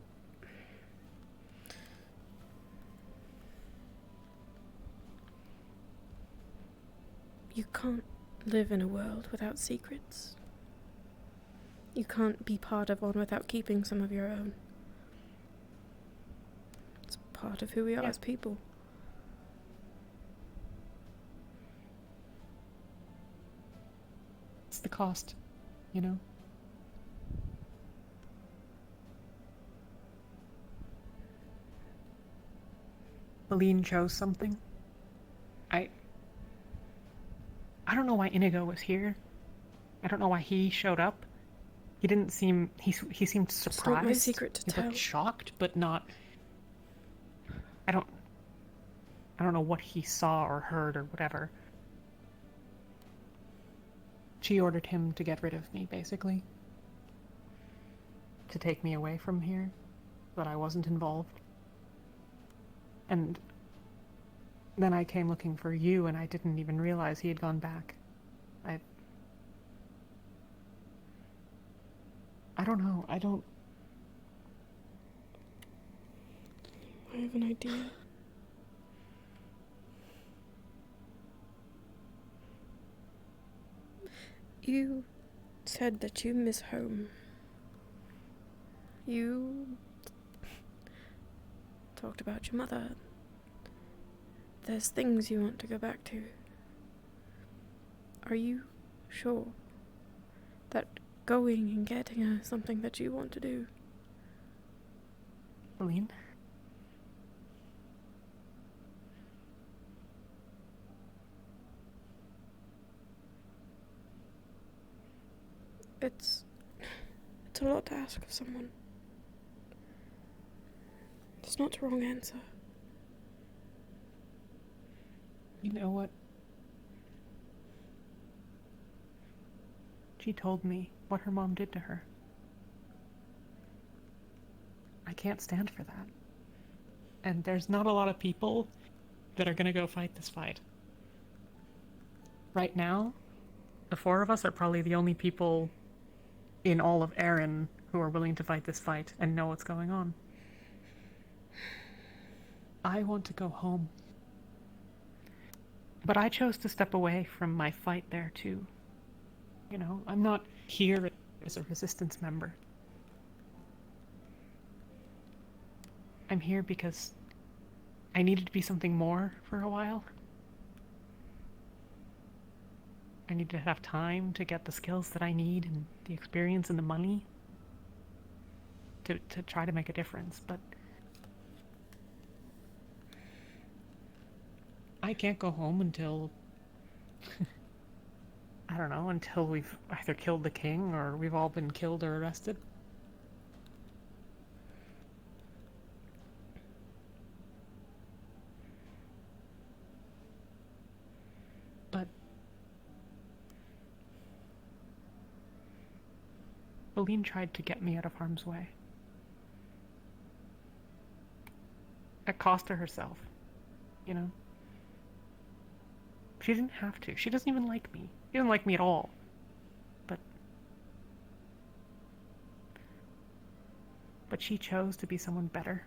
You can't live in a world without secrets. You can't be part of one without keeping some of your own. It's part of who we are as people. It's the cost, you know? Feline chose something. I don't know why Inigo was here. I don't know why he showed up. He didn't seem... He seemed surprised. It's not my secret to He tell. looked shocked, but not... I don't know what he saw or heard or whatever. She ordered him to get rid of me, basically. To take me away from here. But I wasn't involved. And then I came looking for you, and I didn't even realize he had gone back. I don't know. I have an idea. You said that you miss home. You talked about your mother. There's things you want to go back to. Are you sure that going and getting her is something that you want to do? Feline? It's a lot to ask of someone. It's not the wrong answer. You know what? She told me what her mom did to her. I can't stand for that. And there's not a lot of people that are gonna go fight this fight. Right now, the four of us are probably the only people in all of Erin who are willing to fight this fight and know what's going on. I want to go home. But I chose to step away from my fight there too. You know, I'm not here as a resistance member. I'm here because I needed to be something more for a while. I need to have time to get the skills that I need and the experience and the money to try to make a difference, but I can't go home until I don't know, until we've either killed the king or we've all been killed or arrested. But Feline tried to get me out of harm's way. It cost her herself, you know? She didn't have to. She doesn't even like me. She doesn't like me at all. But she chose to be someone better.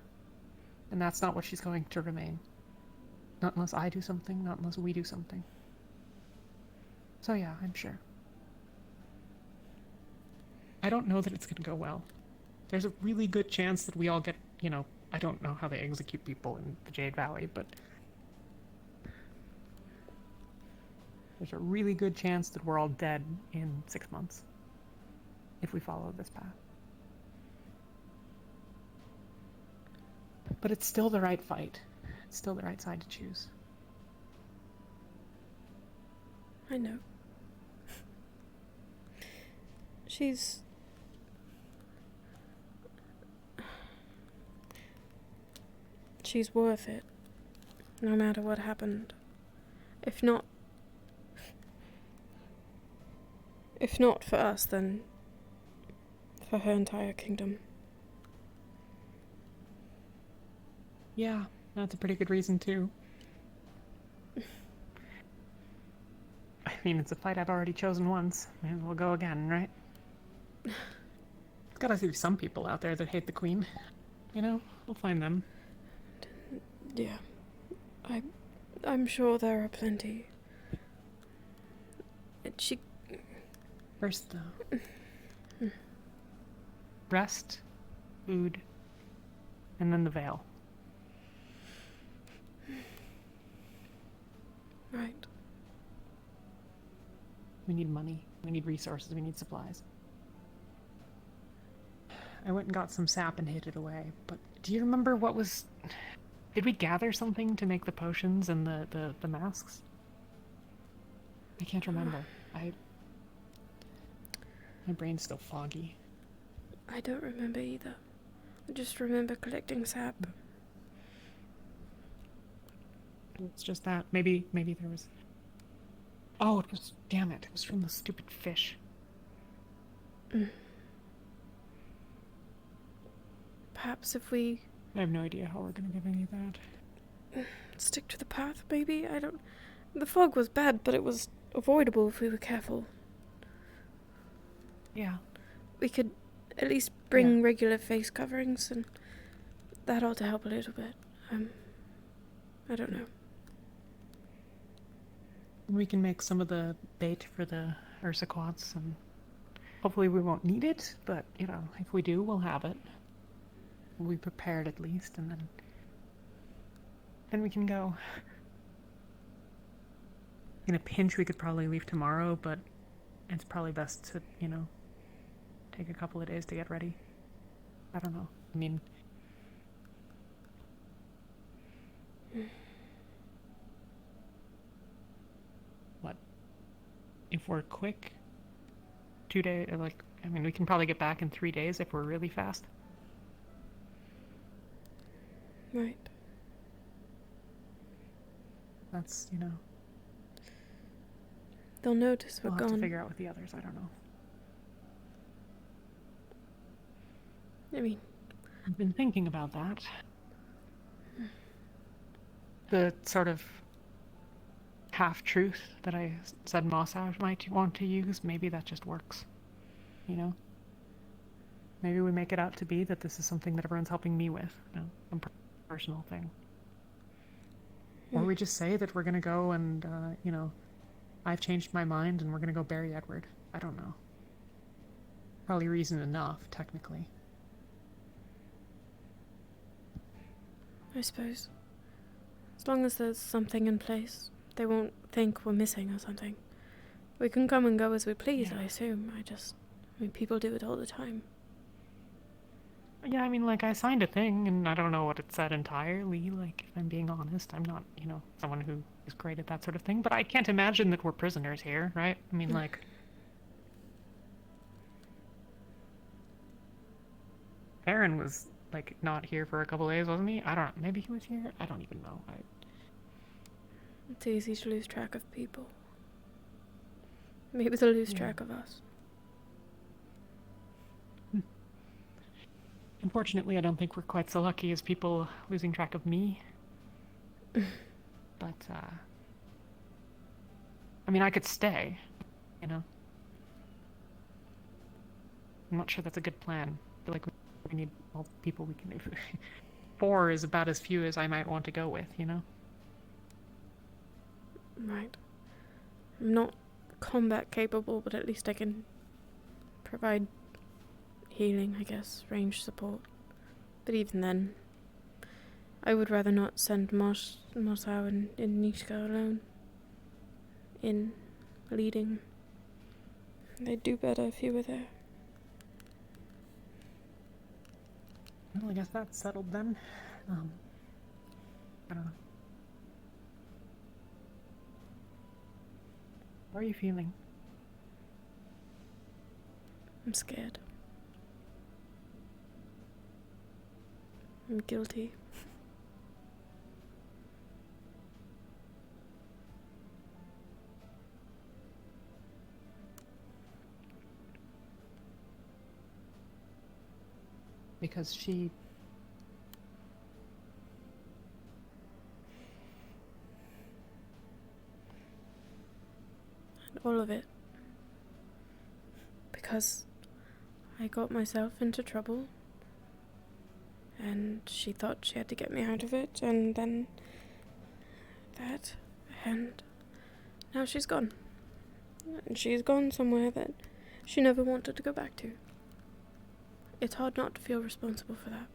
And that's not what she's going to remain. Not unless I do something, not unless we do something. So yeah, I'm sure. I don't know that it's gonna go well. There's a really good chance that we all get, you know, I don't know how they execute people in the Jade Valley, but there's a really good chance that we're all dead in 6 months. If we follow this path. But it's still the right fight. It's still the right side to choose. I know. She's worth it, no matter what happened. If not for us, then for her entire kingdom. Yeah, that's a pretty good reason too. I mean, it's a fight I've already chosen once. Maybe we'll go again, right? gotta be some people out there that hate the Queen. You know, we'll find them. Yeah. I'm sure there are plenty. She... First, though. Rest, food, and then the veil. Right. We need money. We need resources. We need supplies. I went and got some sap and hid it away, but do you remember what was... Did we gather something to make the potions and the masks? I can't remember. My brain's still foggy. I don't remember either. I just remember collecting sap. It's just that. Maybe there was... Oh, it was... Damn it. It was from the stupid fish. Perhaps if we... I have no idea how we're gonna get any of that. Stick to the path, maybe? I don't... The fog was bad, but it was avoidable if we were careful. Yeah. We could at least bring regular face coverings, and that ought to help a little bit. I don't know. We can make some of the bait for the Ursa-quats, and hopefully we won't need it, but, you know, if we do, we'll have it. We'll be prepared at least, and then we can go. In a pinch, we could probably leave tomorrow, but it's probably best to, you know, take a couple of days to get ready. I don't know. I mean... What? If we're quick, 2 days, like, I mean, we can probably get back in 3 days if we're really fast. Right. That's, you know... They'll notice we're we'll gone. have to figure out with the others, I don't know. I mean... I've been thinking about that. The sort of half-truth that I said Mossad might want to use, maybe that just works. You know? Maybe we make it out to be that this is something that everyone's helping me with. You know, some personal thing. Or we just say that we're gonna go and, you know, I've changed my mind and we're gonna go bury Edward. I don't know. Probably reason enough, technically. I suppose. As long as there's something in place, they won't think we're missing or something. We can come and go as we please, I assume. I mean, people do it all the time. Yeah, I mean, like, I signed a thing, and I don't know what it said entirely. Like, if I'm being honest, I'm not, you know, someone who is great at that sort of thing. But I can't imagine that we're prisoners here, right? I mean, like... Aaron was, like, not here for a couple days, wasn't he? I don't know. Maybe he was here? I don't even know. It's easy to lose track of people. Maybe they'll lose track of us. Unfortunately, I don't think we're quite so lucky as people losing track of me. But, I mean, I could stay, you know? I'm not sure that's a good plan. I feel like we need all the people we can... 4 is about as few as I might want to go with, you know? Right. I'm not combat capable, but at least I can provide healing, I guess, range support. But even then, I would rather not send Mosau and Nishka alone. In leading. They'd do better if you were there. Well, I guess that's settled then. I don't know. How are you feeling? I'm scared. I'm guilty. Because she... And all of it. Because I got myself into trouble. And she thought she had to get me out of it, and then that, and now she's gone. And she's gone somewhere that she never wanted to go back to. It's hard not to feel responsible for that.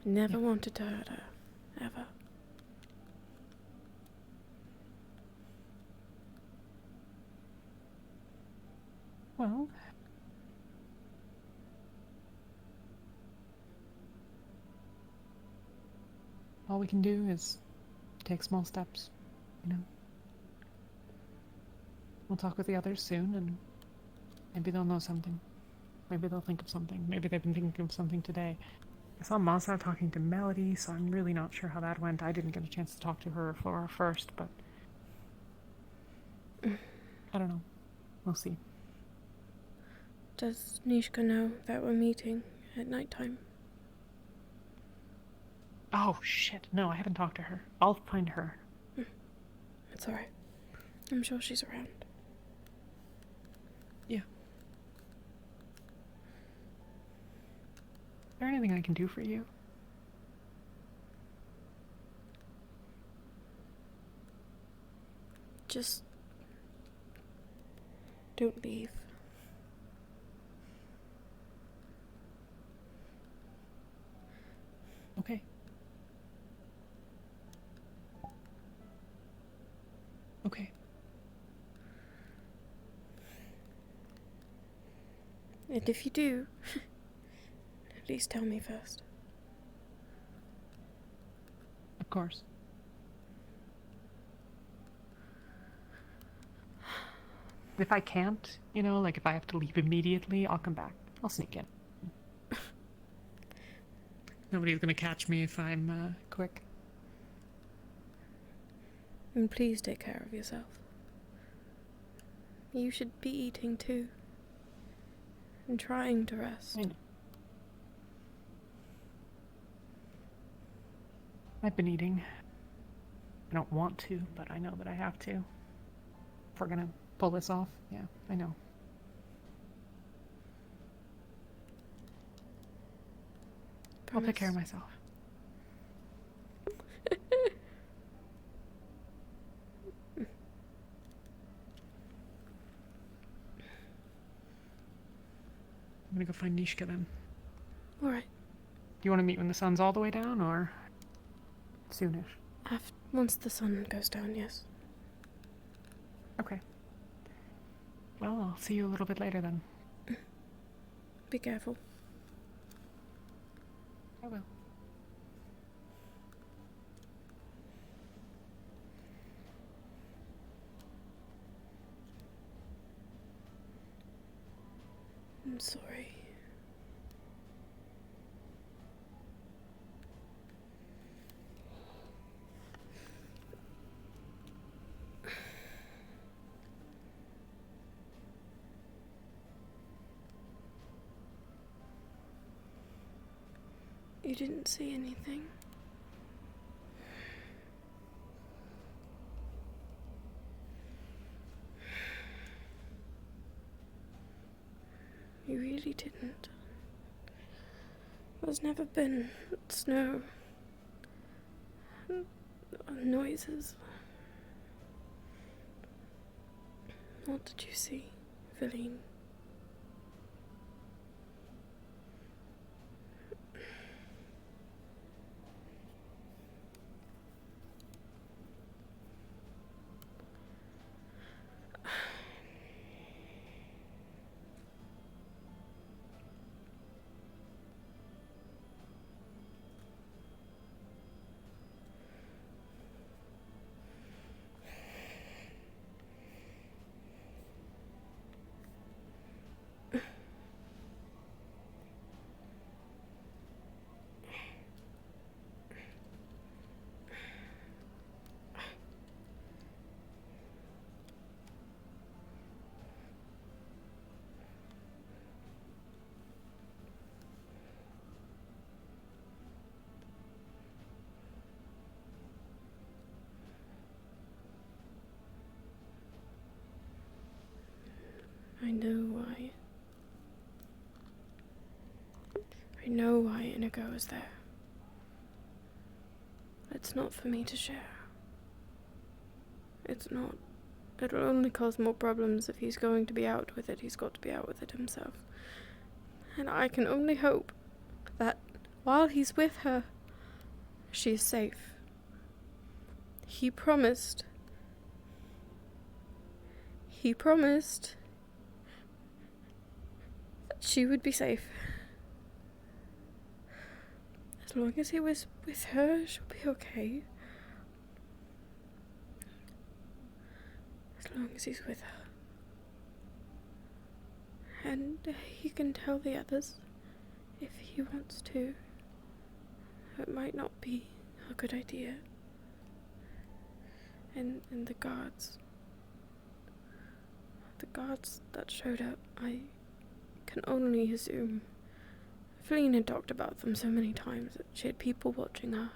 Never wanted to hurt her, ever. Well, all we can do is take small steps, you know. We'll talk with the others soon, and maybe they'll know something. Maybe they'll think of something. Maybe they've been thinking of something today. I saw Masa talking to Melody, so I'm really not sure how that went. I didn't get a chance to talk to her or Flora first, but I don't know. We'll see. Does Nishka know that we're meeting at nighttime? Oh, shit. No, I haven't talked to her. I'll find her. It's alright. I'm sure she's around. Yeah. Is there anything I can do for you? Just don't leave. Okay. Okay. And if you do, at least tell me first. Of course. If I can't, you know, like if I have to leave immediately, I'll come back. I'll sneak in. Nobody's gonna catch me if I'm quick. And please take care of yourself. You should be eating too. And trying to rest. I know. I've been eating. I don't want to, but I know that I have to. If we're gonna pull this off, yeah, I know. I'll take care of myself. I'm gonna go find Nishka then. Alright. Do you want to meet when the sun's all the way down, or soonish? Once the sun goes down, yes. Okay. Well, I'll see you a little bit later then. Be careful. I will. I'm sorry. You didn't see anything? You really didn't. There's never been snow, noises. What did you see, Feline? I know why. know why Inigo is there. It's not for me to share. It's not. It'll only cause more problems if he's going to be out with it. He's got to be out with it himself. And I can only hope that while he's with her, she's safe. He promised that she would be safe. As long as he was with her, she'll be okay. As long as he's with her. And he can tell the others, if he wants to. It might not be a good idea. And the guards that showed up, I can only assume. Feline had talked about them so many times, that she had people watching her.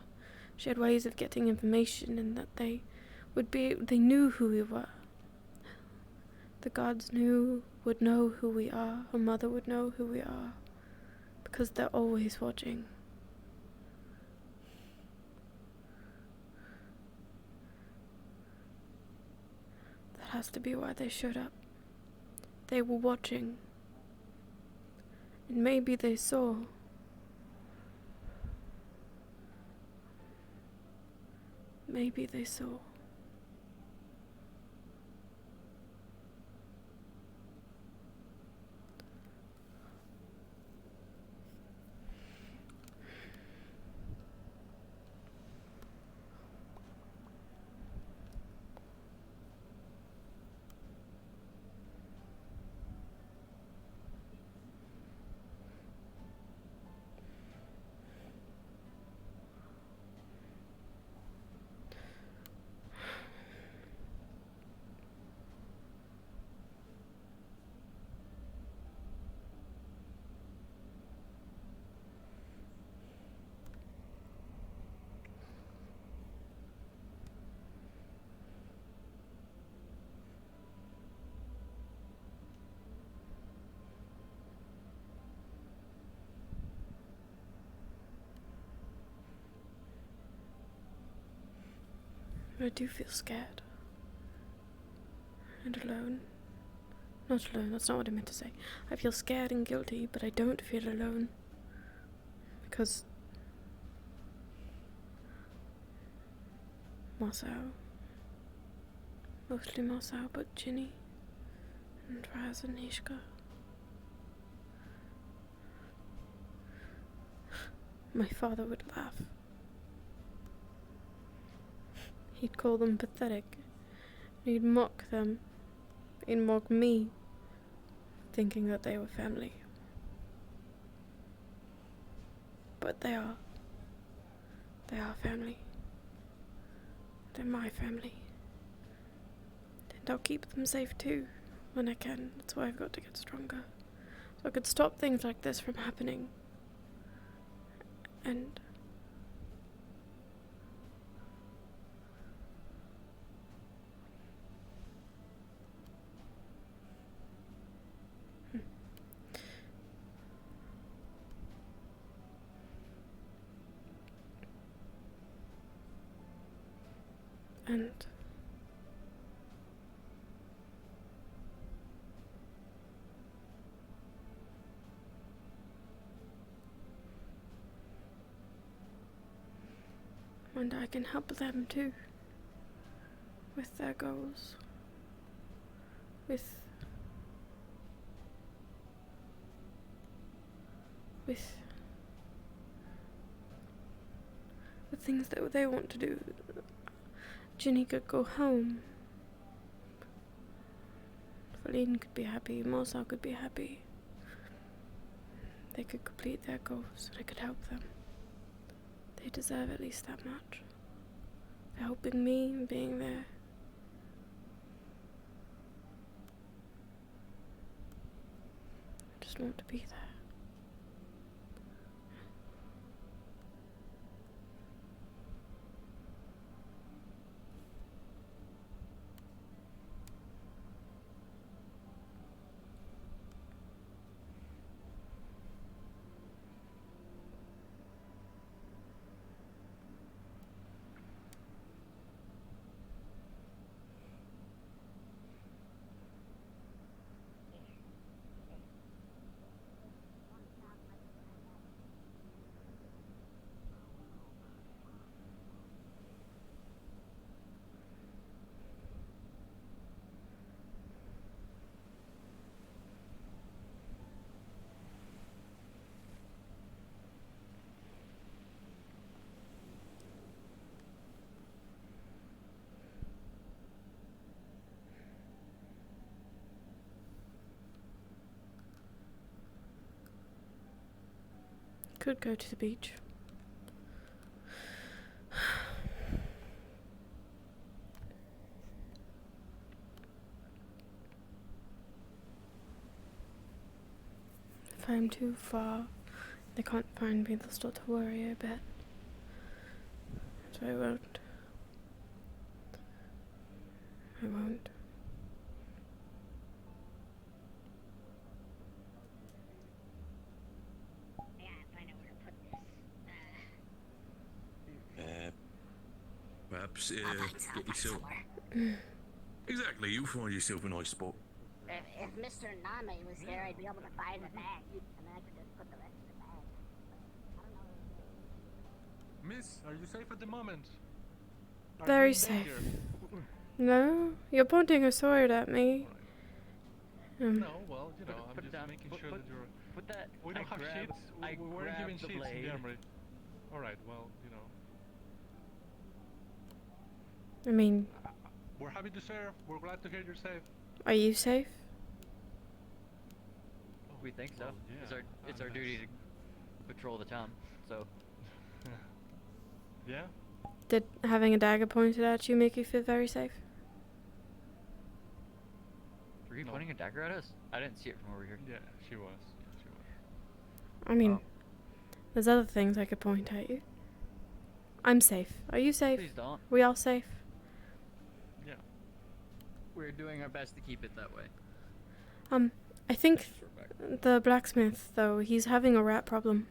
She had ways of getting information, and that they knew who we were. The guards would know who we are. Her mother would know who we are. Because they're always watching. That has to be why they showed up. They were watching. And maybe they saw. Maybe they saw. I do feel scared. And alone. Not alone, that's not what I meant to say. I feel scared and guilty, but I don't feel alone. Because Marcel. Mostly Marcel, but Ginny and Raz and Nishka. My father would laugh. He'd call them pathetic. He'd mock them. He'd mock me, thinking that they were family. But they are. They are family. They're my family. And I'll keep them safe too, when I can. That's why I've got to get stronger. So I could stop things like this from happening. And and I can help them too, with their goals, with the things that they want to do. Ginny could go home. Feline could be happy. Marcel could be happy. They could complete their goals, and I could help them. They deserve at least that much. For helping me and being there. I just want to be there. Could go to the beach. If I'm too far, they can't find me, they'll start to worry, I bet. So I won't. I won't. Perhaps get yourself. Exactly, you find yourself a nice spot. If Mr. Name was here, I'd be able to find the bag, and then I could just put the rest in the bag. Miss, are you safe at the moment? Are Very you in safe. danger? No, you're pointing a sword at me. No, well, you know, I'm put it just down. making Put- sure put- that you're... Put that. We don't have sheets. I We weren't given grabbed the sheets in blade. the armory. Alright, well, you know. I mean, We're happy to serve. We're glad to hear you're safe. are you safe? We think so. Well, yeah. It's our duty to patrol the town. So. Yeah? Did having a dagger pointed at you make you feel very safe? Were you pointing a dagger at us? I didn't see it from over here. Yeah, she was. Yeah, she was. I mean, there's other things I could point at you. I'm safe. Are you safe? Please don't. We all safe? Yeah. We're doing our best to keep it that way. I think the blacksmith, though, he's having a rat problem.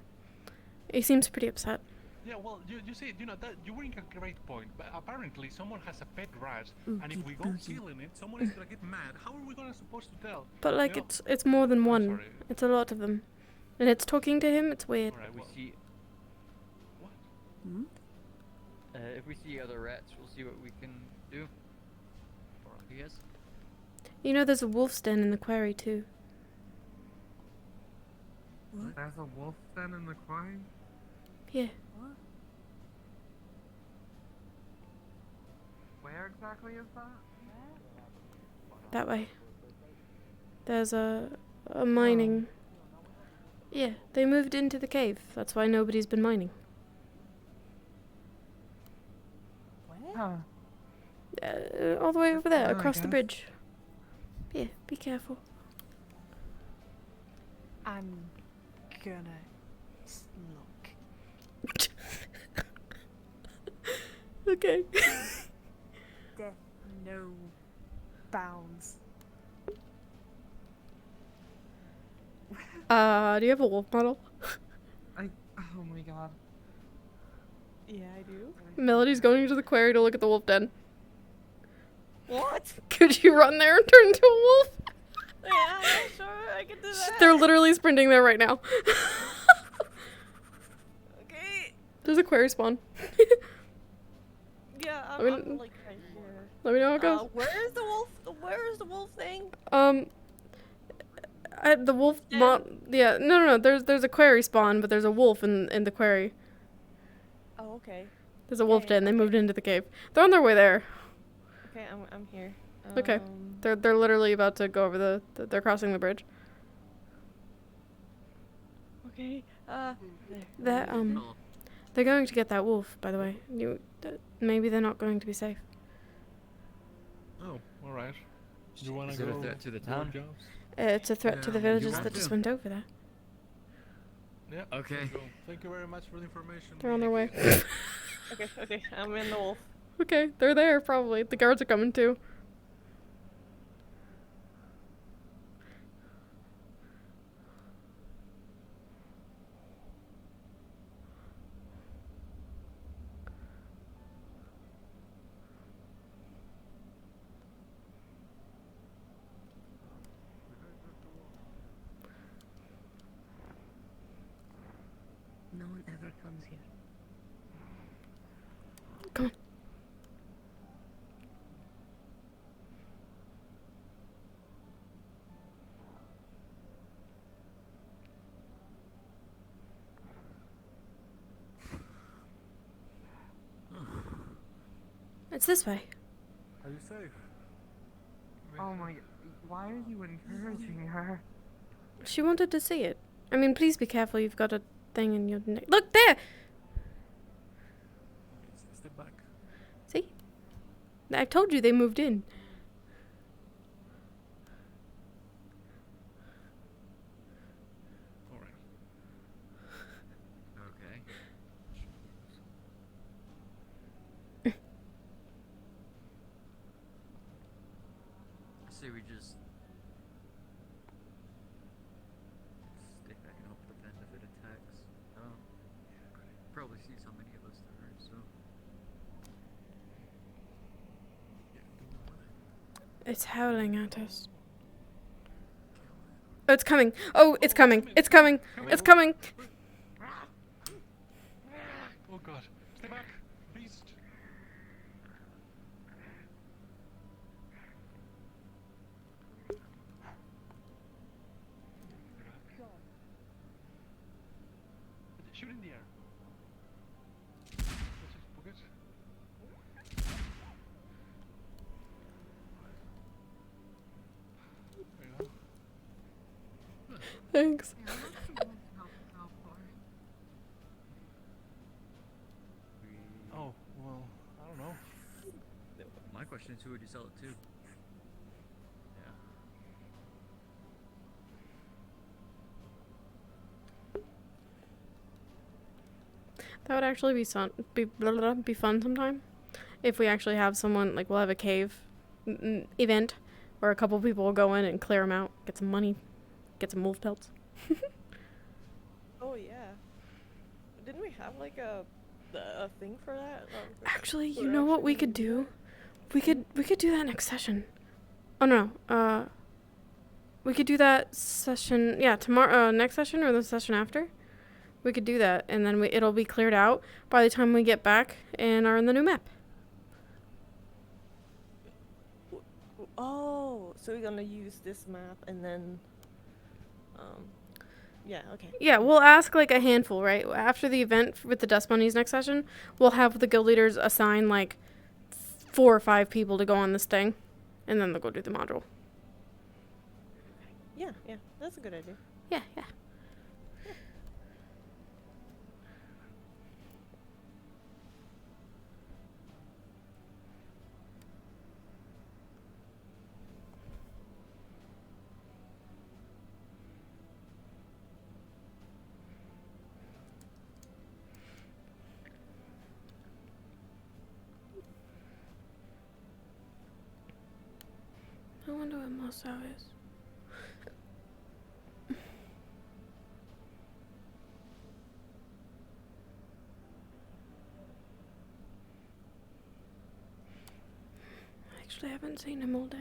He seems pretty upset. Yeah, well, you see, you know, that you bring a great point, but apparently someone has a pet rat, and if we go killing it, someone is gonna get mad. How are we gonna supposed to tell? But like, You know? it's more than one. sorry. It's a lot of them, and it's talking to him. It's weird. Alright, We see. What? If we see other rats, we'll see what we can do. I guess. You know, there's a wolf's den in the quarry too. There's a wolf den in the quarry? Yeah. What? Where exactly is that? That way. There's a mining. Yeah, they moved into the cave. That's why nobody's been mining. Huh. All the way over there, Oh, I across the guess. bridge. Yeah, be careful. I'm gonna look. Okay. Death no bounds. Do you have a wolf model? Oh my god. Yeah, I do. Melody's going into the quarry to look at the wolf den. What? Could you run there and turn into a wolf? Yeah, sure, I can do that. They're literally sprinting there right now. Okay. There's a quarry spawn. Yeah, I mean, I'm like right here. Let me know how it goes. Where is the wolf? Where is the wolf thing? The wolf yeah, no, there's a quarry spawn, but there's a wolf in the quarry. Oh, okay. There's a wolf den. They moved into the cave. They're on their way there. Okay, I'm here. Okay. They're literally about to go over they're crossing the bridge. Okay. They're going to get that wolf, by the way. Maybe they're not going to be safe. Oh, alright. You wanna Is it a go threat to the do town? jobs? It's a threat to the you villagers want that to? just went over there. Yeah. Okay. let's go. Thank you very much for the information. They're on their way. Okay, I'm in the wolf. Okay, they're there probably. The guards are coming too. No one ever comes here. Come on. It's this way. Are you safe? Oh my, why are you encouraging her? She wanted to see it. I mean, please be careful. You've got a thing in your neck. Look there. Step back. See? I told you they moved in. All right. Okay. I say we just stay back and hope the vent if it attacks. Probably see so many of us there, so. It's howling at us. Oh, it's coming. Oh, it's coming. It's coming. It's coming. Oh god. Stay back. Beast. Shoot in the air. That's it. Thanks. Oh, well, I don't know. My question is, who would you sell it to? That would actually be fun sometime. If we actually have someone, like, we'll have a cave event where a couple people will go in and clear them out, get some money, get some wolf pelts. Oh yeah. Didn't we have like a thing for that? Actually, you know what we could do? We could do that next session. Oh no, we could do that session, yeah, tomorrow, next session or the session after. We could do that, and then it'll be cleared out by the time we get back and are in the new map. Oh, so we're gonna use this map and then, yeah, okay. Yeah, we'll ask like a handful, right? After the event with the Dust Bunnies next session, we'll have the guild leaders assign like 4 or 5 people to go on this thing, and then they'll go do the module. Yeah, that's a good idea. Yeah. I wonder what Mosau is. Actually, I haven't seen him all day.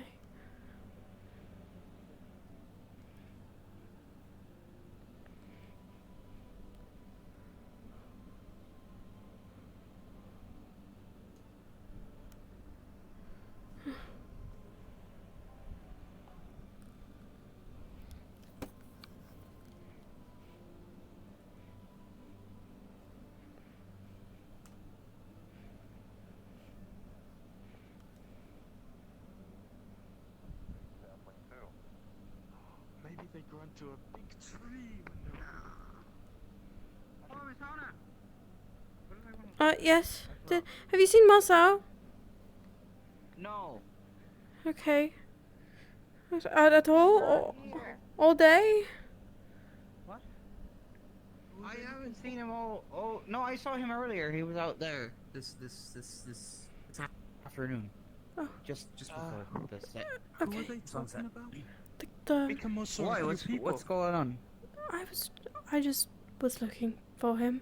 Maybe they grew into a big tree when they were... Yes. Have you seen Mosau? No. Okay. At all? All day? What? I haven't seen him all. Oh no, I saw him earlier. He was out there this afternoon. Oh. Just before the set. Okay. Who are they talking about? Why? What's going on? I just was looking for him.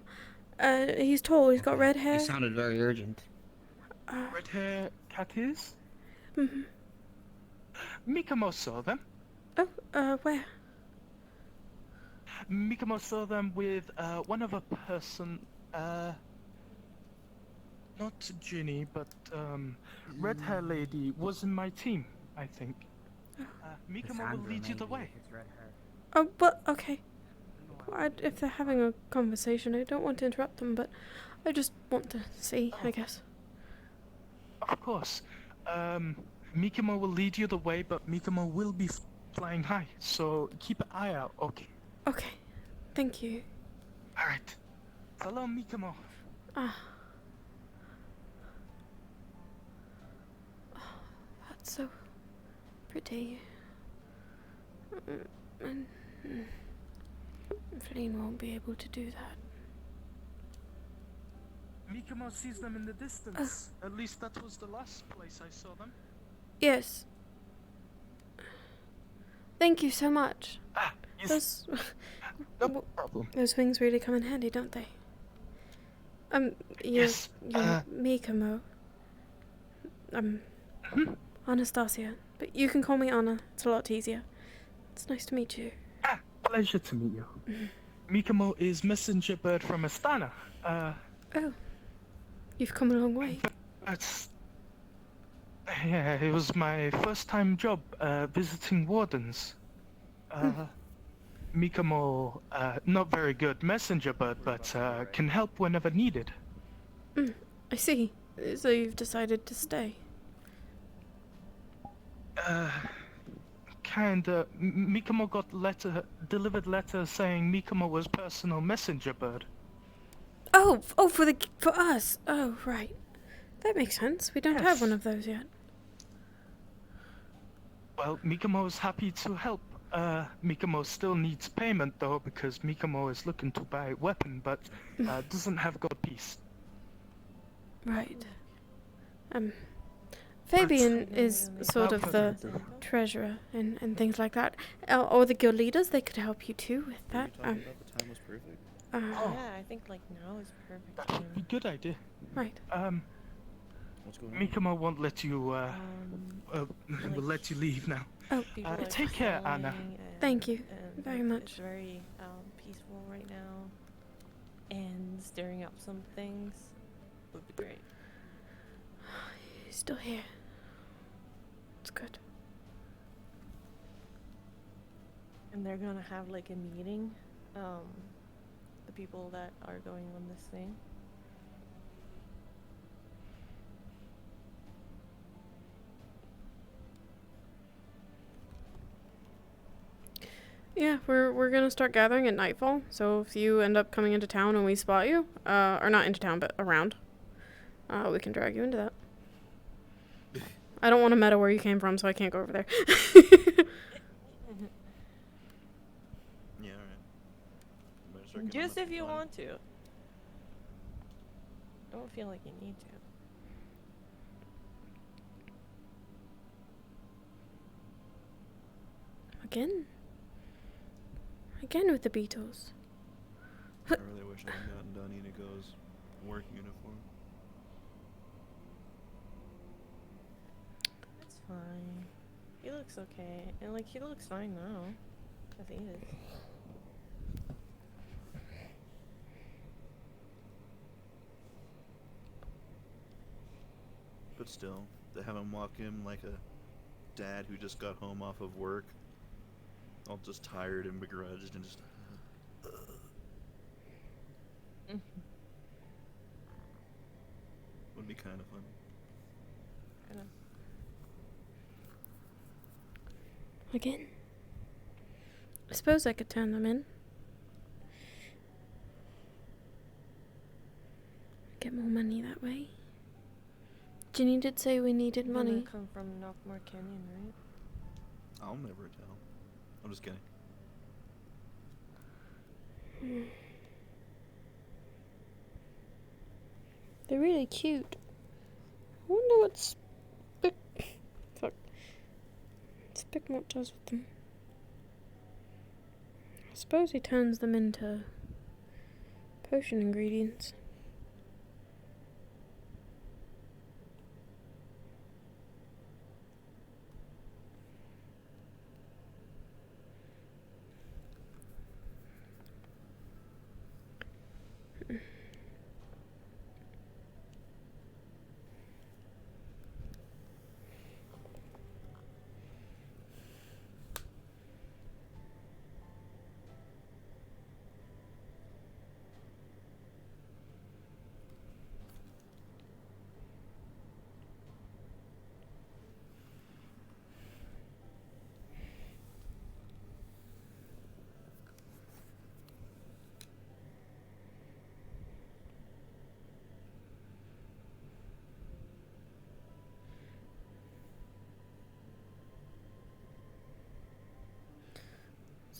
He's tall. He's got red hair. He sounded very urgent. Red hair Katis? Mhm. Mikamo saw them. Oh, where? Mikamo saw them with one other person, not Ginny, but red hair lady was in my team, I think. Mikamo will lead you the way. Oh, but okay. If they're having a conversation, I don't want to interrupt them, but I just want to see, I guess. Of course. Mikamo will lead you the way, but Mikamo will be flying high, so keep an eye out, okay? Okay. Thank you. Alright. Hello, Mikamo. Ah. That's so pretty. And Feline won't be able to do that. Mikamo sees them in the distance. At least that was the last place I saw them. Yes. Thank you so much. Yes. No problem. Those wings really come in handy, don't they? You're Mikamo. Anastasia. But you can call me Anna. It's a lot easier. It's nice to meet you. Pleasure to meet you. Mikamo is messenger bird from Astana. Oh. You've come a long way. Yeah, it was my first time job, visiting Wardens. Mikamo, not very good messenger bird, but can help whenever needed. I see. So you've decided to stay. Kinda. Mikamo got delivered letter saying Mikamo was personal messenger bird. Oh, for us. Oh, right. That makes sense. We don't have one of those yet. Well, Mikamo is happy to help. Mikamo still needs payment though, because Mikamo is looking to buy a weapon, but doesn't have gold piece. Right. Fabian is sort of the treasurer and things like that. Or the guild leaders, they could help you too with that. The time was perfect. Yeah, I think like now is perfect time. Good idea. Right. What's going on? Mikamo won't let you, will let you leave now. Oh, take care, Anna. Thank you very much. It's very peaceful right now, and stirring up some things would be great. He's still here. It's good. And they're gonna have like a meeting, the people that are going on this thing. Yeah, we're gonna start gathering at nightfall. So if you end up coming into town and we spot you, or not into town but around, we can drag you into that. I don't want to meta where you came from, so I can't go over there. Yeah, alright. Just if you want to. Don't feel like you need to. Again with the Beatles. I really wish I had gotten Don Inigo's work uniform. It's fine. He looks okay. And like, he looks fine now. As he is. But still, to have him walk in like a dad who just got home off of work, all just tired and begrudged and just... Would be kind of fun. Again? I suppose I could turn them in. Get more money that way. Ginny did say we needed money. Come from Knockmore Canyon, right? I'll never tell. I'm just kidding. They're really cute. I wonder what Spickmort does with them. I suppose he turns them into potion ingredients.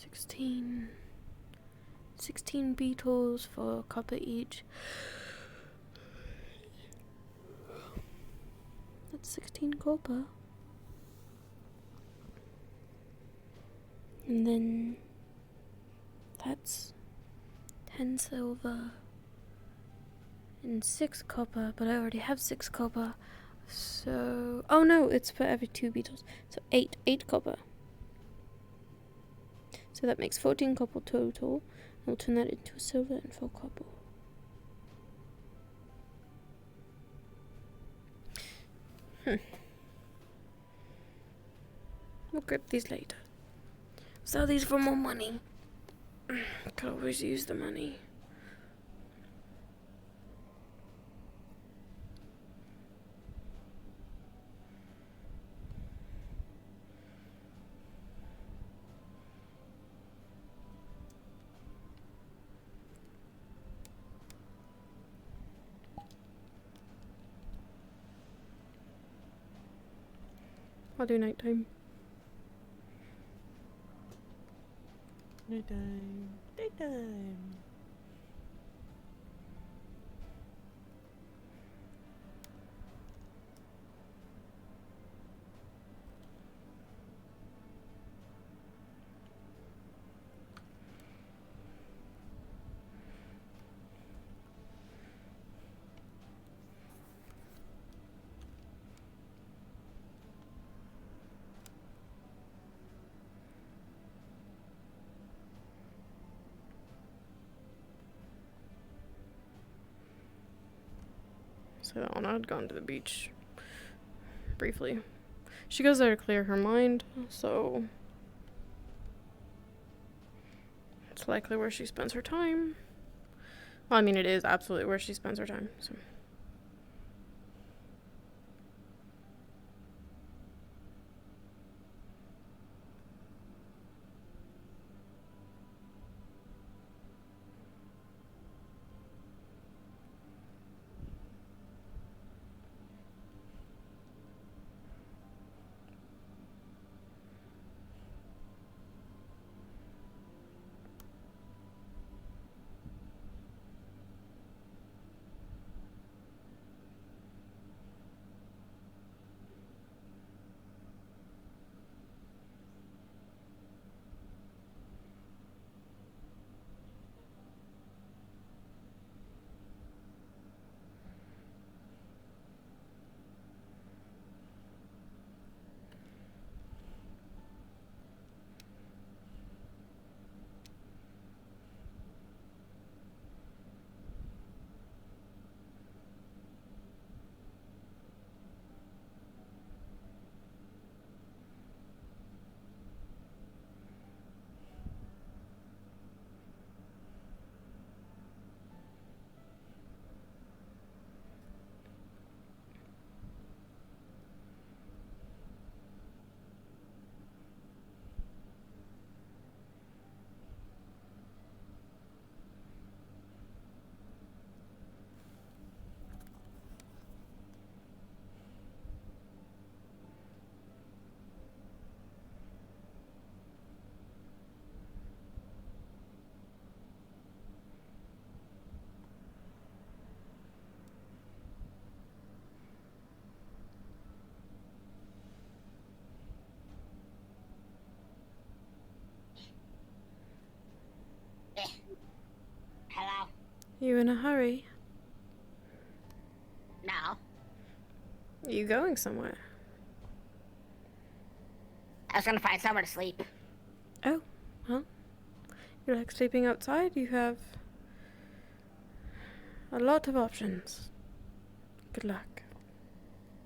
16 beetles for a copper each. That's 16 copper. And then that's 10 silver and 6 copper, but I already have 6 copper. So, oh no, it's for every 2 beetles. So 8 copper. So that makes 14 copper total. I'll turn that into a silver and 4 copper. We'll grab these later. Sell these for more money. Could always use the money. I'll do nighttime. Daytime. Daytime. So Anna had gone to the beach briefly. She goes there to clear her mind, so it's likely where she spends her time. Well, I mean, it is absolutely where she spends her time, so. Hello? You in a hurry? No. Are you going somewhere? I was gonna find somewhere to sleep. Oh, well, you like sleeping outside? You have a lot of options. Good luck.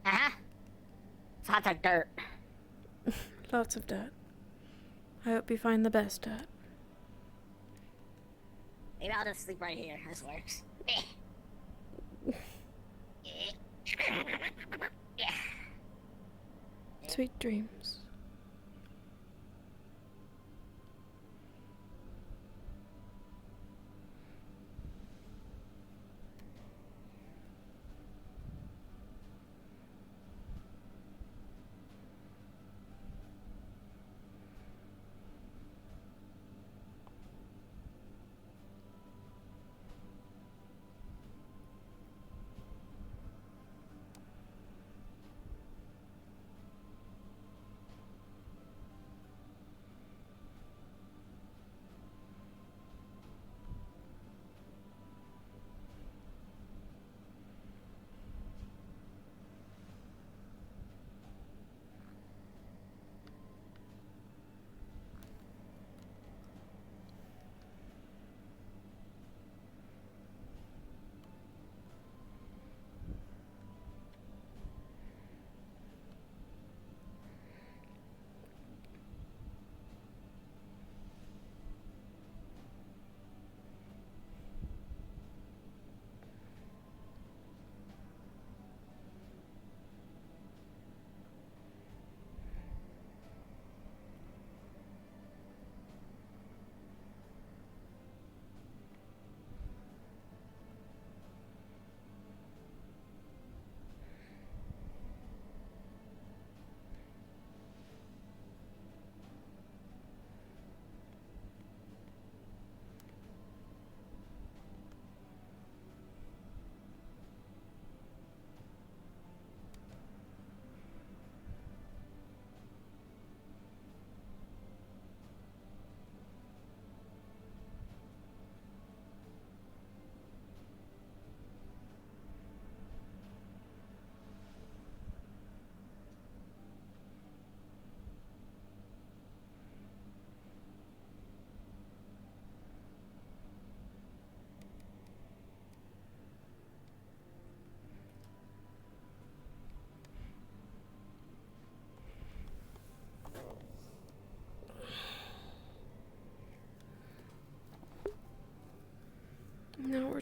Uh-huh. Lots of dirt. Lots of dirt. I hope you find the best dirt. Maybe I'll just sleep right here. This works. Sweet dreams.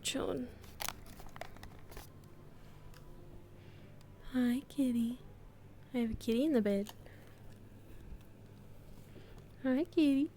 chilling. Hi, kitty. I have a kitty in the bed. Hi, kitty.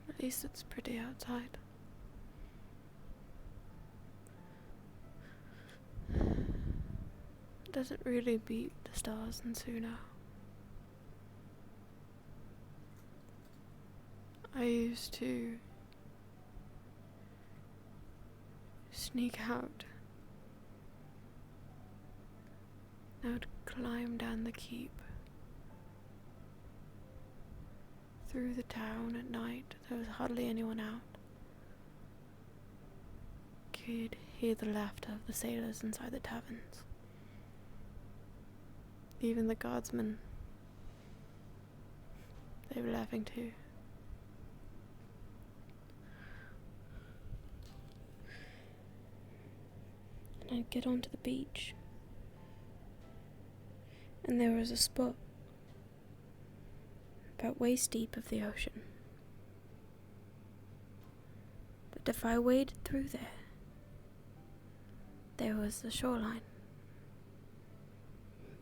At least it's pretty outside. It doesn't really beat the stars in Suna. I used to sneak out. I would climb down the keep. Through the town at night, there was hardly anyone out. Could hear the laughter of the sailors inside the taverns. Even the guardsmen, they were laughing too. And I'd get onto the beach, and there was a spot about waist deep of the ocean. But if I waded through there was the shoreline.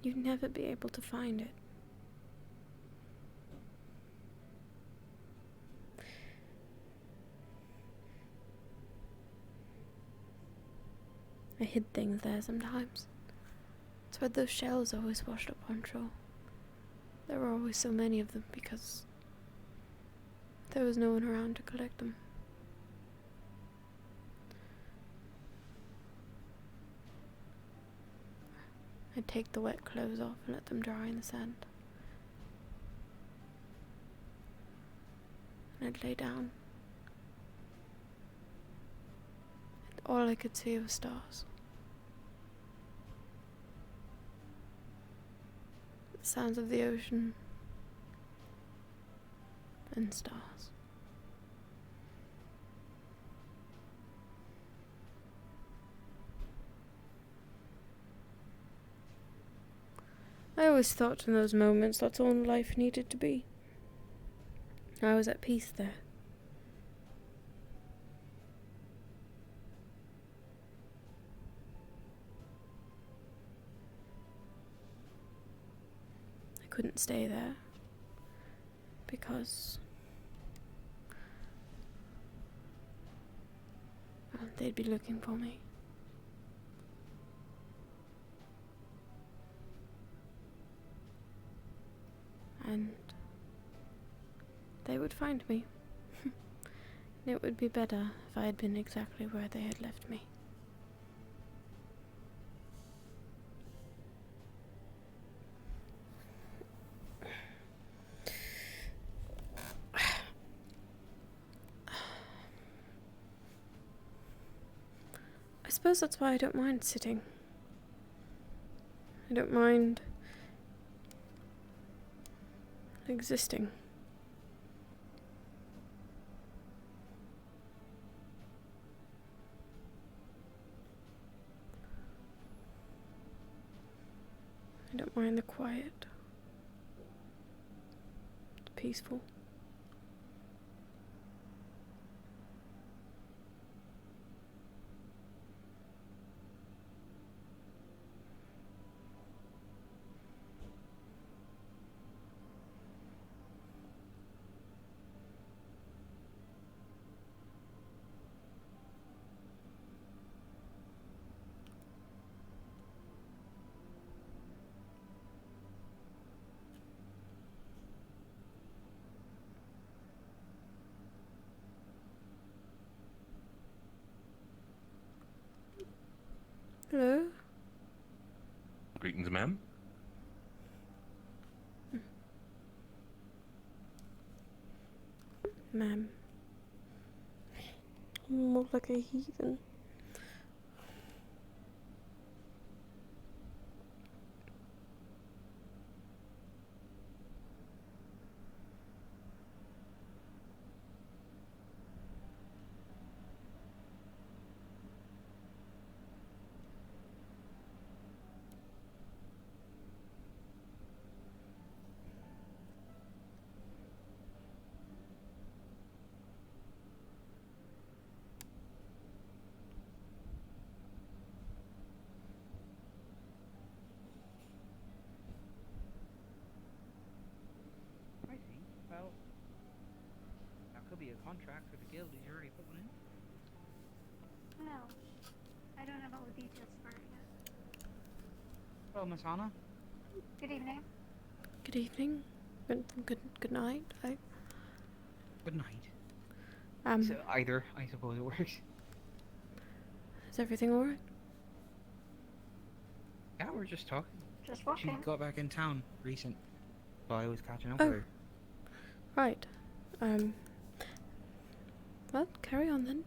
You'd never be able to find it. I hid things there sometimes. It's where those shells always washed up on shore. There were always so many of them because there was no one around to collect them. I'd take the wet clothes off and let them dry in the sand. And I'd lay down. And all I could see was stars. The sounds of the ocean and stars. I always thought in those moments that's all life needed to be. I was at peace there. I couldn't stay there because they'd be looking for me. And they would find me. And it would be better if I had been exactly where they had left me. I suppose that's why I don't mind sitting. I don't mind existing. I don't mind the quiet. It's peaceful. Ma'am. More like a heathen. I see. Well, that could be a contract for the guild. Did you already put one in? No, I don't have all the details for it yet. Hello, Miss Anna. Good evening. Good evening. Good night. Good night. Um, So either, I suppose it works. Is everything alright? Yeah, we're just talking. Just She walking. got back in town recent, while I was catching up Oh. with her. Right. Well, carry on then.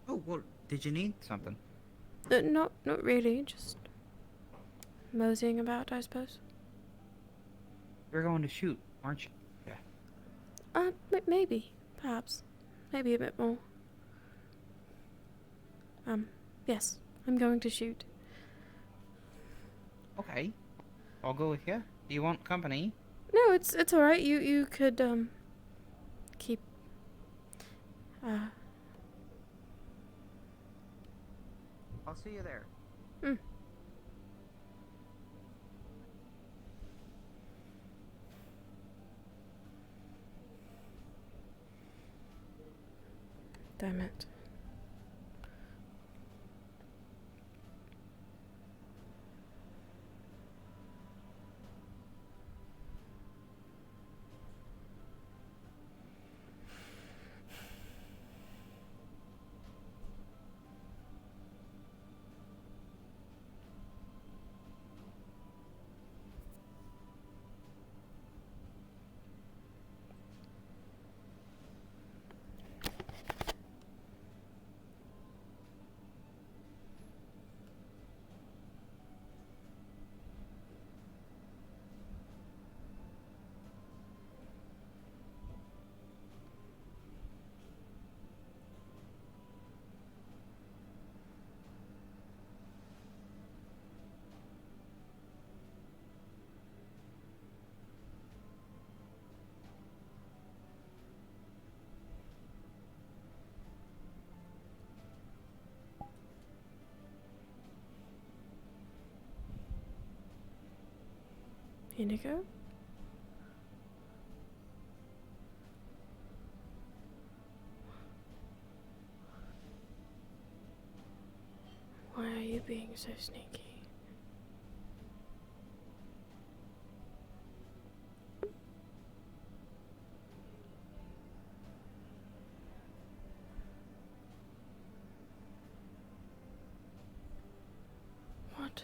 Oh, well, did you need something? Not really, just moseying about, I suppose. You're going to shoot, aren't you? Yeah. Maybe. Perhaps. Maybe a bit more. Yes. I'm going to shoot. Okay. I'll go with you. Do you want company? No, it's alright. You could, keep, I'll see you there. Damn it. Indigo? Why are you being so sneaky? What?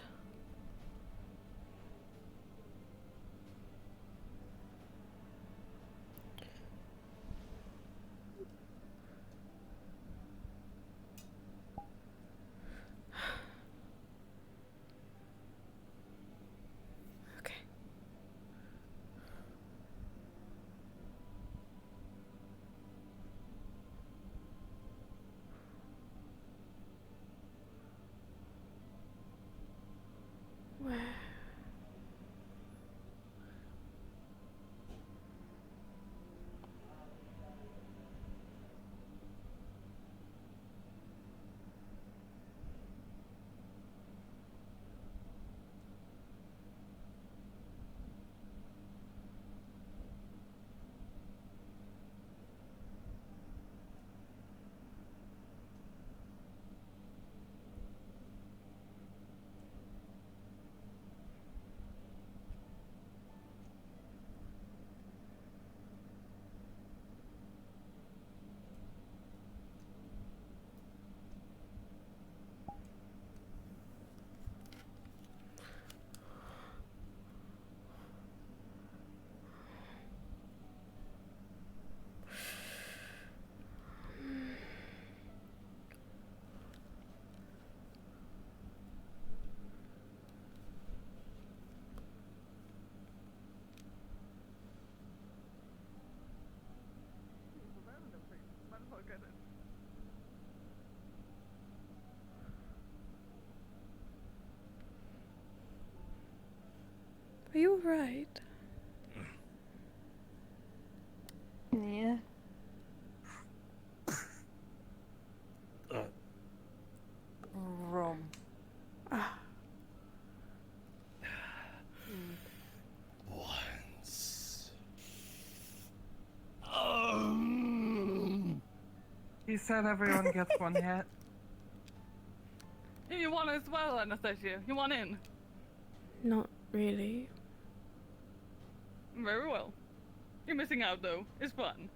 Okay. Where? Are you alright? Yeah. Rum. Ah. Once. He said everyone gets one hit. You want as well, Anastasia? You want in? Not really. Very well. You're missing out though. It's fun.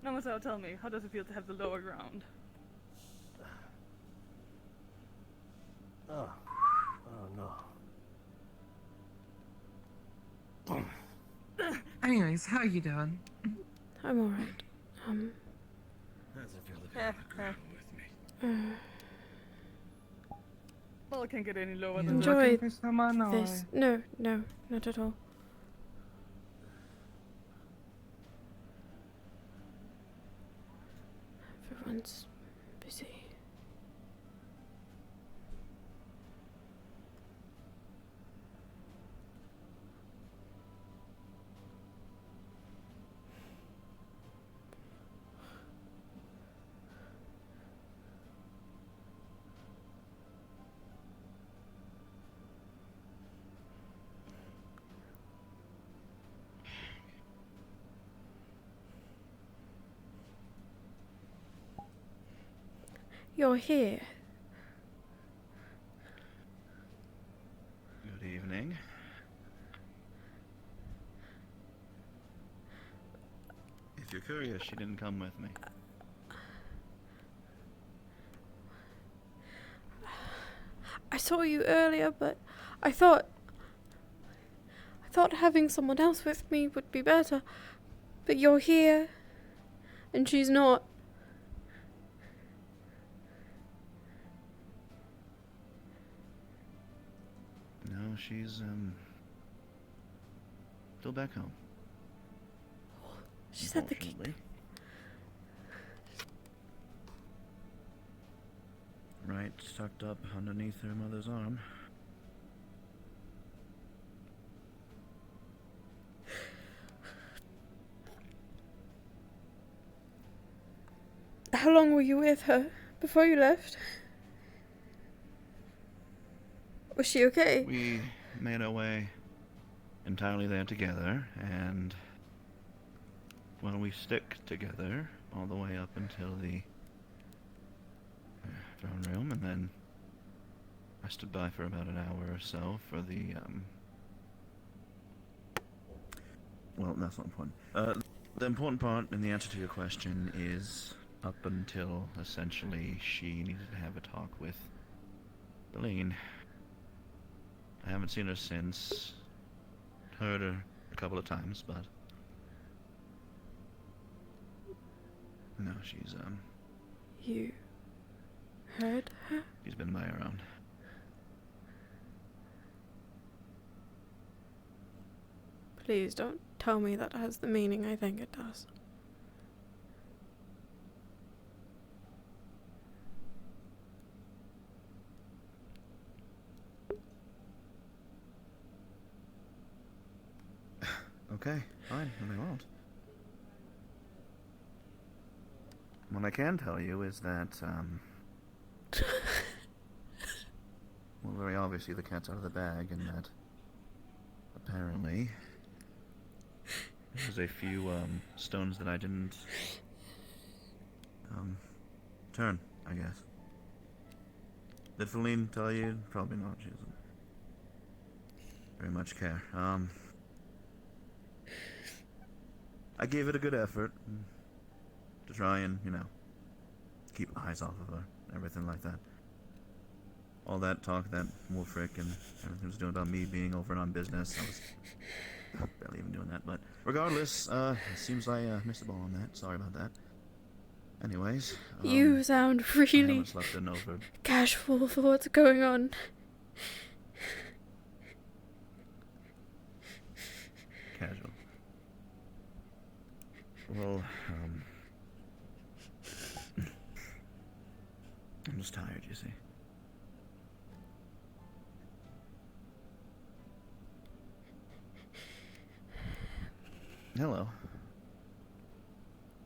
Now, Marcel, tell me, how does it feel to have the lower ground? Oh no. Anyways, how you doing? I'm alright. How's it feel to be on the ground with me? Well, it can't get any lower than Enjoy for someone, or... this. No, not at all. Everyone's busy. You're here. Good evening. If you're curious, she didn't come with me. I saw you earlier, but I thought having someone else with me would be better. But you're here, and she's not. No, she's, still back home. She's at the kick. Right, tucked up underneath her mother's arm. How long were you with her before you left? Was she okay? We made our way entirely there together, and well, we stick together all the way up until the throne room, and then I stood by for about an hour or so for the well, that's not important. The important part in the answer to your question is up until essentially she needed to have a talk with Eileen. I haven't seen her since. Heard her a couple of times, but no, she's You heard her? she's been by her own. Please don't tell me that has the meaning I think it does. Okay, fine, then I won't. What I can tell you is that, well, very obviously the cat's out of the bag, and that apparently there's a few, stones that I didn't, turn, I guess. Did Feline tell you? Probably not, she doesn't very much care. I gave it a good effort to try and, you know, keep eyes off of her, everything like that. All that talk that Wolfric and everything was doing about me being over and on business, I was barely even doing that. But regardless, it seems I missed the ball on that. Sorry about that. Anyways, You sound I really haven't slept in over. casual for what's going on. Casual. Well, I'm just tired, you see. Hello.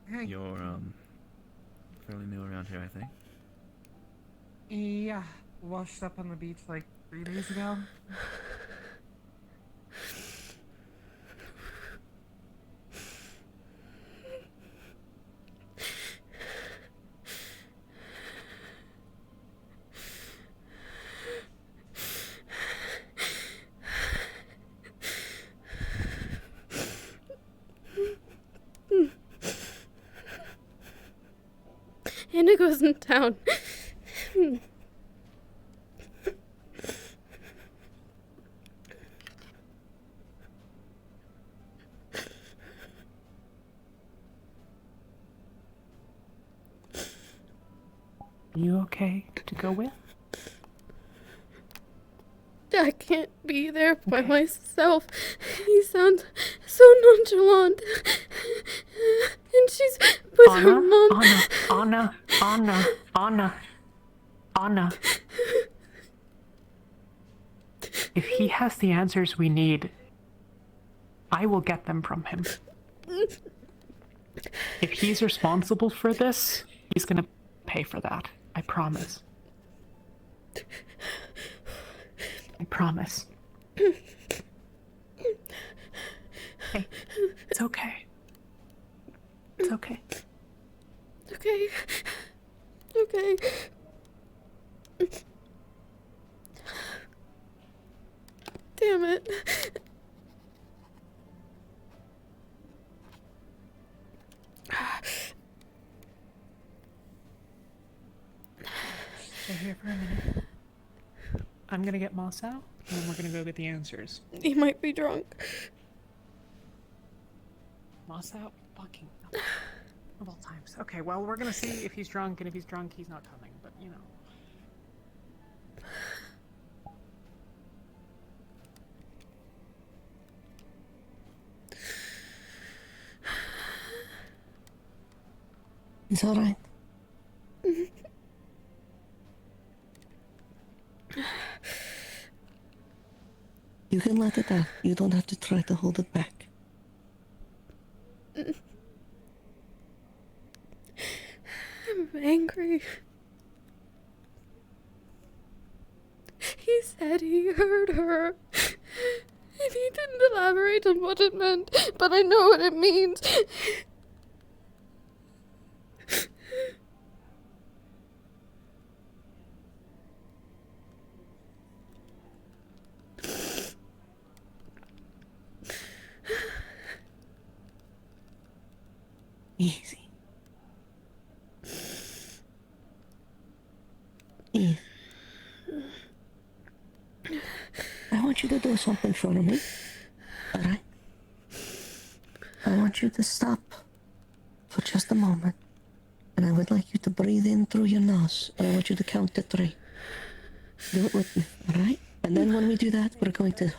Hey. You're, fairly new around here, I think. Yeah, washed up on the beach like 3 days ago. Indigo's in town. You okay to go with? I can't be there by myself. He sounds so nonchalant. And she's with her mom. Anna. If he has the answers we need, I will get them from him. If he's responsible for this, he's gonna pay for that. I promise. I promise. Hey, it's okay. It's okay. Okay. Okay. Damn it. Stay here for a minute. I'm gonna get Moss out, and then we're gonna go get the answers. He might be drunk. Moss out? Fucking of all times. Okay, well, we're gonna see if he's drunk, and if he's drunk, he's not coming, but you know. It's alright. You can let it out. You don't have to try to hold it back. I'm angry. He said he heard her. And he didn't elaborate on what it meant, but I know what it means. Easy. Easy. I want you to do something for me. Alright? I want you to stop for just a moment. And I would like you to breathe in through your nose. And I want you to count to 3. Do it with me, alright? And then when we do that, we're going to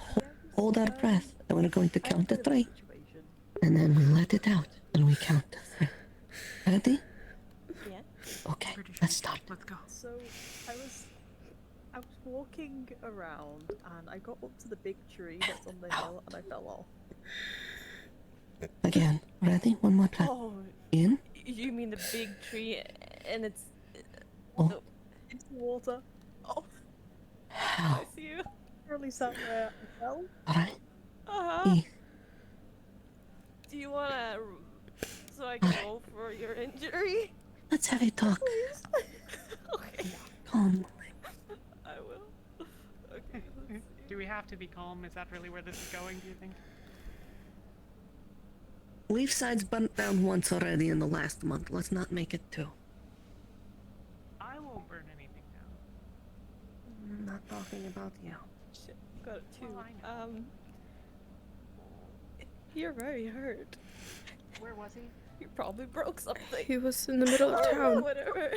hold our breath. And we're going to count to 3. And then we let it out. And we count to 3. Ready? Yeah. Okay, let's start. Let's go. So I was walking around and I got up to the big tree that's on the hill and I fell off. Again, ready? One more time. Oh, In. you mean the big tree and it's Oh. Into the water. Oh. How? I see you. Really sad where I fell. Alright. Uh-huh. Do you wanna so I can go for your injury? Let's have a talk. Please. Okay. Calm. I will. Okay. Do we have to be calm? Is that really where this is going, do you think? Leaf side's burnt down once already in the last month. Let's not make it 2. I won't burn anything down. I'm not talking about you. Shit, got it too. Well, I know. You're very hurt. Where was he? You probably broke something. He was in the middle of Or town. whatever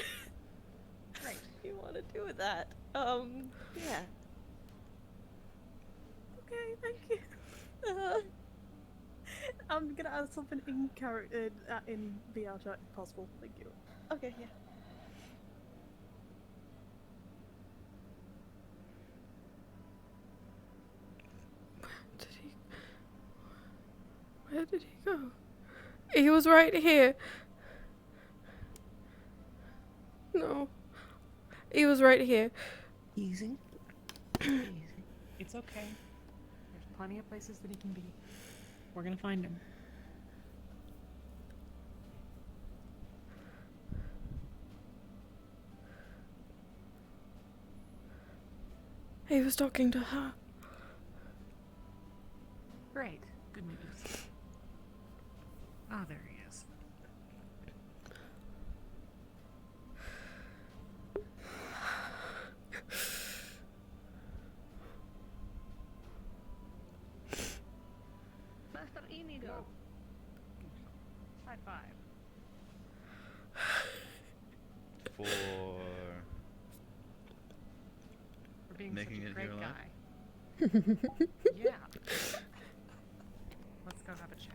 Right. you want to do with that. Yeah. Okay, thank you. I'm gonna add something in character in VR chat if possible. Thank you. Okay, yeah. Where did he go? He was right here. No. He was right here. Easy. It's okay. There's plenty of places that he can be. We're gonna find him. He was talking to her. Great. Good news. Ah, there he is. Master Inigo. High five. For being making such a it great here guy. Yeah. Let's go have a chat.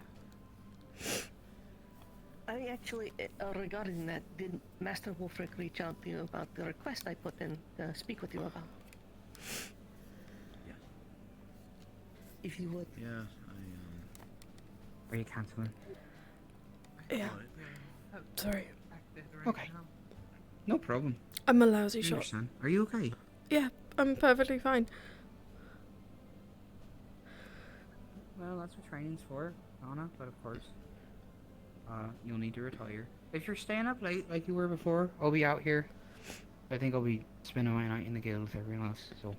I actually, regarding that, did Master Wolfric reach out to you about the request I put in to speak with you about? Yeah. If you would. Yeah, Are you canceling? Yeah. Sorry. Okay. No problem. I'm a lousy I shot. understand. Are you okay? Yeah, I'm perfectly fine. Well, that's what training's for, Anna, but of course, you'll need to retire. If you're staying up late like you were before, I'll be out here. I think I'll be spending my night in the guild with everyone else, so...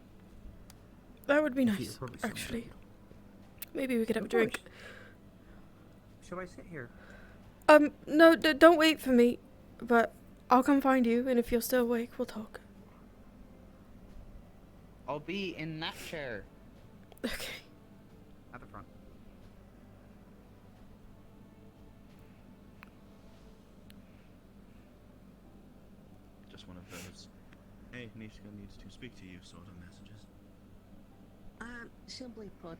That would be If you're nice, probably still actually. Maybe we could have a Of course. drink. Shall I sit here? No, don't wait for me. But I'll come find you, and if you're still awake, we'll talk. I'll be in that chair. Okay. At the front. just one of those, hey, Nishka needs to speak to you sort of messages. Simply put,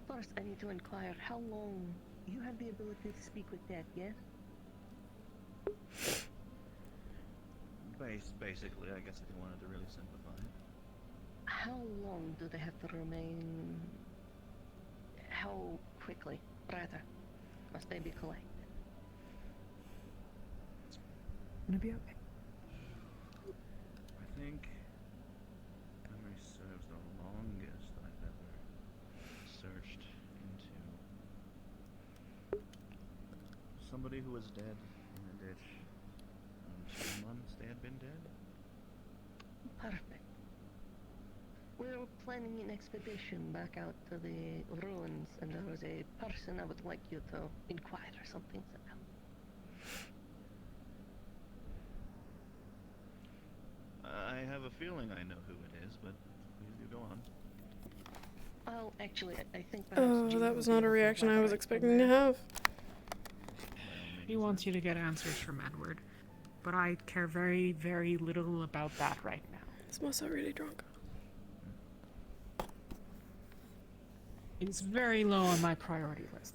first I need to inquire how long you have the ability to speak with Dad, yes? Basically, I guess if you wanted to really simplify it. How long do they have to remain? How quickly, rather, must they be collected? Gonna be okay. I think memory serves the longest I've ever searched into somebody who was dead in a ditch. 2 months they had been dead. Perfect. We're planning an expedition back out to the ruins, and there was a person I would like you to inquire some things about. I have a feeling I know who it is, but please do go on. Oh, actually, I think perhaps Oh, Jean that will was be not a able to reaction I was elaborate on expecting to that. have. He wants you to get answers from Edward, but I care very, very little about that right now. This must have really drunk. It's very low on my priority list.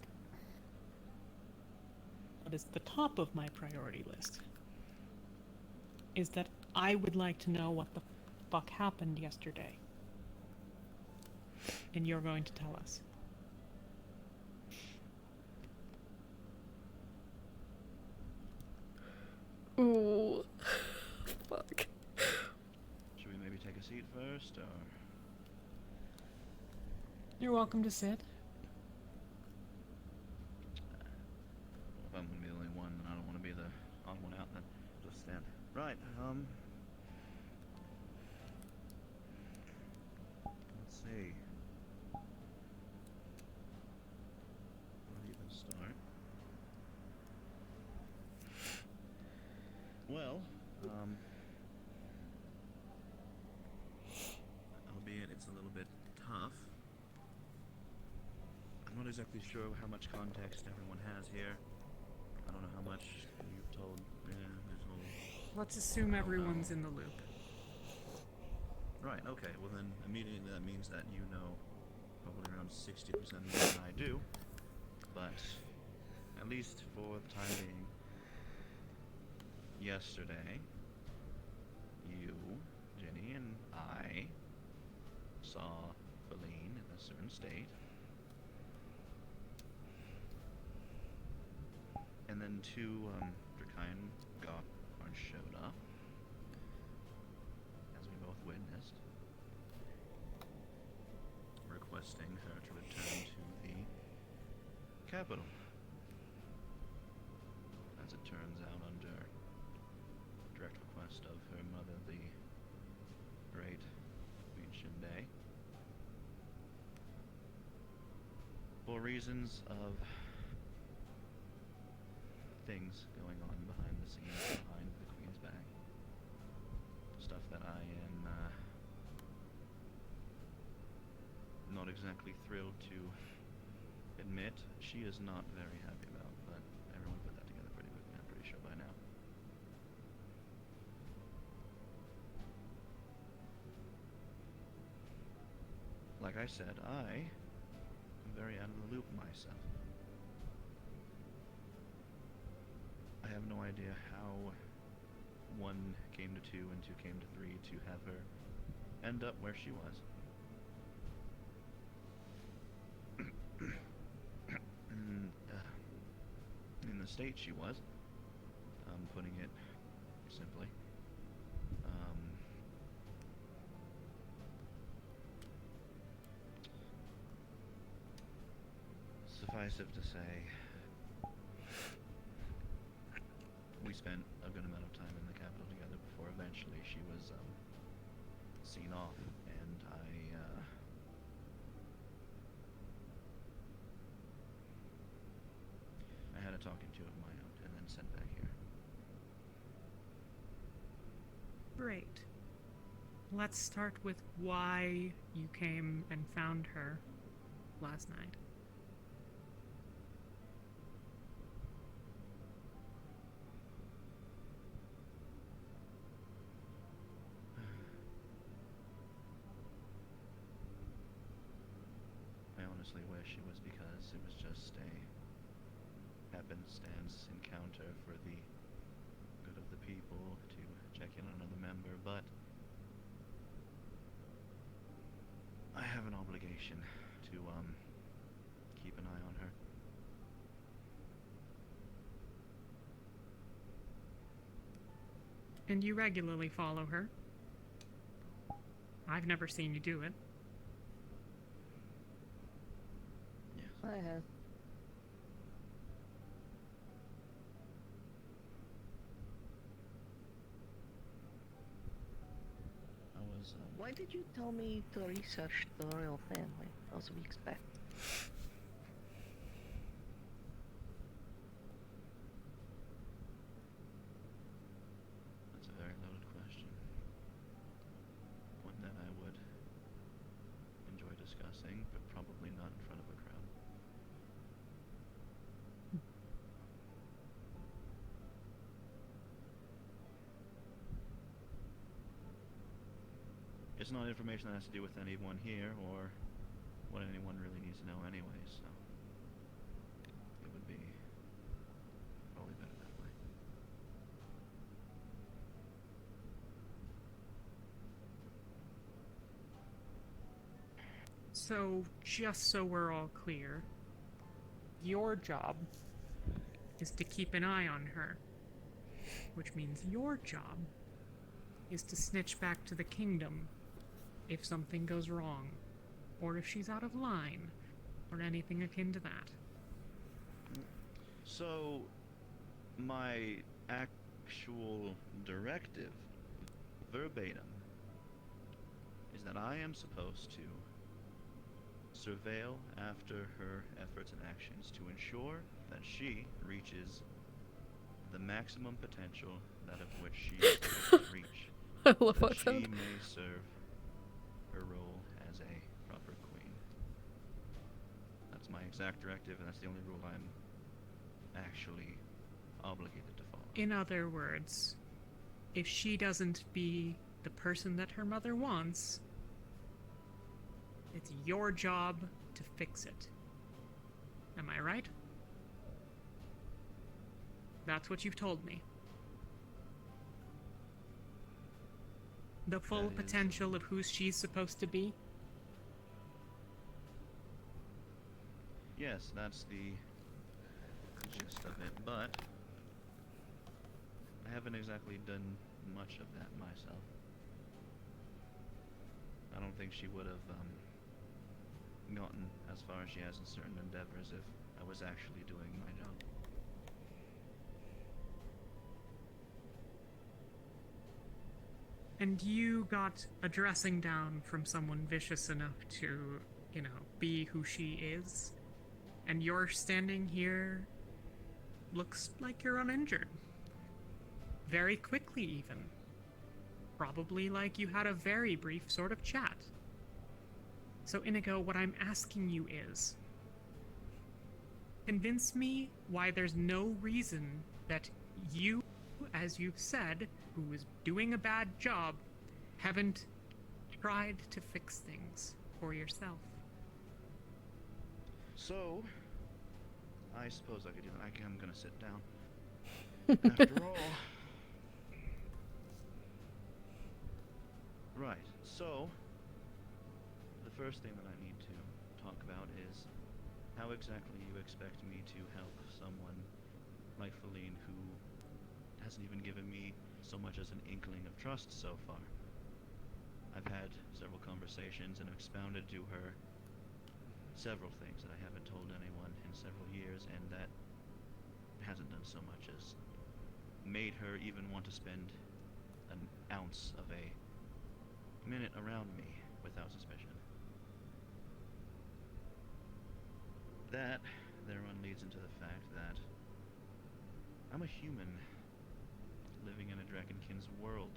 What is the top of my priority list is that I would like to know what the fuck happened yesterday. And you're going to tell us. Ooh. Fuck. Should we maybe take a seat first, or...? You're welcome to sit. If I'm gonna be the only one, and I don't want to be the odd one out, then just stand. Right, let's see. Where do you even start? Well, albeit it's a little bit tough. I'm not exactly sure how much context everyone has here. I don't know how much you've told. Yeah, there's whole... Let's assume everyone's in the loop. Right, okay, well then immediately that means that you know probably around 60% more than I do. But, at least for the time being, yesterday, you, Jenny, and I saw Feline in a certain state. And then two Drakian guards showed up, as we both witnessed, requesting her to return to the capital. As it turns out, under direct request of her mother, the great Queen Shinbei, for reasons of things going on behind the scenes, behind the Queen's back. Stuff that I am not exactly thrilled to admit she is not very happy about, but everyone put that together pretty quickly, I'm pretty sure by now. Like I said, I am very out of the loop myself. I have no idea how 1 came to 2 and 2 came to 3 to have her end up where she was. In the state she was, putting it simply. Suffice it to say, we spent a good amount of time in the capital together before eventually she was seen off, and I had a talking to of my own and then sent back here. Great. Let's start with why you came and found her last night. I honestly wish it was because it was just a happenstance encounter for the good of the people to check in on another member, but I have an obligation to keep an eye on her. And you regularly follow her. I've never seen you do it. I have. Why did you tell me to research the royal family, as we expect? That's a very loaded question. One that I would enjoy discussing, but probably not in front of a crowd. It's not information that has to do with anyone here, or what anyone really needs to know anyway, so it would be probably better that way. So, just so we're all clear, your job is to keep an eye on her, which means your job is to snitch back to the kingdom if something goes wrong, or if she's out of line, or anything akin to that. So, my actual directive, verbatim, is that I am supposed to surveil after her efforts and actions to ensure that she reaches the maximum potential that of which she is supposed to reach. I love that that she sound. may serve her role as a proper queen. That's my exact directive, and that's the only rule I'm actually obligated to follow. In other words, if she doesn't be the person that her mother wants, it's your job to fix it. Am I right? That's what you've told me. The full potential of who she's supposed to be? Yes, that's the gist of it, but I haven't exactly done much of that myself. I don't think she would have gotten as far as she has in certain endeavors if I was actually doing my job. And you got a dressing down from someone vicious enough to, you know, be who she is. And you're standing here, looks like you're uninjured. Very quickly, even. Probably like you had a very brief sort of chat. So, Inigo, what I'm asking you is, convince me why there's no reason that you, as you've said, who is doing a bad job, haven't tried to fix things for yourself. So, I suppose I could do that. I'm gonna sit down. After all. Right, so, the first thing that I need to talk about is how exactly you expect me to help someone like Feline who hasn't even given me so much as an inkling of trust so far. I've had several conversations and expounded to her several things that I haven't told anyone in several years, and that hasn't done so much as made her even want to spend an ounce of a minute around me without suspicion. That, thereon, leads into the fact that I'm a human living in a Dragonkin's world.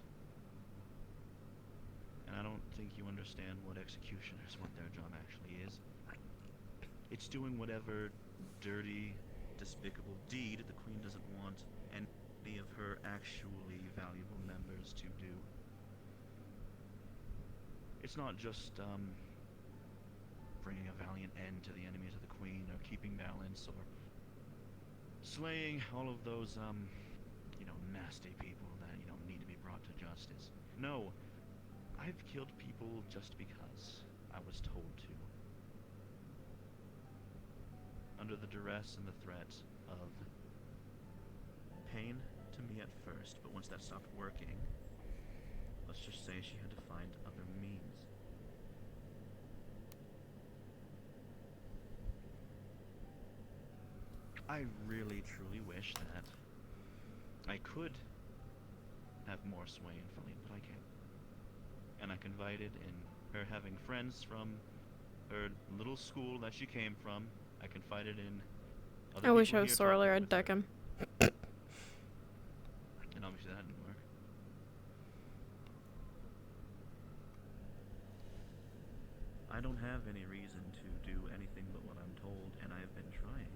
And I don't think you understand what executioners, what their job actually is. It's doing whatever dirty, despicable deed the Queen doesn't want any of her actually valuable members to do. It's not just, bringing a valiant end to the enemies of the Queen, or keeping balance, or slaying all of those, you know, nasty people that, you know, need to be brought to justice. No, I've killed people just because I was told to. Under the duress and the threat of pain to me at first, but once that stopped working, let's just say she had to find other means. I really, truly wish that I could have more sway in Feline, but I can't. And I confided in her having friends from her little school that she came from. I confided in other I wish people I was here Sorrel, talking I'd with deck her. him. And obviously that didn't work. I don't have any reason to do anything but what I'm told, and I have been trying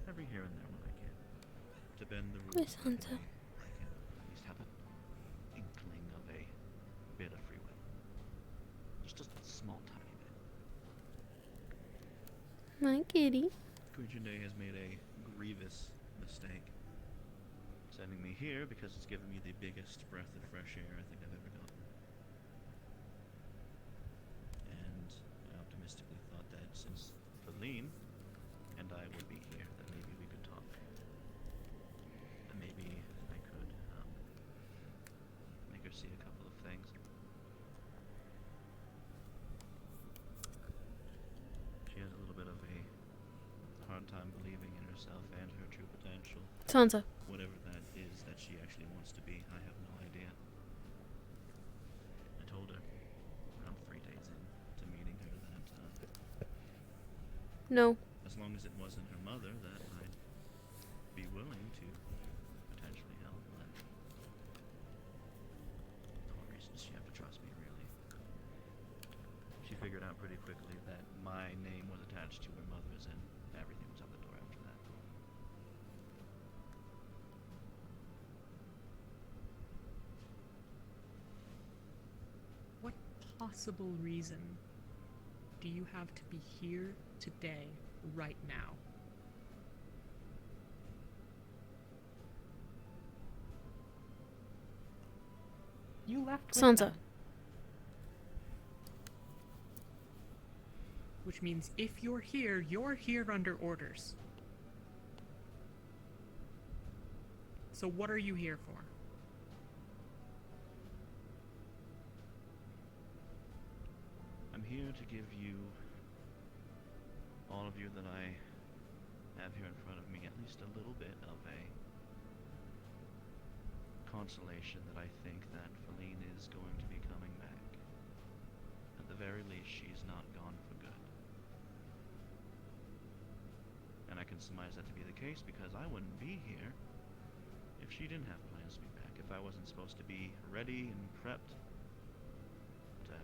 every here and there when I can to bend the rules. Yes, Hunter. I can at least have an inkling of a bit of free will. Just a small, tiny bit. My kitty. Day has made a grievous mistake sending me here because it's given me the biggest breath of fresh air I think I've ever gotten. And I optimistically thought that since Feline and I would be here, that maybe we could talk. And maybe I could make her see a couple of things. She has a little bit of a hard time believing in herself and her true potential. Sansa. Whatever that is that she actually wants to be, I have no idea. I told her around 3 days into meeting her that No. as long as it wasn't her mother, that I'd be willing to potentially help, but for what reason does she have to trust me, really? She figured out pretty quickly that my name was attached to her mother's, and everything was out the door after that. What possible reason do you have to be here today, right now? You left with Sansa. them. Which means if you're here under orders. So what are you here for? I'm here to give you, all of you that I have here in front of me, at least a little bit of a consolation that I think that Feline is going to be coming back. At the very least, she's not gone for good. And I can surmise that to be the case because I wouldn't be here if she didn't have plans to be back, if I wasn't supposed to be ready and prepped to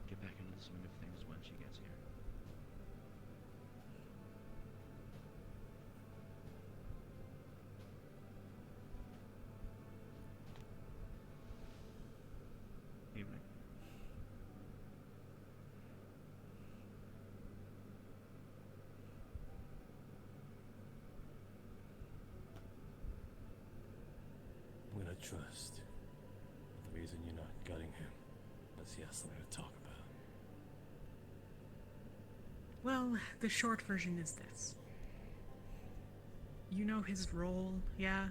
get back into the swing of things when she gets here. Evening. I'm gonna trust that the reason you're not gutting him is he has something to talk about. Well, the short version is this. You know his role, yeah?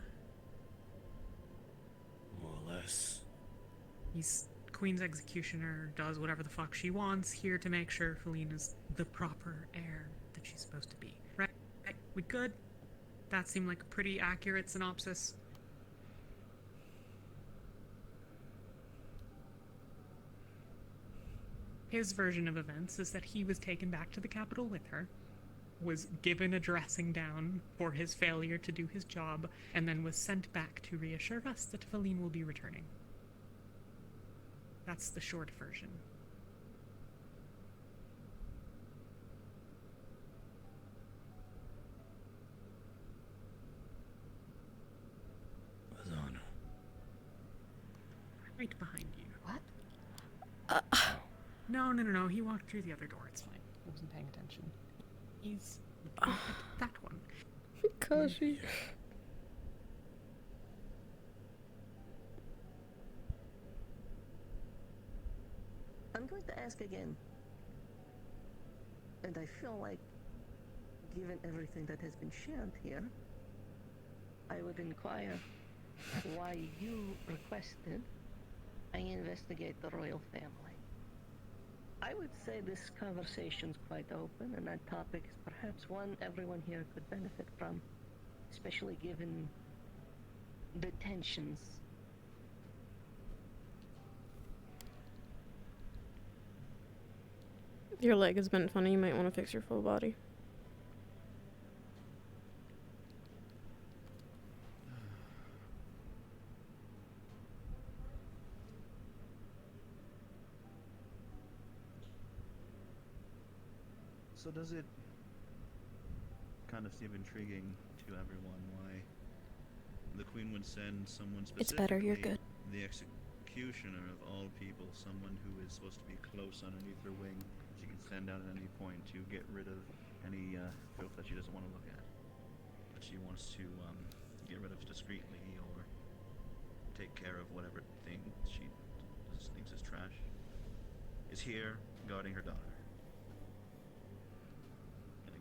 More or less. He's Queen's executioner, does whatever the fuck she wants, here to make sure Feline is the proper heir that she's supposed to be. Right? We good? That seemed like a pretty accurate synopsis. His version of events is that he was taken back to the capital with her, was given a dressing down for his failure to do his job, and then was sent back to reassure us that Feline will be returning. That's the short version. His honor. Right behind you. Uh, No. He walked through the other door. It's fine. I wasn't paying attention. He's at that one. Kashi. I'm going to ask again. And I feel like, given everything that has been shared here, I would inquire why you requested I investigate the royal family. I would say this conversation's quite open, and that topic is perhaps one everyone here could benefit from, especially given the tensions. Your leg has been funny. You might want to fix your full body. So does it kind of seem intriguing to everyone why the Queen would send someone specifically, It's better, you're good. the executioner of all people, someone who is supposed to be close underneath her wing, she can send out at any point to get rid of any filth that she doesn't want to look at, that she wants to get rid of discreetly or take care of whatever thing she thinks is trash, is here guarding her daughter.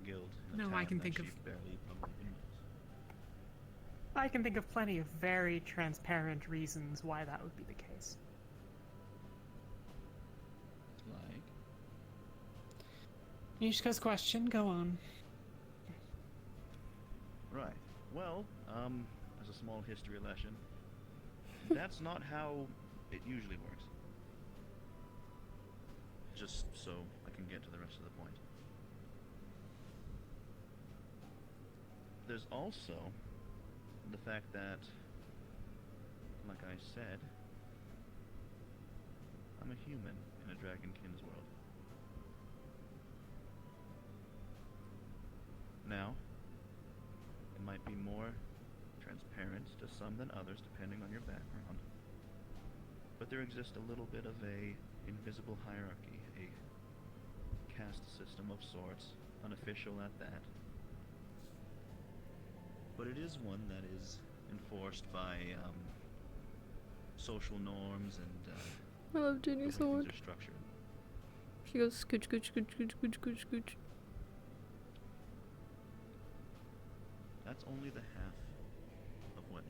Guild in a No, town I can that think she of- barely probably knows. I can think of plenty of very transparent reasons why that would be the case. Like? Yishka's question, go on. Right. Well, as a small history lesson, that's not how it usually works. Just so I can get to the rest of the point. There's also the fact that, like I said, I'm a human in a Dragonkin's world. Now, it might be more transparent to some than others depending on your background, but there exists a little bit of a invisible hierarchy, a caste system of sorts, unofficial at that. But it is one that is enforced by social norms and I love Ginny the way so things much. are structured. She goes scooch, scooch, scooch, scooch, scooch, scooch, scooch. That's only the half of what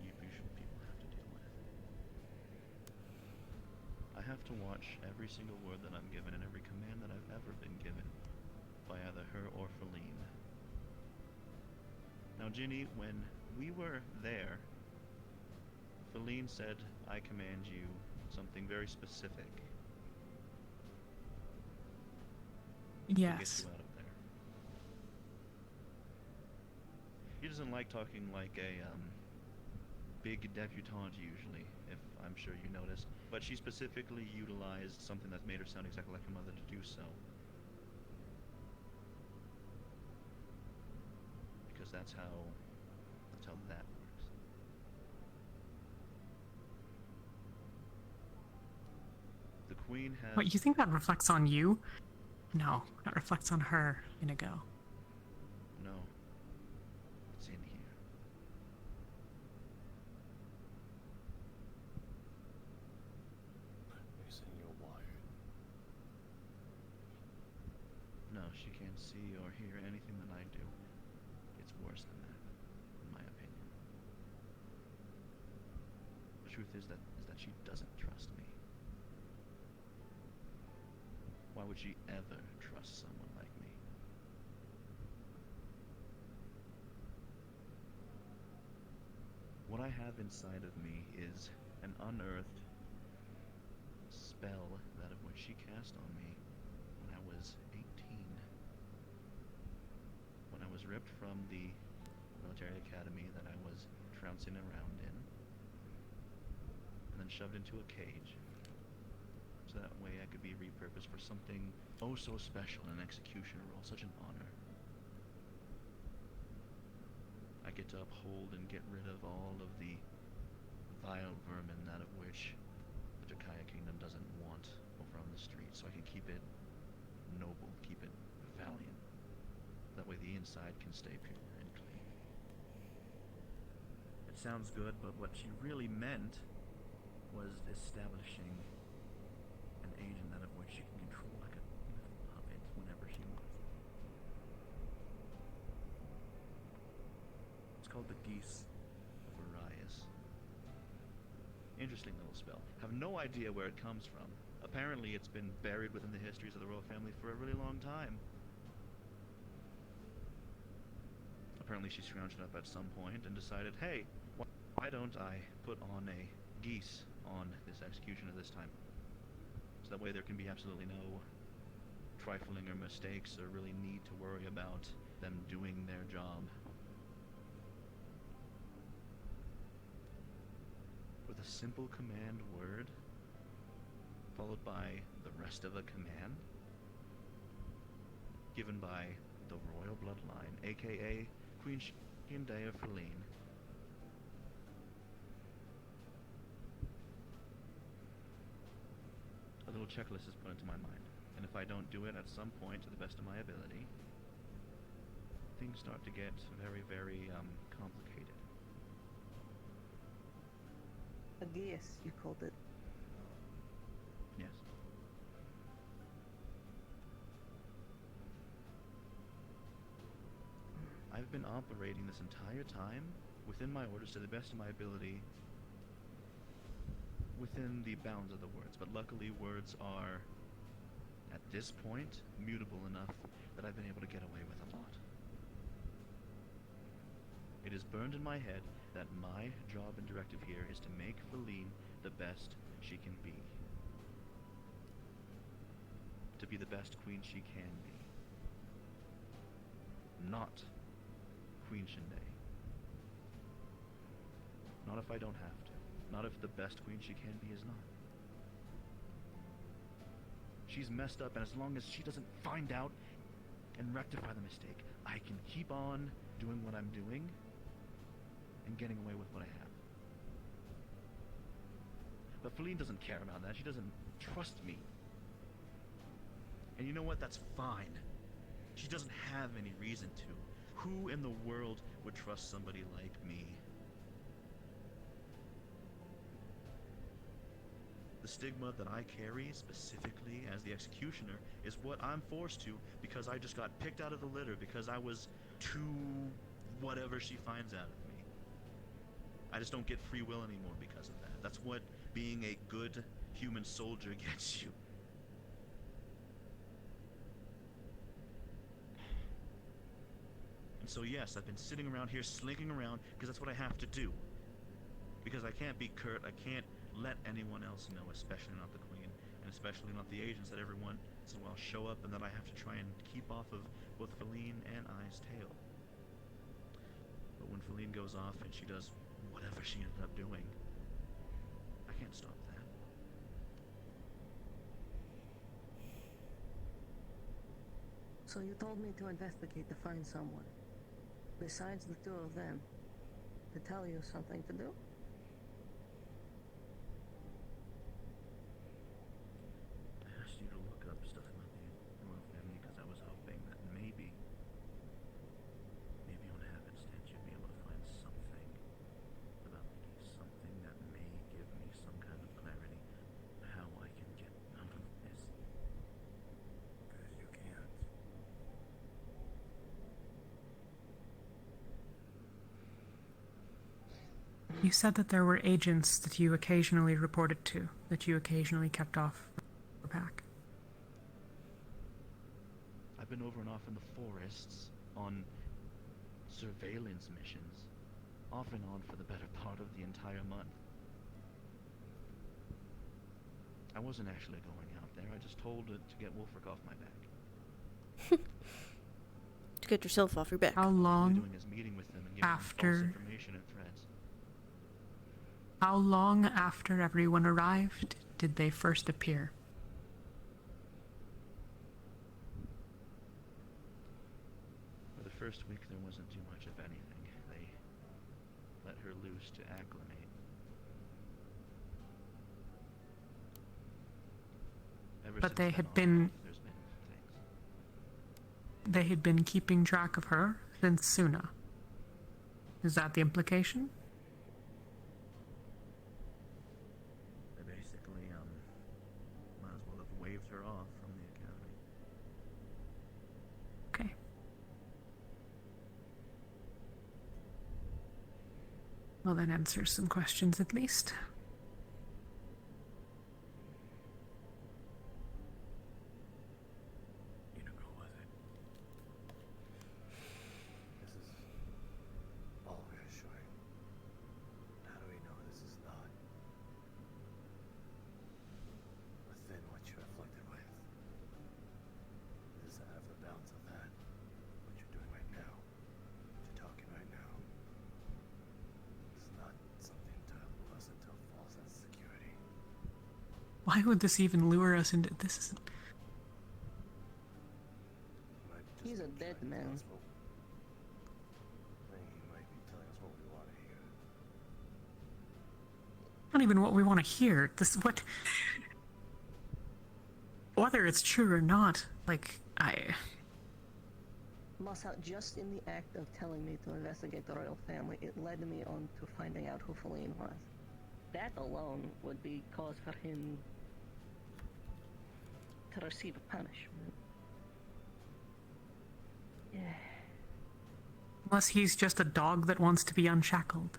have to watch every single word that I'm given and every command that I've ever been given by either her or Feline. Now, Ginny, when we were there, Feline said, I command you something very specific. To get Yes. you out of there. He doesn't like talking like a big debutante usually, if I'm sure you noticed, but she specifically utilized something that made her sound exactly like her mother to do so. Because that's how that works. The Queen has... What, you think that reflects on you? No, that reflects on her, Indigo. No. It's in here. You're saying you're wired. No, she can't see or hear anything that I do. It's worse than that, in my opinion. The truth is that she doesn't trust me. Why would she ever trust someone like me? What I have inside of me is an unearthed spell that of which she cast on me when I was 18. When I was ripped from the military academy that I was trouncing around in, and then shoved into a cage, so that way I could be repurposed for something oh so special, an executioner role, such an honor. I get to uphold and get rid of all of the vile vermin, that of which the Jakaya Kingdom doesn't want over on the street, so I can keep it noble, keep it valiant. That way the inside can stay pure and clean. It sounds good, but what she really meant was establishing an agent out of which she can control like a little puppet whenever she wants. It's called the Geese of Arias. Interesting little spell. Have no idea where it comes from. Apparently it's been buried within the histories of the royal family for a really long time. Apparently she scrounged it up at some point and decided, hey, why don't I put on a geese on this executioner this time? So that way there can be absolutely no trifling or mistakes or really need to worry about them doing their job. With a simple command word, followed by the rest of a command, given by the royal bloodline, aka Queen Shindea Feline. A little checklist is put into my mind, and if I don't do it at some point to the best of my ability, things start to get very, very complicated. A geese, you called it. Yes. I've been operating this entire time within my orders to the best of my ability, within the bounds of the words, but luckily words are, at this point, mutable enough that I've been able to get away with a lot. It is burned in my head that my job and directive here is to make Feline the best she can be. To be the best queen she can be. Not Queen Shindea. Not if I don't have to. Not if the best queen she can be is not. She's messed up, and as long as she doesn't find out and rectify the mistake, I can keep on doing what I'm doing and getting away with what I have. But Feline doesn't care about that. She doesn't trust me. And you know what? That's fine. She doesn't have any reason to. Who in the world would trust somebody like me? The stigma that I carry, specifically as the executioner, is what I'm forced to because I just got picked out of the litter because I was too whatever she finds out of me. I just don't get free will anymore because of that. That's what being a good human soldier gets you. And so yes, I've been sitting around here slinking around because that's what I have to do. Because I can't be curt, I can't let anyone else know, especially not the Queen, and especially not the agents that every once in a while show up and that I have to try and keep off of both Feline and I's tail. But when Feline goes off and she does whatever she ended up doing, I can't stop that. So you told me to investigate to find someone, besides the two of them, to tell you something to do? I asked you to look up stuff about the royal family because I was hoping that maybe on happenstance you'd be able to find something about me, something that may give me some kind of clarity on how I can get out of this. Because you can't. You said that there were agents that you occasionally reported to, that you occasionally kept off your back. I've been over and off in the forests on surveillance missions, off and on for the better part of the entire month. I wasn't actually going out there, I just told it to get Wolfric off my back. To get yourself off your back. How long Doing is meeting with them and giving them false after information and threats. how long after everyone arrived did they first appear? For the first week there wasn't too much of anything. They let her loose to acclimate. But they had been keeping track of her since Suna. Is that the implication? They basically, might as well have waved her off from the academy. Okay. Well, that answers some questions at least. Indigo, was it? This is all reassuring. How do we know this is not within what you're afflicted with? This is out of the bounds of that. What you're doing right now. What you're talking right now. This is not something entirely pleasant to a false sense of security. Why would this even lure us into this? Isn't... He's a dead man. I think he might be telling us what we want to hear. Not even what we want to hear. This what whether it's true or not, like Massa, just in the act of telling me to investigate the royal family, it led me on to finding out who Feline was. That alone would be cause for him to receive a punishment. Yeah. Unless he's just a dog that wants to be unshackled.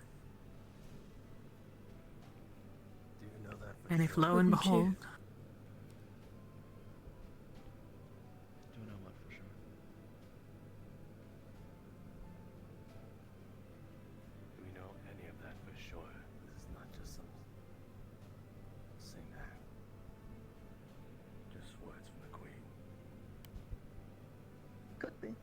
Do you know that for And if sure? lo and Wouldn't you? behold, Do you know what for sure? Do we know any of that for sure? This is not just some act. Just words from the Queen. Could be.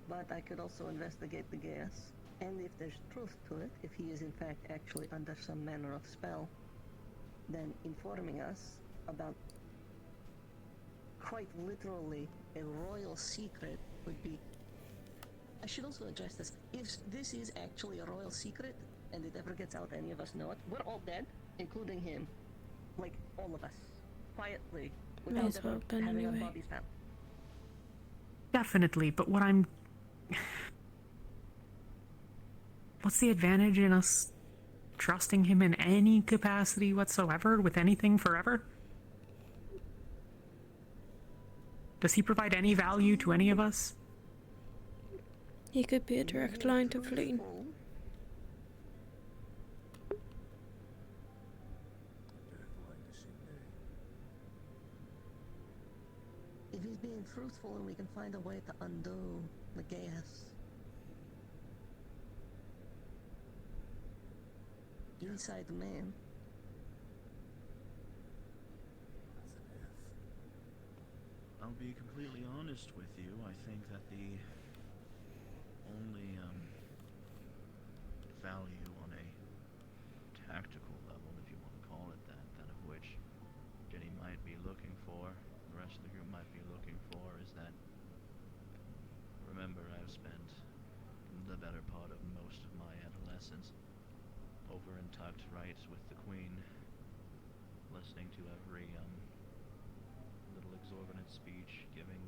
But I could also investigate the gas. And if there's truth to it, if he is in fact actually under some manner of spell, then informing us about quite literally a royal secret would be... I should also address this. If this is actually a royal secret, and it ever gets out, any of us know it, we're all dead, including him. Like, all of us. Quietly. May Without as well ever have been having our anyway. bodies found. definitely, but what I'm what's the advantage in us trusting him in any capacity whatsoever, with anything forever? Does he provide any value to any of us? He could be a direct line to Feline. She's being truthful and we can find a way to undo the gas. Inside the man. I'll be completely honest with you. I think that the only value on a tactical level, if you want to call it that of which Jenny might be looking for, the rest of the group might be looking for, is that, remember, I've spent the better part of most of my adolescence over and tucked right with the Queen, listening to every little exorbitant speech, giving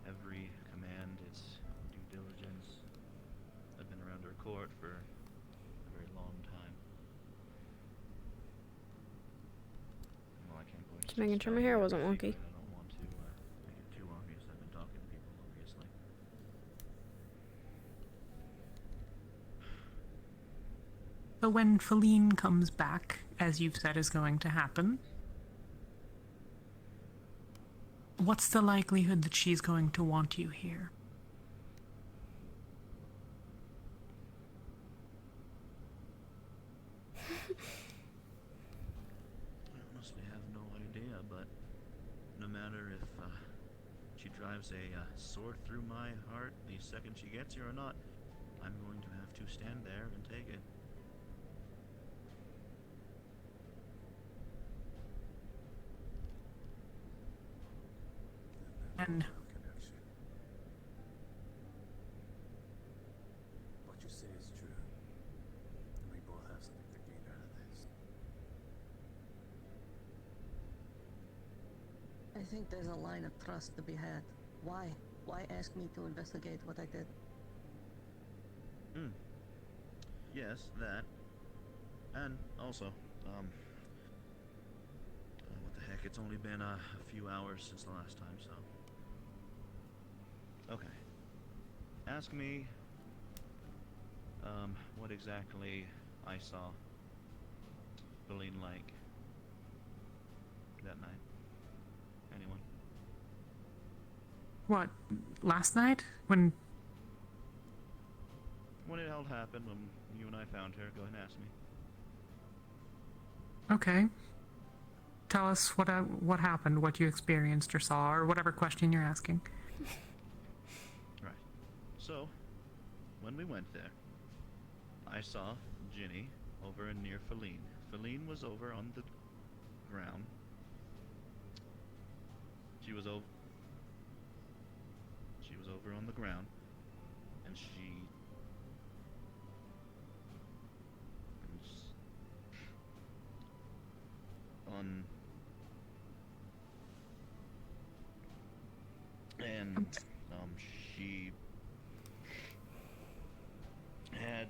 every command its due diligence. I've been around her court for a very long time. Well, I can't believe Just making sure my hair wasn't wonky. I don't want to make it too obvious. I've been talking to people, obviously. So when Feline comes back, as you've said is going to happen, what's the likelihood that she's going to want you here? I honestly have no idea, but no matter if she drives a sword through my heart the second she gets here or not, I'm going to have to stand there and take it. And What you say is true. And we both have something to gain out of this. I think there's a line of trust to be had. Why? Why ask me to investigate what I did? Yes, that. And also, what the heck, it's only been a few hours since the last time, so. Okay. Ask me, what exactly I saw Feline like that night. Anyone? what, last night? When it all happened, when you and I found her, go ahead and ask me. Okay. Tell us what happened, what you experienced or saw, or whatever question you're asking. Right. So, when we went there, I saw Ginny over near Feline. Feline was over on the ground. She was over on the ground, and she was on, and she had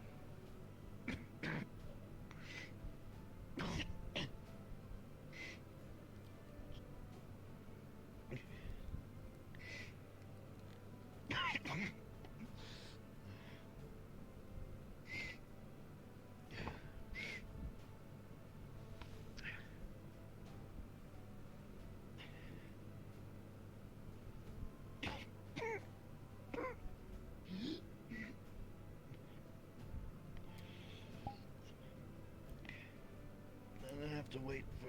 I have to wait for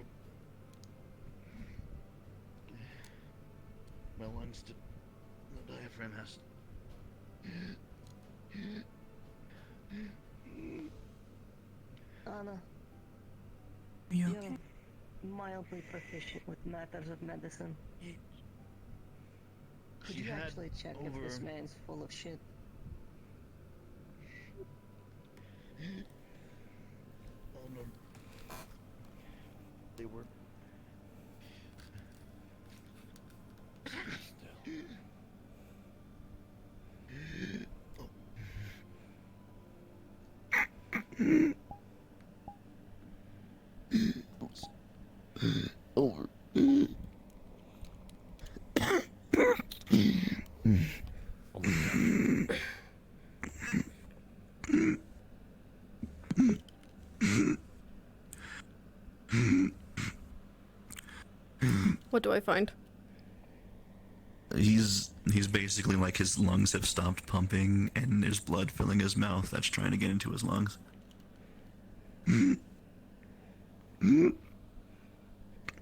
my lungs to. The diaphragm has. Anna, You you're okay? mildly proficient with matters of medicine. Could She you had actually check if this over- man's full of shit? Oh no. They were. Over. What do I find? He's basically like his lungs have stopped pumping and there's blood filling his mouth that's trying to get into his lungs. Put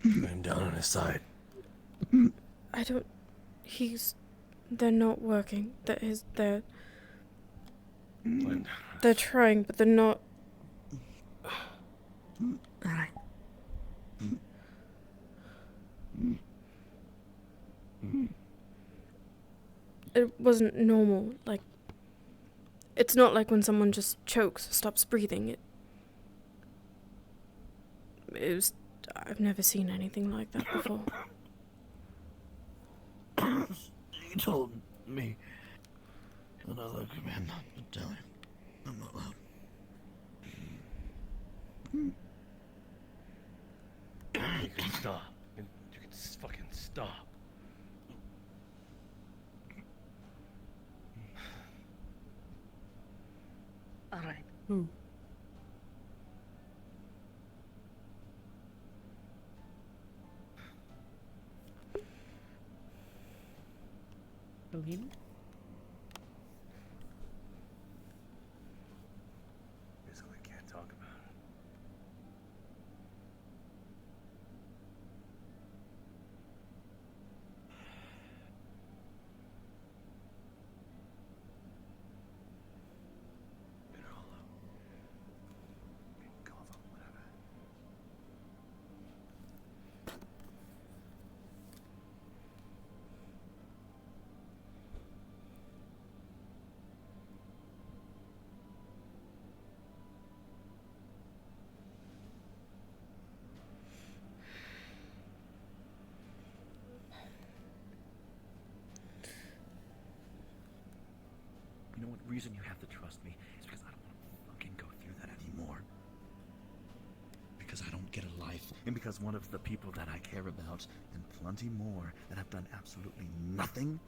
him down on his side. I don't. They're not working. They're trying, but they're not. Alright. It wasn't normal. Like, it's not like when someone just chokes or stops breathing. It was. I've never seen anything like that before. You told me another command not to tell him. I'm not allowed. You can stop. You can fucking stop. Alright. Feline? Basically, can't talk about it. Get it all out. Cough up, whatever. You know what reason you have to trust me is because I don't want to fucking go through that anymore. Because I don't get a life, and because one of the people that I care about, and plenty more that have done absolutely nothing,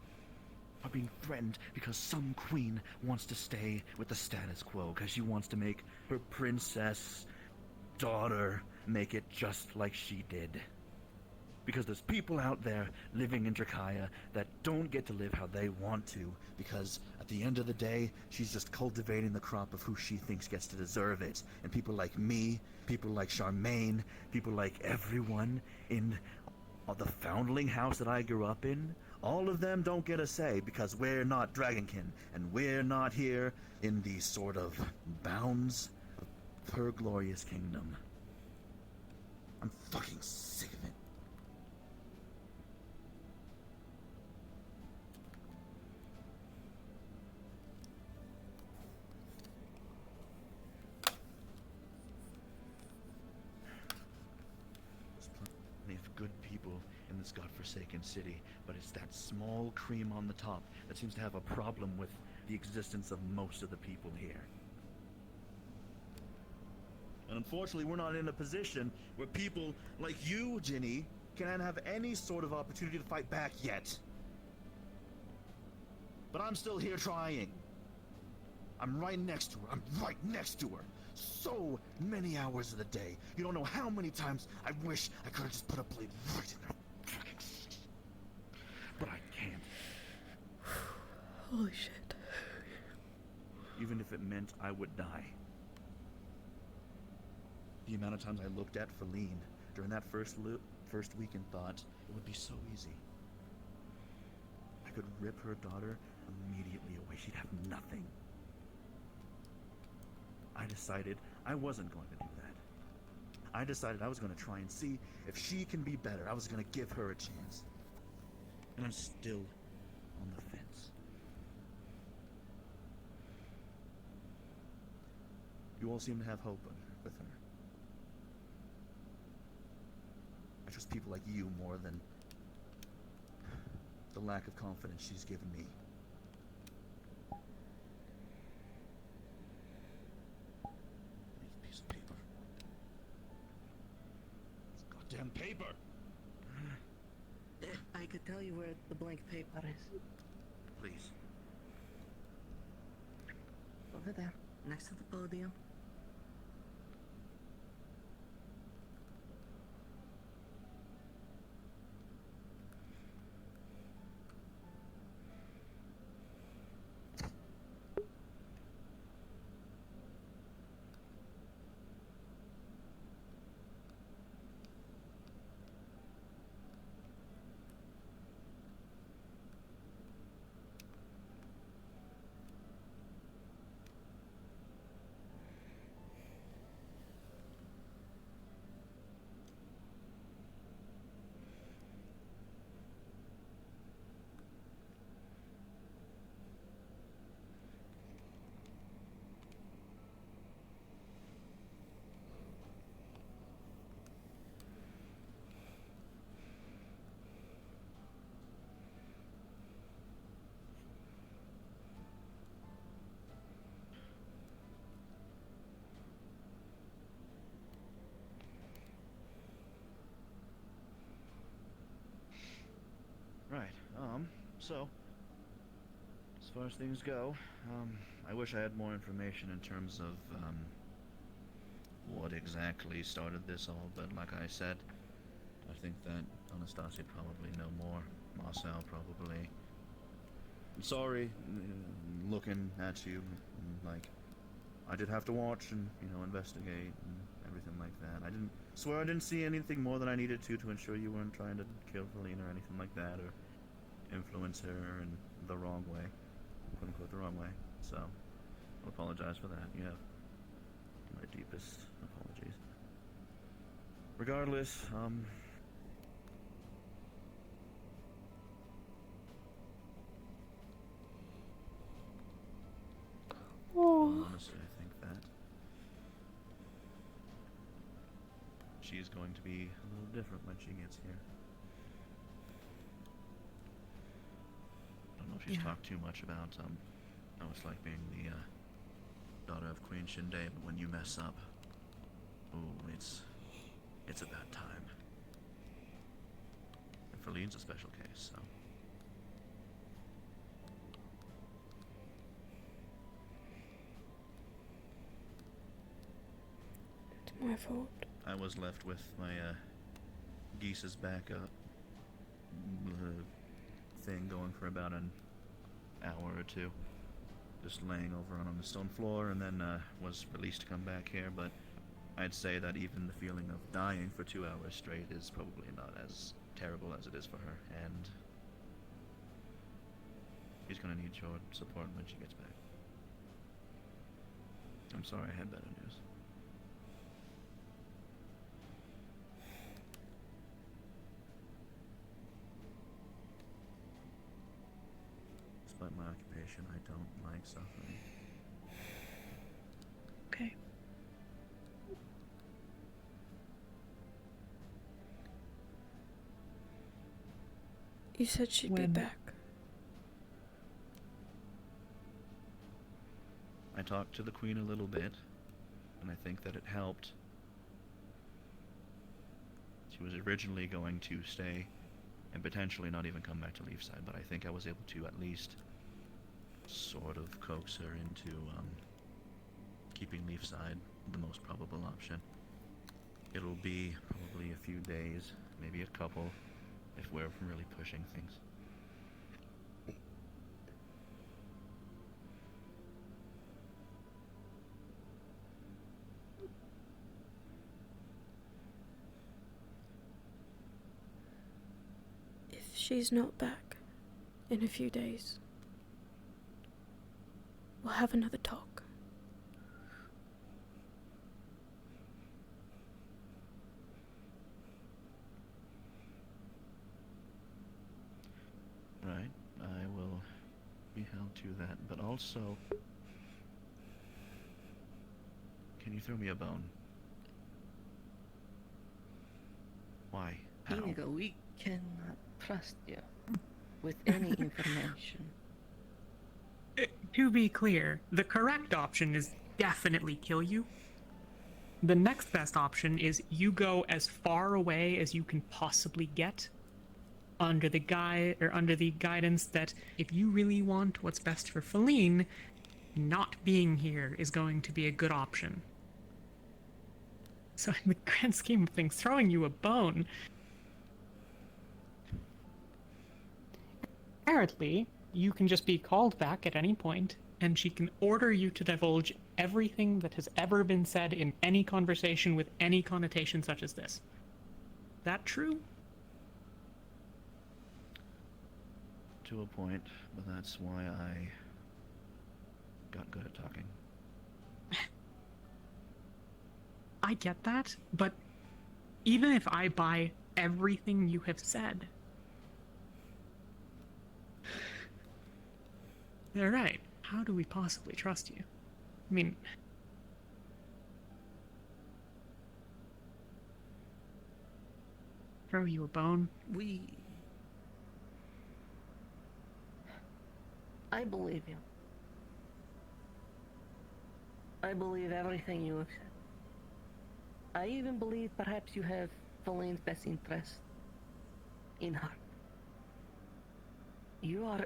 are being threatened because some queen wants to stay with the status quo, because she wants to make her princess daughter make it just like she did. Because there's people out there living in Drakaya that don't get to live how they want to, because at the end of the day, she's just cultivating the crop of who she thinks gets to deserve it. And people like me, people like Charmaine, people like everyone in the foundling house that I grew up in, all of them don't get a say because we're not Dragonkin, and we're not here in the sort of bounds of her glorious kingdom. I'm fucking sick of it. Of good people in this godforsaken city, but it's that small cream on the top that seems to have a problem with the existence of most of the people here. And unfortunately, we're not in a position where people like you, Ginny, can have any sort of opportunity to fight back yet. But I'm still here trying. I'm right next to her. I'm right next to her. So many hours of the day. You don't know how many times I wish I could have just put a blade right in her fucking face. But I can't. Holy shit. Even if it meant I would die. The amount of times I looked at Feline during that first week and thought it would be so easy. I could rip her daughter immediately away. She'd have nothing. I decided I wasn't going to do that. I decided I was going to try and see if she can be better. I was going to give her a chance. And I'm still on the fence. You all seem to have hope with her. I trust people like you more than the lack of confidence she's given me. Piece of paper. It's goddamn paper! I could tell you where the blank paper is. Please. Over there, next to the podium. So, as far as things go, I wish I had more information in terms of, what exactly started this all, but like I said, I think that Anastasia probably know more. Marcel probably. I'm sorry, looking at you, like, I did have to watch and, investigate and everything like that. I didn't see anything more than I needed to ensure you weren't trying to kill Feline or anything like that, or influence her in the wrong way. Quote unquote, the wrong way. So, I'll apologize for that. You have my deepest apologies. Regardless, honestly, I think that she is going to be a little different when she gets here. I don't know if she's talked too much about how it's like being the daughter of Queen Shinde, but when you mess up, ooh, it's a bad time. And Feline's a special case, so. It's my fault. I was left with my geese's back up thing going for about an hour or two, just laying over on the stone floor, and then was released to come back here. But I'd say that even the feeling of dying for 2 hours straight is probably not as terrible as it is for her, and she's gonna need your support when she gets back. I'm sorry I had better news. Despite my occupation, I don't like suffering. Okay. You said she'd be back. I talked to the Queen a little bit, and I think that it helped. She was originally going to stay and potentially not even come back to Leafside, but I think I was able to at least sort of coax her into keeping Leafside the most probable option. It'll be probably a few days, maybe a couple, if we're really pushing things. If she's not back in a few days, we'll have another talk. Right, I will be held to that, but also, can you throw me a bone? Why? How? Indigo, we cannot trust you with any information. To be clear, the correct option is definitely kill you. The next best option is you go as far away as you can possibly get, under the guidance that if you really want what's best for Feline, not being here is going to be a good option. So in the grand scheme of things, throwing you a bone, apparently you can just be called back at any point, and she can order you to divulge everything that has ever been said in any conversation with any connotation such as this. That true? To a point, but that's why I got good at talking. I get that, but even if I buy everything you have said... Alright, how do we possibly trust you? I mean... Throw you a bone? I believe you. I believe everything you have said. I even believe perhaps you have Feline's best interest in heart. You are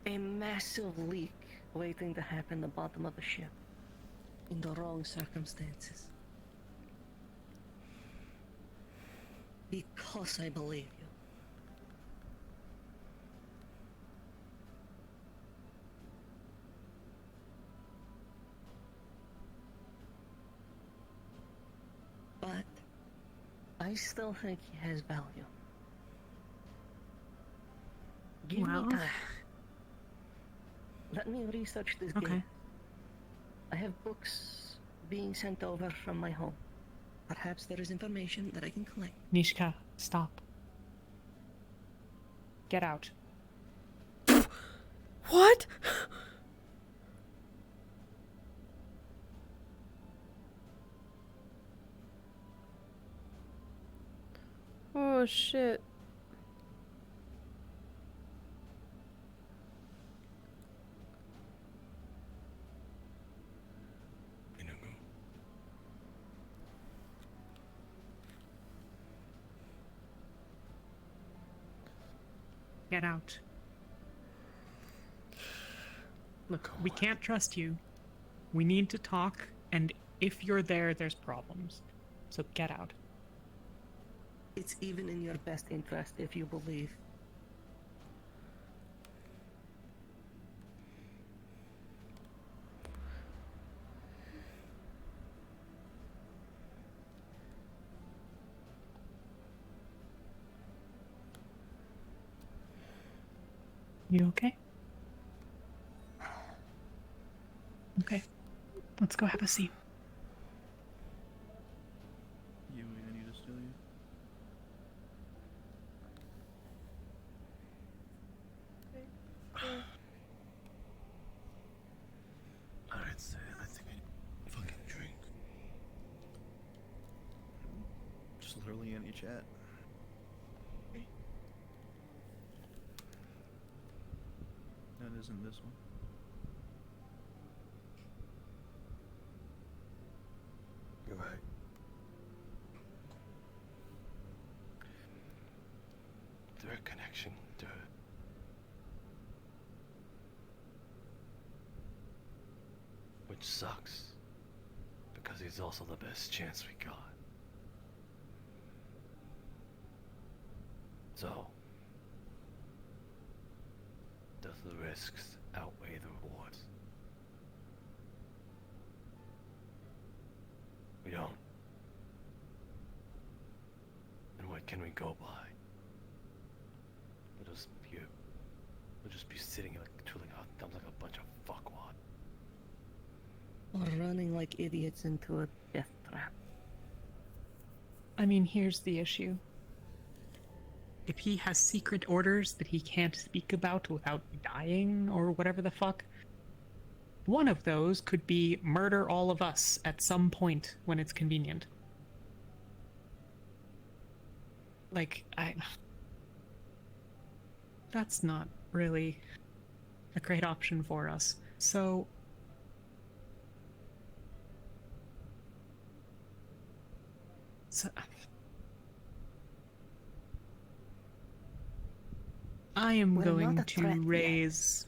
a massive leak waiting to happen at the bottom of the ship in the wrong circumstances. Because I believe you. But I still think he has value. Give me time. Let me research this game. I have books being sent over from my home. Perhaps there is information that I can collect. Nishka, stop. Get out. What? Oh shit. Get out. Look, we can't trust you. We need to talk, and if you're there, there's problems. So get out. It's even in your best interest if you believe. You okay? Okay. Let's go have a seat. You and I need to steal you. Alright, so I think I need a fucking drink. Just literally any chat. That isn't this one. You're right. Direct connection. Which sucks. Because he's also the best chance we got. So, does the risks outweigh the rewards? We don't. And what can we go by? We'll just be sitting like twiddling our thumbs like a bunch of fuckwad. Or running like idiots into a death trap. I mean, here's the issue. If he has secret orders that he can't speak about without dying or whatever the fuck, one of those could be murder all of us at some point when it's convenient. Like, that's not really a great option for us. So I am going to raise...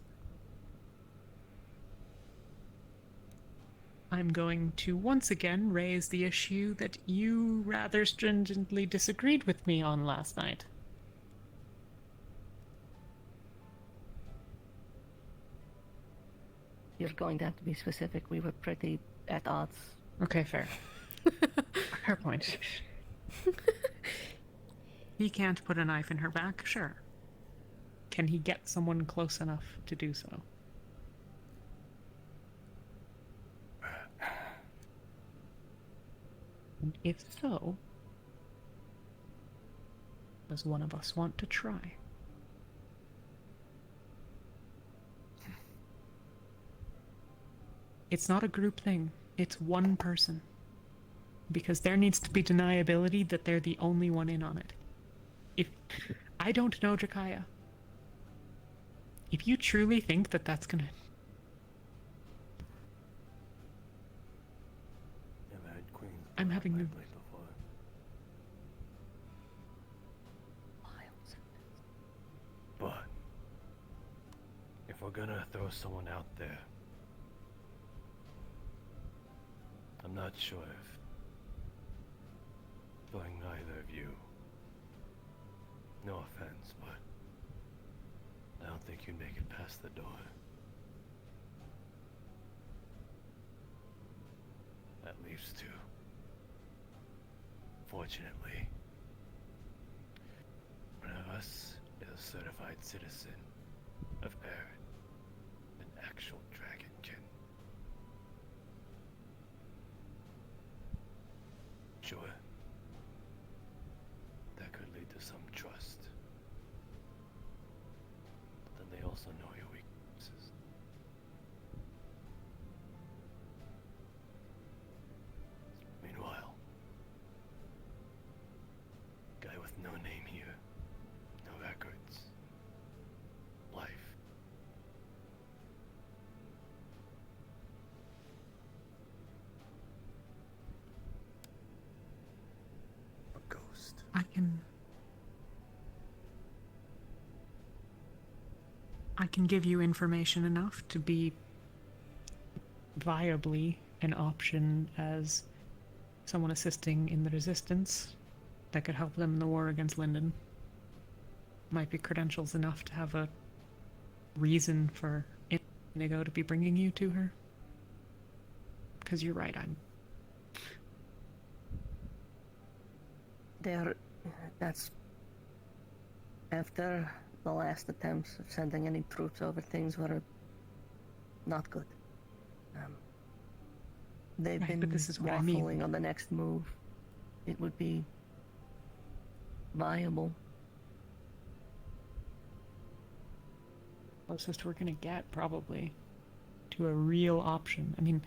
I'm going to once again raise the issue that you rather stringently disagreed with me on last night. You're going to have to be specific. We were pretty at odds. Okay, fair. Fair point. He can't put a knife in her back, sure. Can he get someone close enough to do so? And if so, does one of us want to try? It's not a group thing. It's one person. Because there needs to be deniability that they're the only one in on it. If I don't know Jakaya, if you truly think that that's gonna... I'm having the... we're gonna throw someone out there, I'm not sure if throwing either of you, no offense, but I don't think you'd make it past the door. That leaves two. Fortunately, one of us is a certified citizen of Erin, an actual dragonkin. Sure, that could lead to some trust. But then they also know your weaknesses. Meanwhile, guy with no name here, no records, life. A ghost. I can give you information enough to be viably an option as someone assisting in the resistance that could help them in the war against Lyndon. Might be credentials enough to have a reason for Indigo to be bringing you to her. Because you're right, That's after the last attempts of sending any troops over, things were not good. They've Right, been but this is what I mean. waffling on the next move. It would be viable. Closest we're gonna get, probably, to a real option. I mean,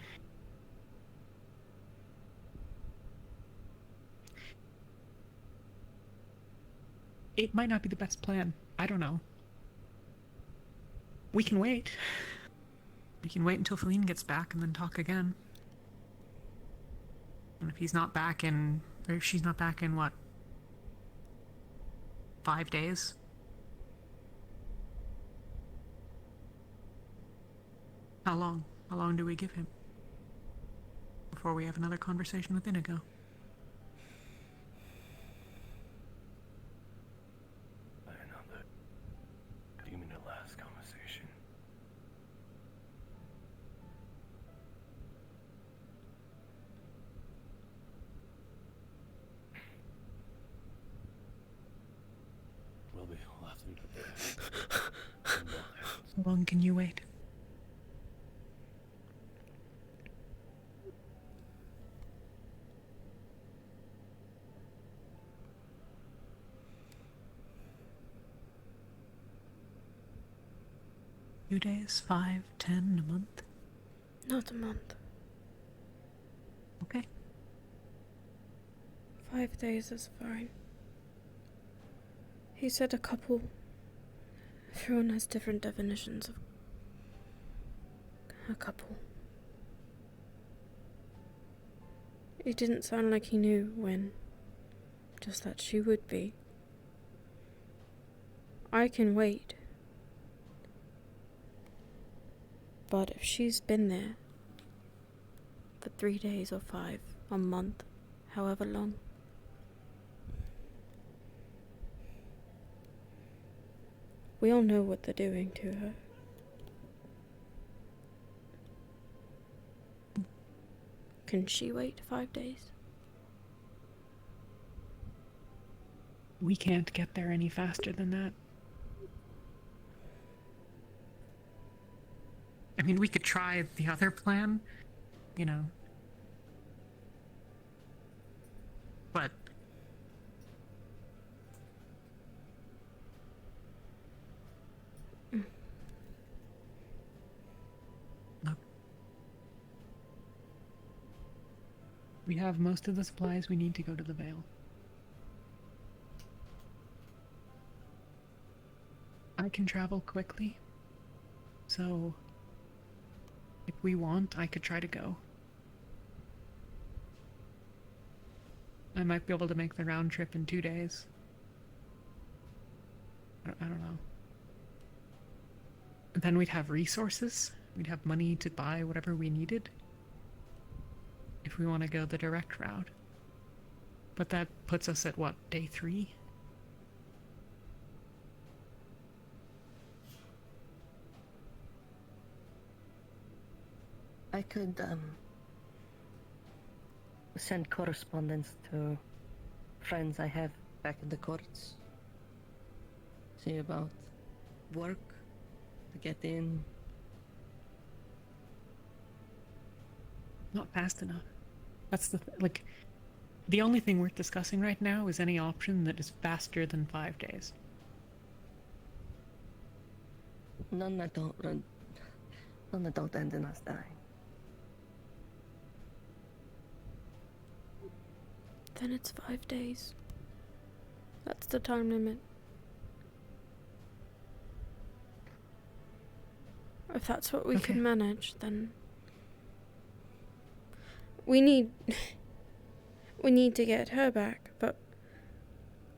it might not be the best plan. I don't know. We can wait. We can wait until Feline gets back and then talk again. And if he's not back in, or if she's not back in, what, 5 days? How long? How long do we give him? Before we have another conversation with Indigo? I know that. Do you mean the last conversation? We'll have to be prepared. How long can you wait? Few days, 5, 10, a month? Not a month. Okay. 5 days is fine. He said a couple. Everyone has different definitions of a couple. It didn't sound like he knew when, just that she would be. I can wait. But if she's been there for 3 days or 5, a month, however long, we all know what they're doing to her. Can she wait 5 days? We can't get there any faster than that. I mean, we could try the other plan, you know. But look, we have most of the supplies we need to go to the Vale. I can travel quickly, so if we want, I could try to go. I might be able to make the round trip in 2 days. I don't know. then we'd have resources. We'd have money to buy whatever we needed if we want to go the direct route. But that puts us at what, day 3? I could send correspondence to friends I have back in the courts. See about work to get in. Not fast enough. That's like, the only thing worth discussing right now is any option that is faster than 5 days. None that don't end in us dying. Then it's 5 days. That's the time limit. If that's what we can manage, then we need to get her back, but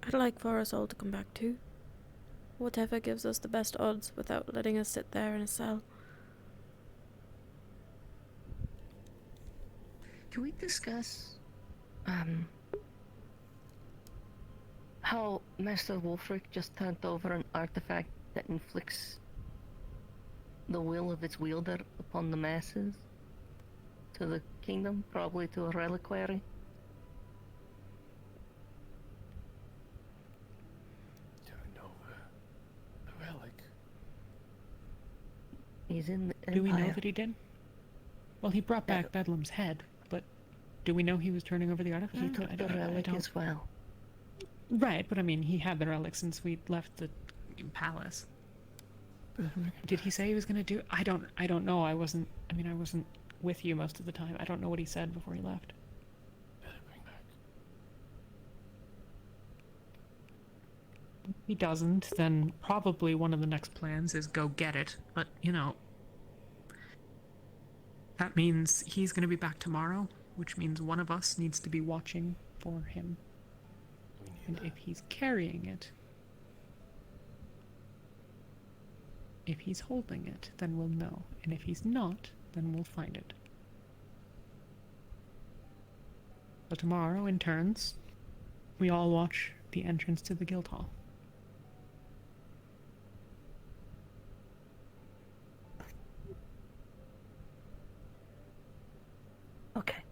I'd like for us all to come back too. Whatever gives us the best odds without letting us sit there in a cell. Can we discuss how Master Wolfric just turned over an artifact that inflicts the will of its wielder upon the masses to the kingdom, probably to a reliquary? Turned over a relic. He's in the Do we know Empire. that he did? Well, he brought back Bedlam's head, but do we know he was turning over the artifact? He took the relic as well. Right, but I mean, he had the relic since we left the palace. Did he say he was gonna do? I don't know. I wasn't with you most of the time. I don't know what he said before he left. If he doesn't, then probably one of the next plans is go get it. But, you know, that means he's gonna be back tomorrow, which means one of us needs to be watching for him. And if he's carrying it, if he's holding it, then we'll know. And if he's not, then we'll find it. So tomorrow, in turns, we all watch the entrance to the guild hall. Okay.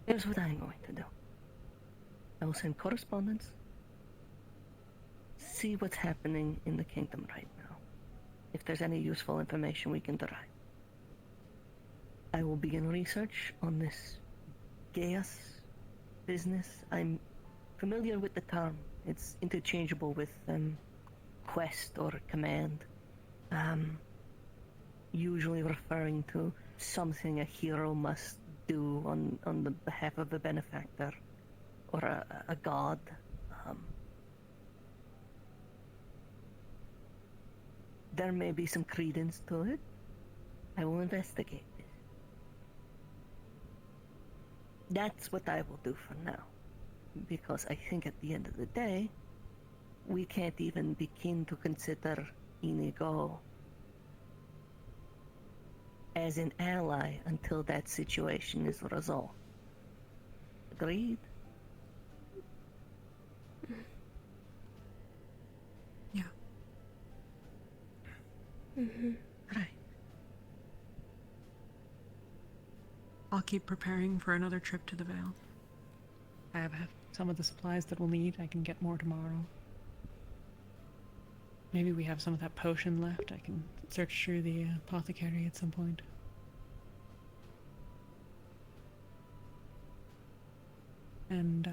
Here's what I'm going to do. I will send correspondence, see what's happening in the kingdom right now, if there's any useful information we can derive. I will begin research on this Gaius business. I'm familiar with the term. It's interchangeable with quest or command, usually referring to something a hero must do on the behalf of a benefactor or a god. There may be some credence to it. I will investigate this. That's what I will do for now, because I think at the end of the day, we can't even begin to consider Inigo as an ally until that situation is resolved. Agreed? Yeah. Right. I'll keep preparing for another trip to the Vale. I have some of the supplies that we'll need. I can get more tomorrow. Maybe we have some of that potion left. I can search through the apothecary at some point. And,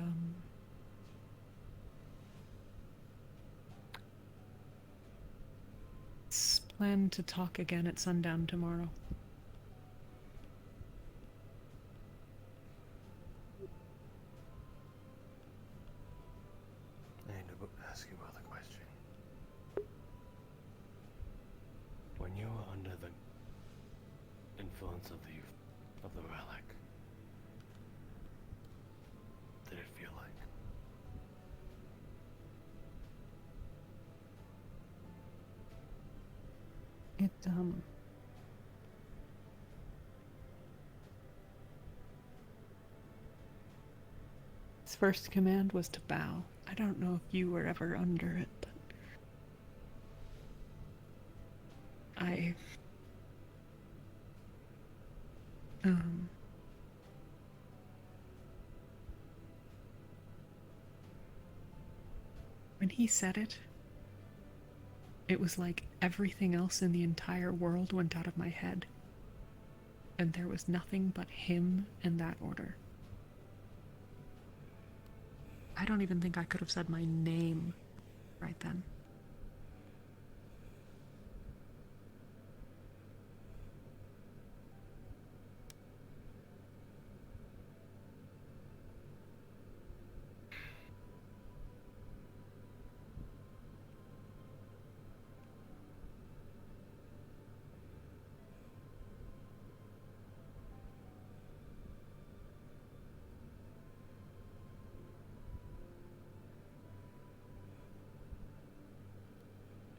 let's plan to talk again at sundown tomorrow. I need to ask you another question. When you were under the influence of the relic, did it feel like His first command was to bow. I don't know if you were ever under it, but when he said it, it was like everything else in the entire world went out of my head. And there was nothing but him and that order. I don't even think I could have said my name right then.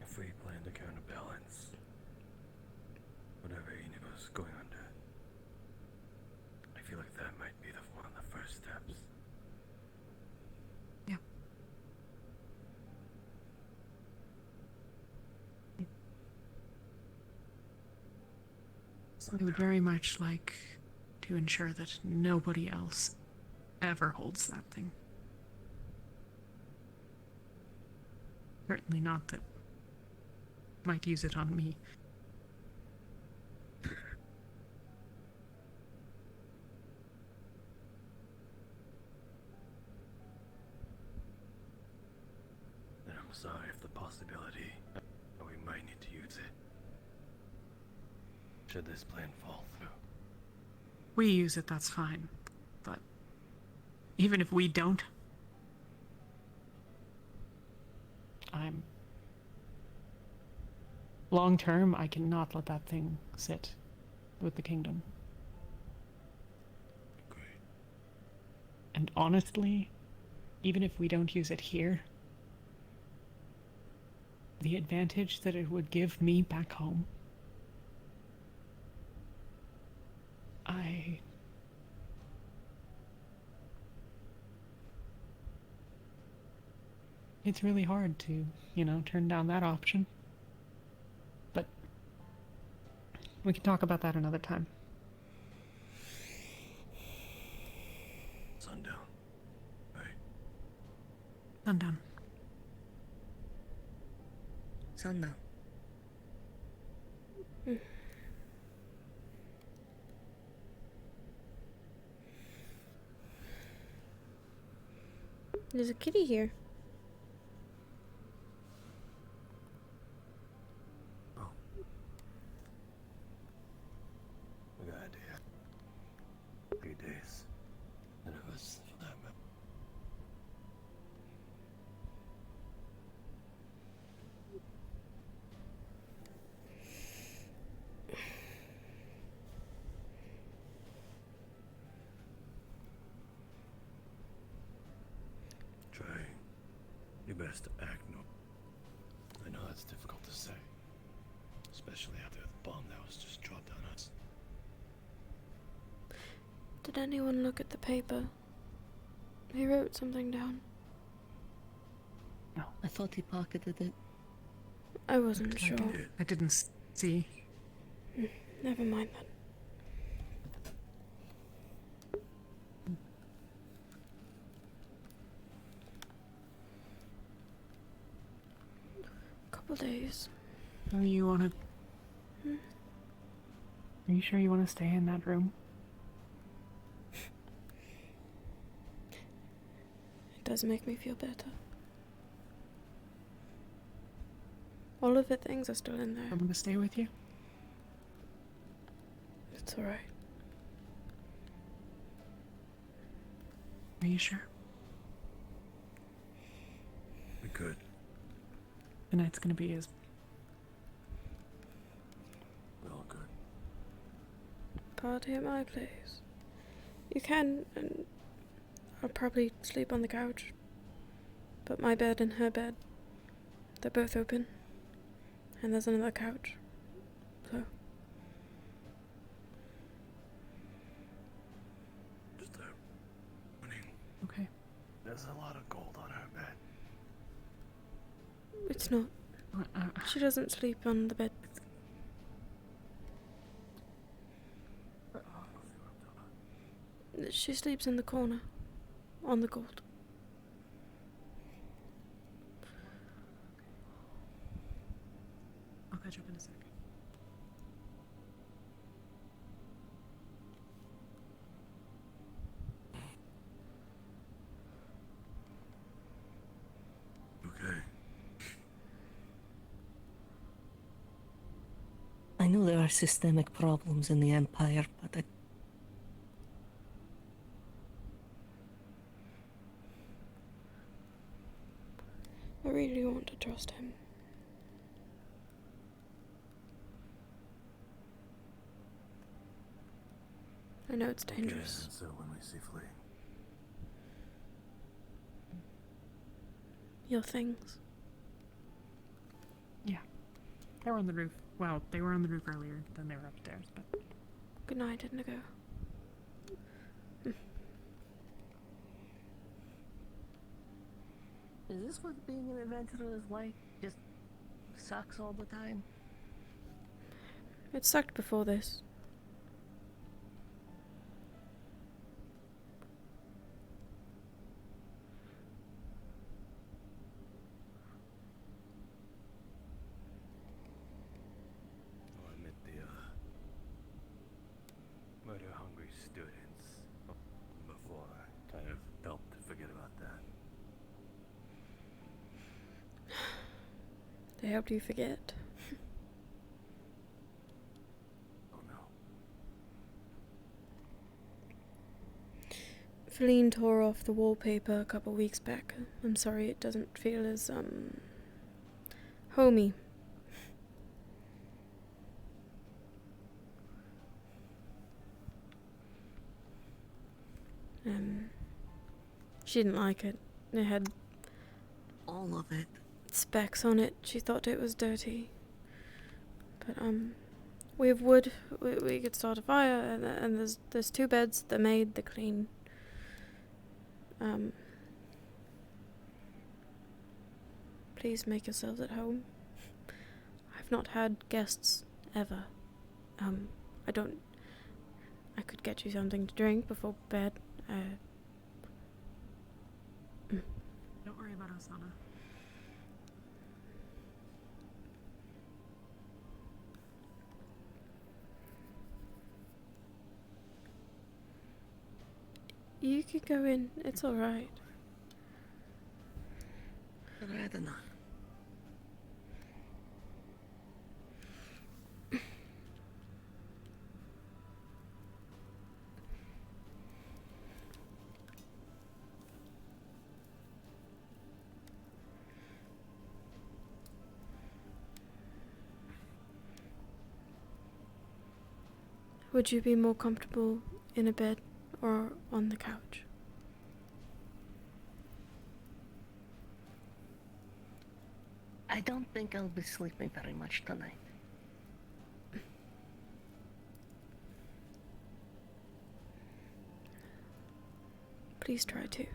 If we plan to counterbalance whatever Inigo's going under, I feel like that might be one of the first steps. Yeah. I would very much like to ensure that nobody else ever holds that thing. Certainly not that might use it on me. And I'm sorry if the possibility that we might need to use it should this plan fall through. We use it, that's fine. But even if we don't, long term, I cannot let that thing sit with the kingdom. Agreed. And honestly, even if we don't use it here, the advantage that it would give me back home, it's really hard to, turn down that option. But we can talk about that another time. Sundown, right? Sundown. Sundown. There's a kitty here. We got an idea. 3 days. None of us for that matter. Try your best to act normal. I know that's difficult to say, especially after the bomb that was just dropped on us. Did anyone look at the paper? He wrote something down. No. I thought he pocketed it. I wasn't sure. I didn't see. Never mind then. Couple days. So you wanna... Hmm? Are you sure you want to stay in that room? It does make me feel better. All of the things are still in there. I'm gonna stay with you. It's alright. Are you sure? We could. Tonight's gonna be as... We're all good. Party at my place. You can, and I'll probably sleep on the couch. But my bed and her bed, they're both open. And there's another couch. There's a lot of gold on her bed. It's not. She doesn't sleep on the bed. She sleeps in the corner. On the gold. I'll catch up in a sec. Okay. I know there are systemic problems in the Empire, but I really want to trust him. I know it's dangerous. So when we see Flea. Your things. Yeah. They were on the roof. Well, they were on the roof earlier, then they were upstairs, but... Good night, Indigo. is this what being an adventurer is like? Just sucks all the time? It sucked before this. Oh, I met the, murder-hungry students before. I kind of helped to forget about that. They helped you forget. Oh no. Feline tore off the wallpaper a couple weeks back. I'm sorry it doesn't feel as, homey. She didn't like it. It had all of it. Specks on it. She thought it was dirty. But we have wood. We could start a fire, and there's 2 beds. They're made. They're clean. Please make yourselves at home. I've not had guests ever. I could get you something to drink before bed. Don't worry about Osana. You could go in. It's alright. I'd rather not. Would you be more comfortable in a bed or on the couch? I don't think I'll be sleeping very much tonight. Please try to.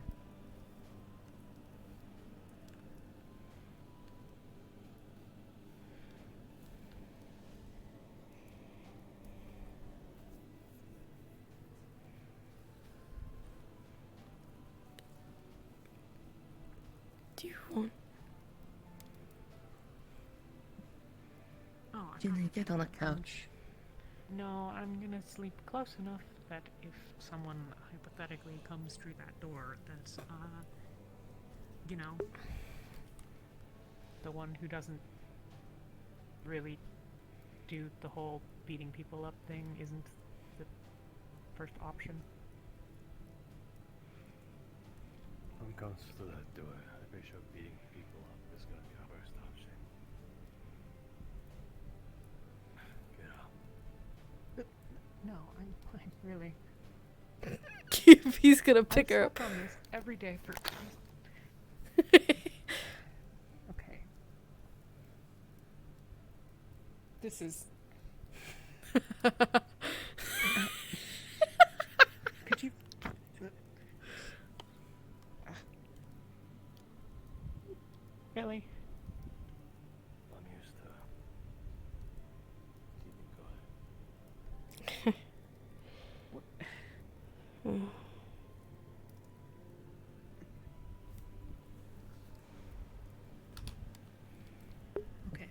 Do you want? Oh, Can you get on a couch? No, I'm gonna sleep close enough that if someone hypothetically comes through that door, that's, you know, the one who doesn't really do the whole beating people up thing isn't the first option. When it comes to that door, I'm pretty sure beating people up is gonna be our first option. Get up. No, I'm really... He's gonna pick her up. I've slept on this every day for... Okay. This is... Could you... Mm. Okay.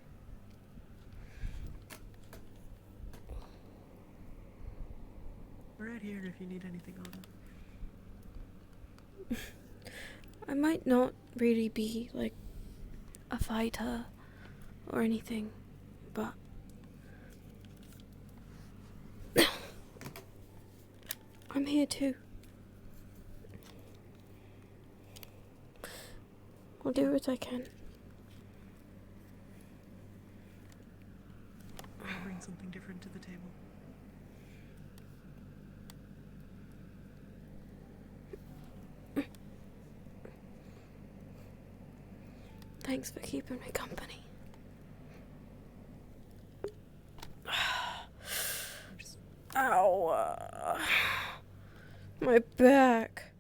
We're right here if you need anything on it. I might not really be like a fighter or anything, but I'm here too. I'll do what I can. I'll bring something different to the table. Thanks for keeping me company. Ow. My back.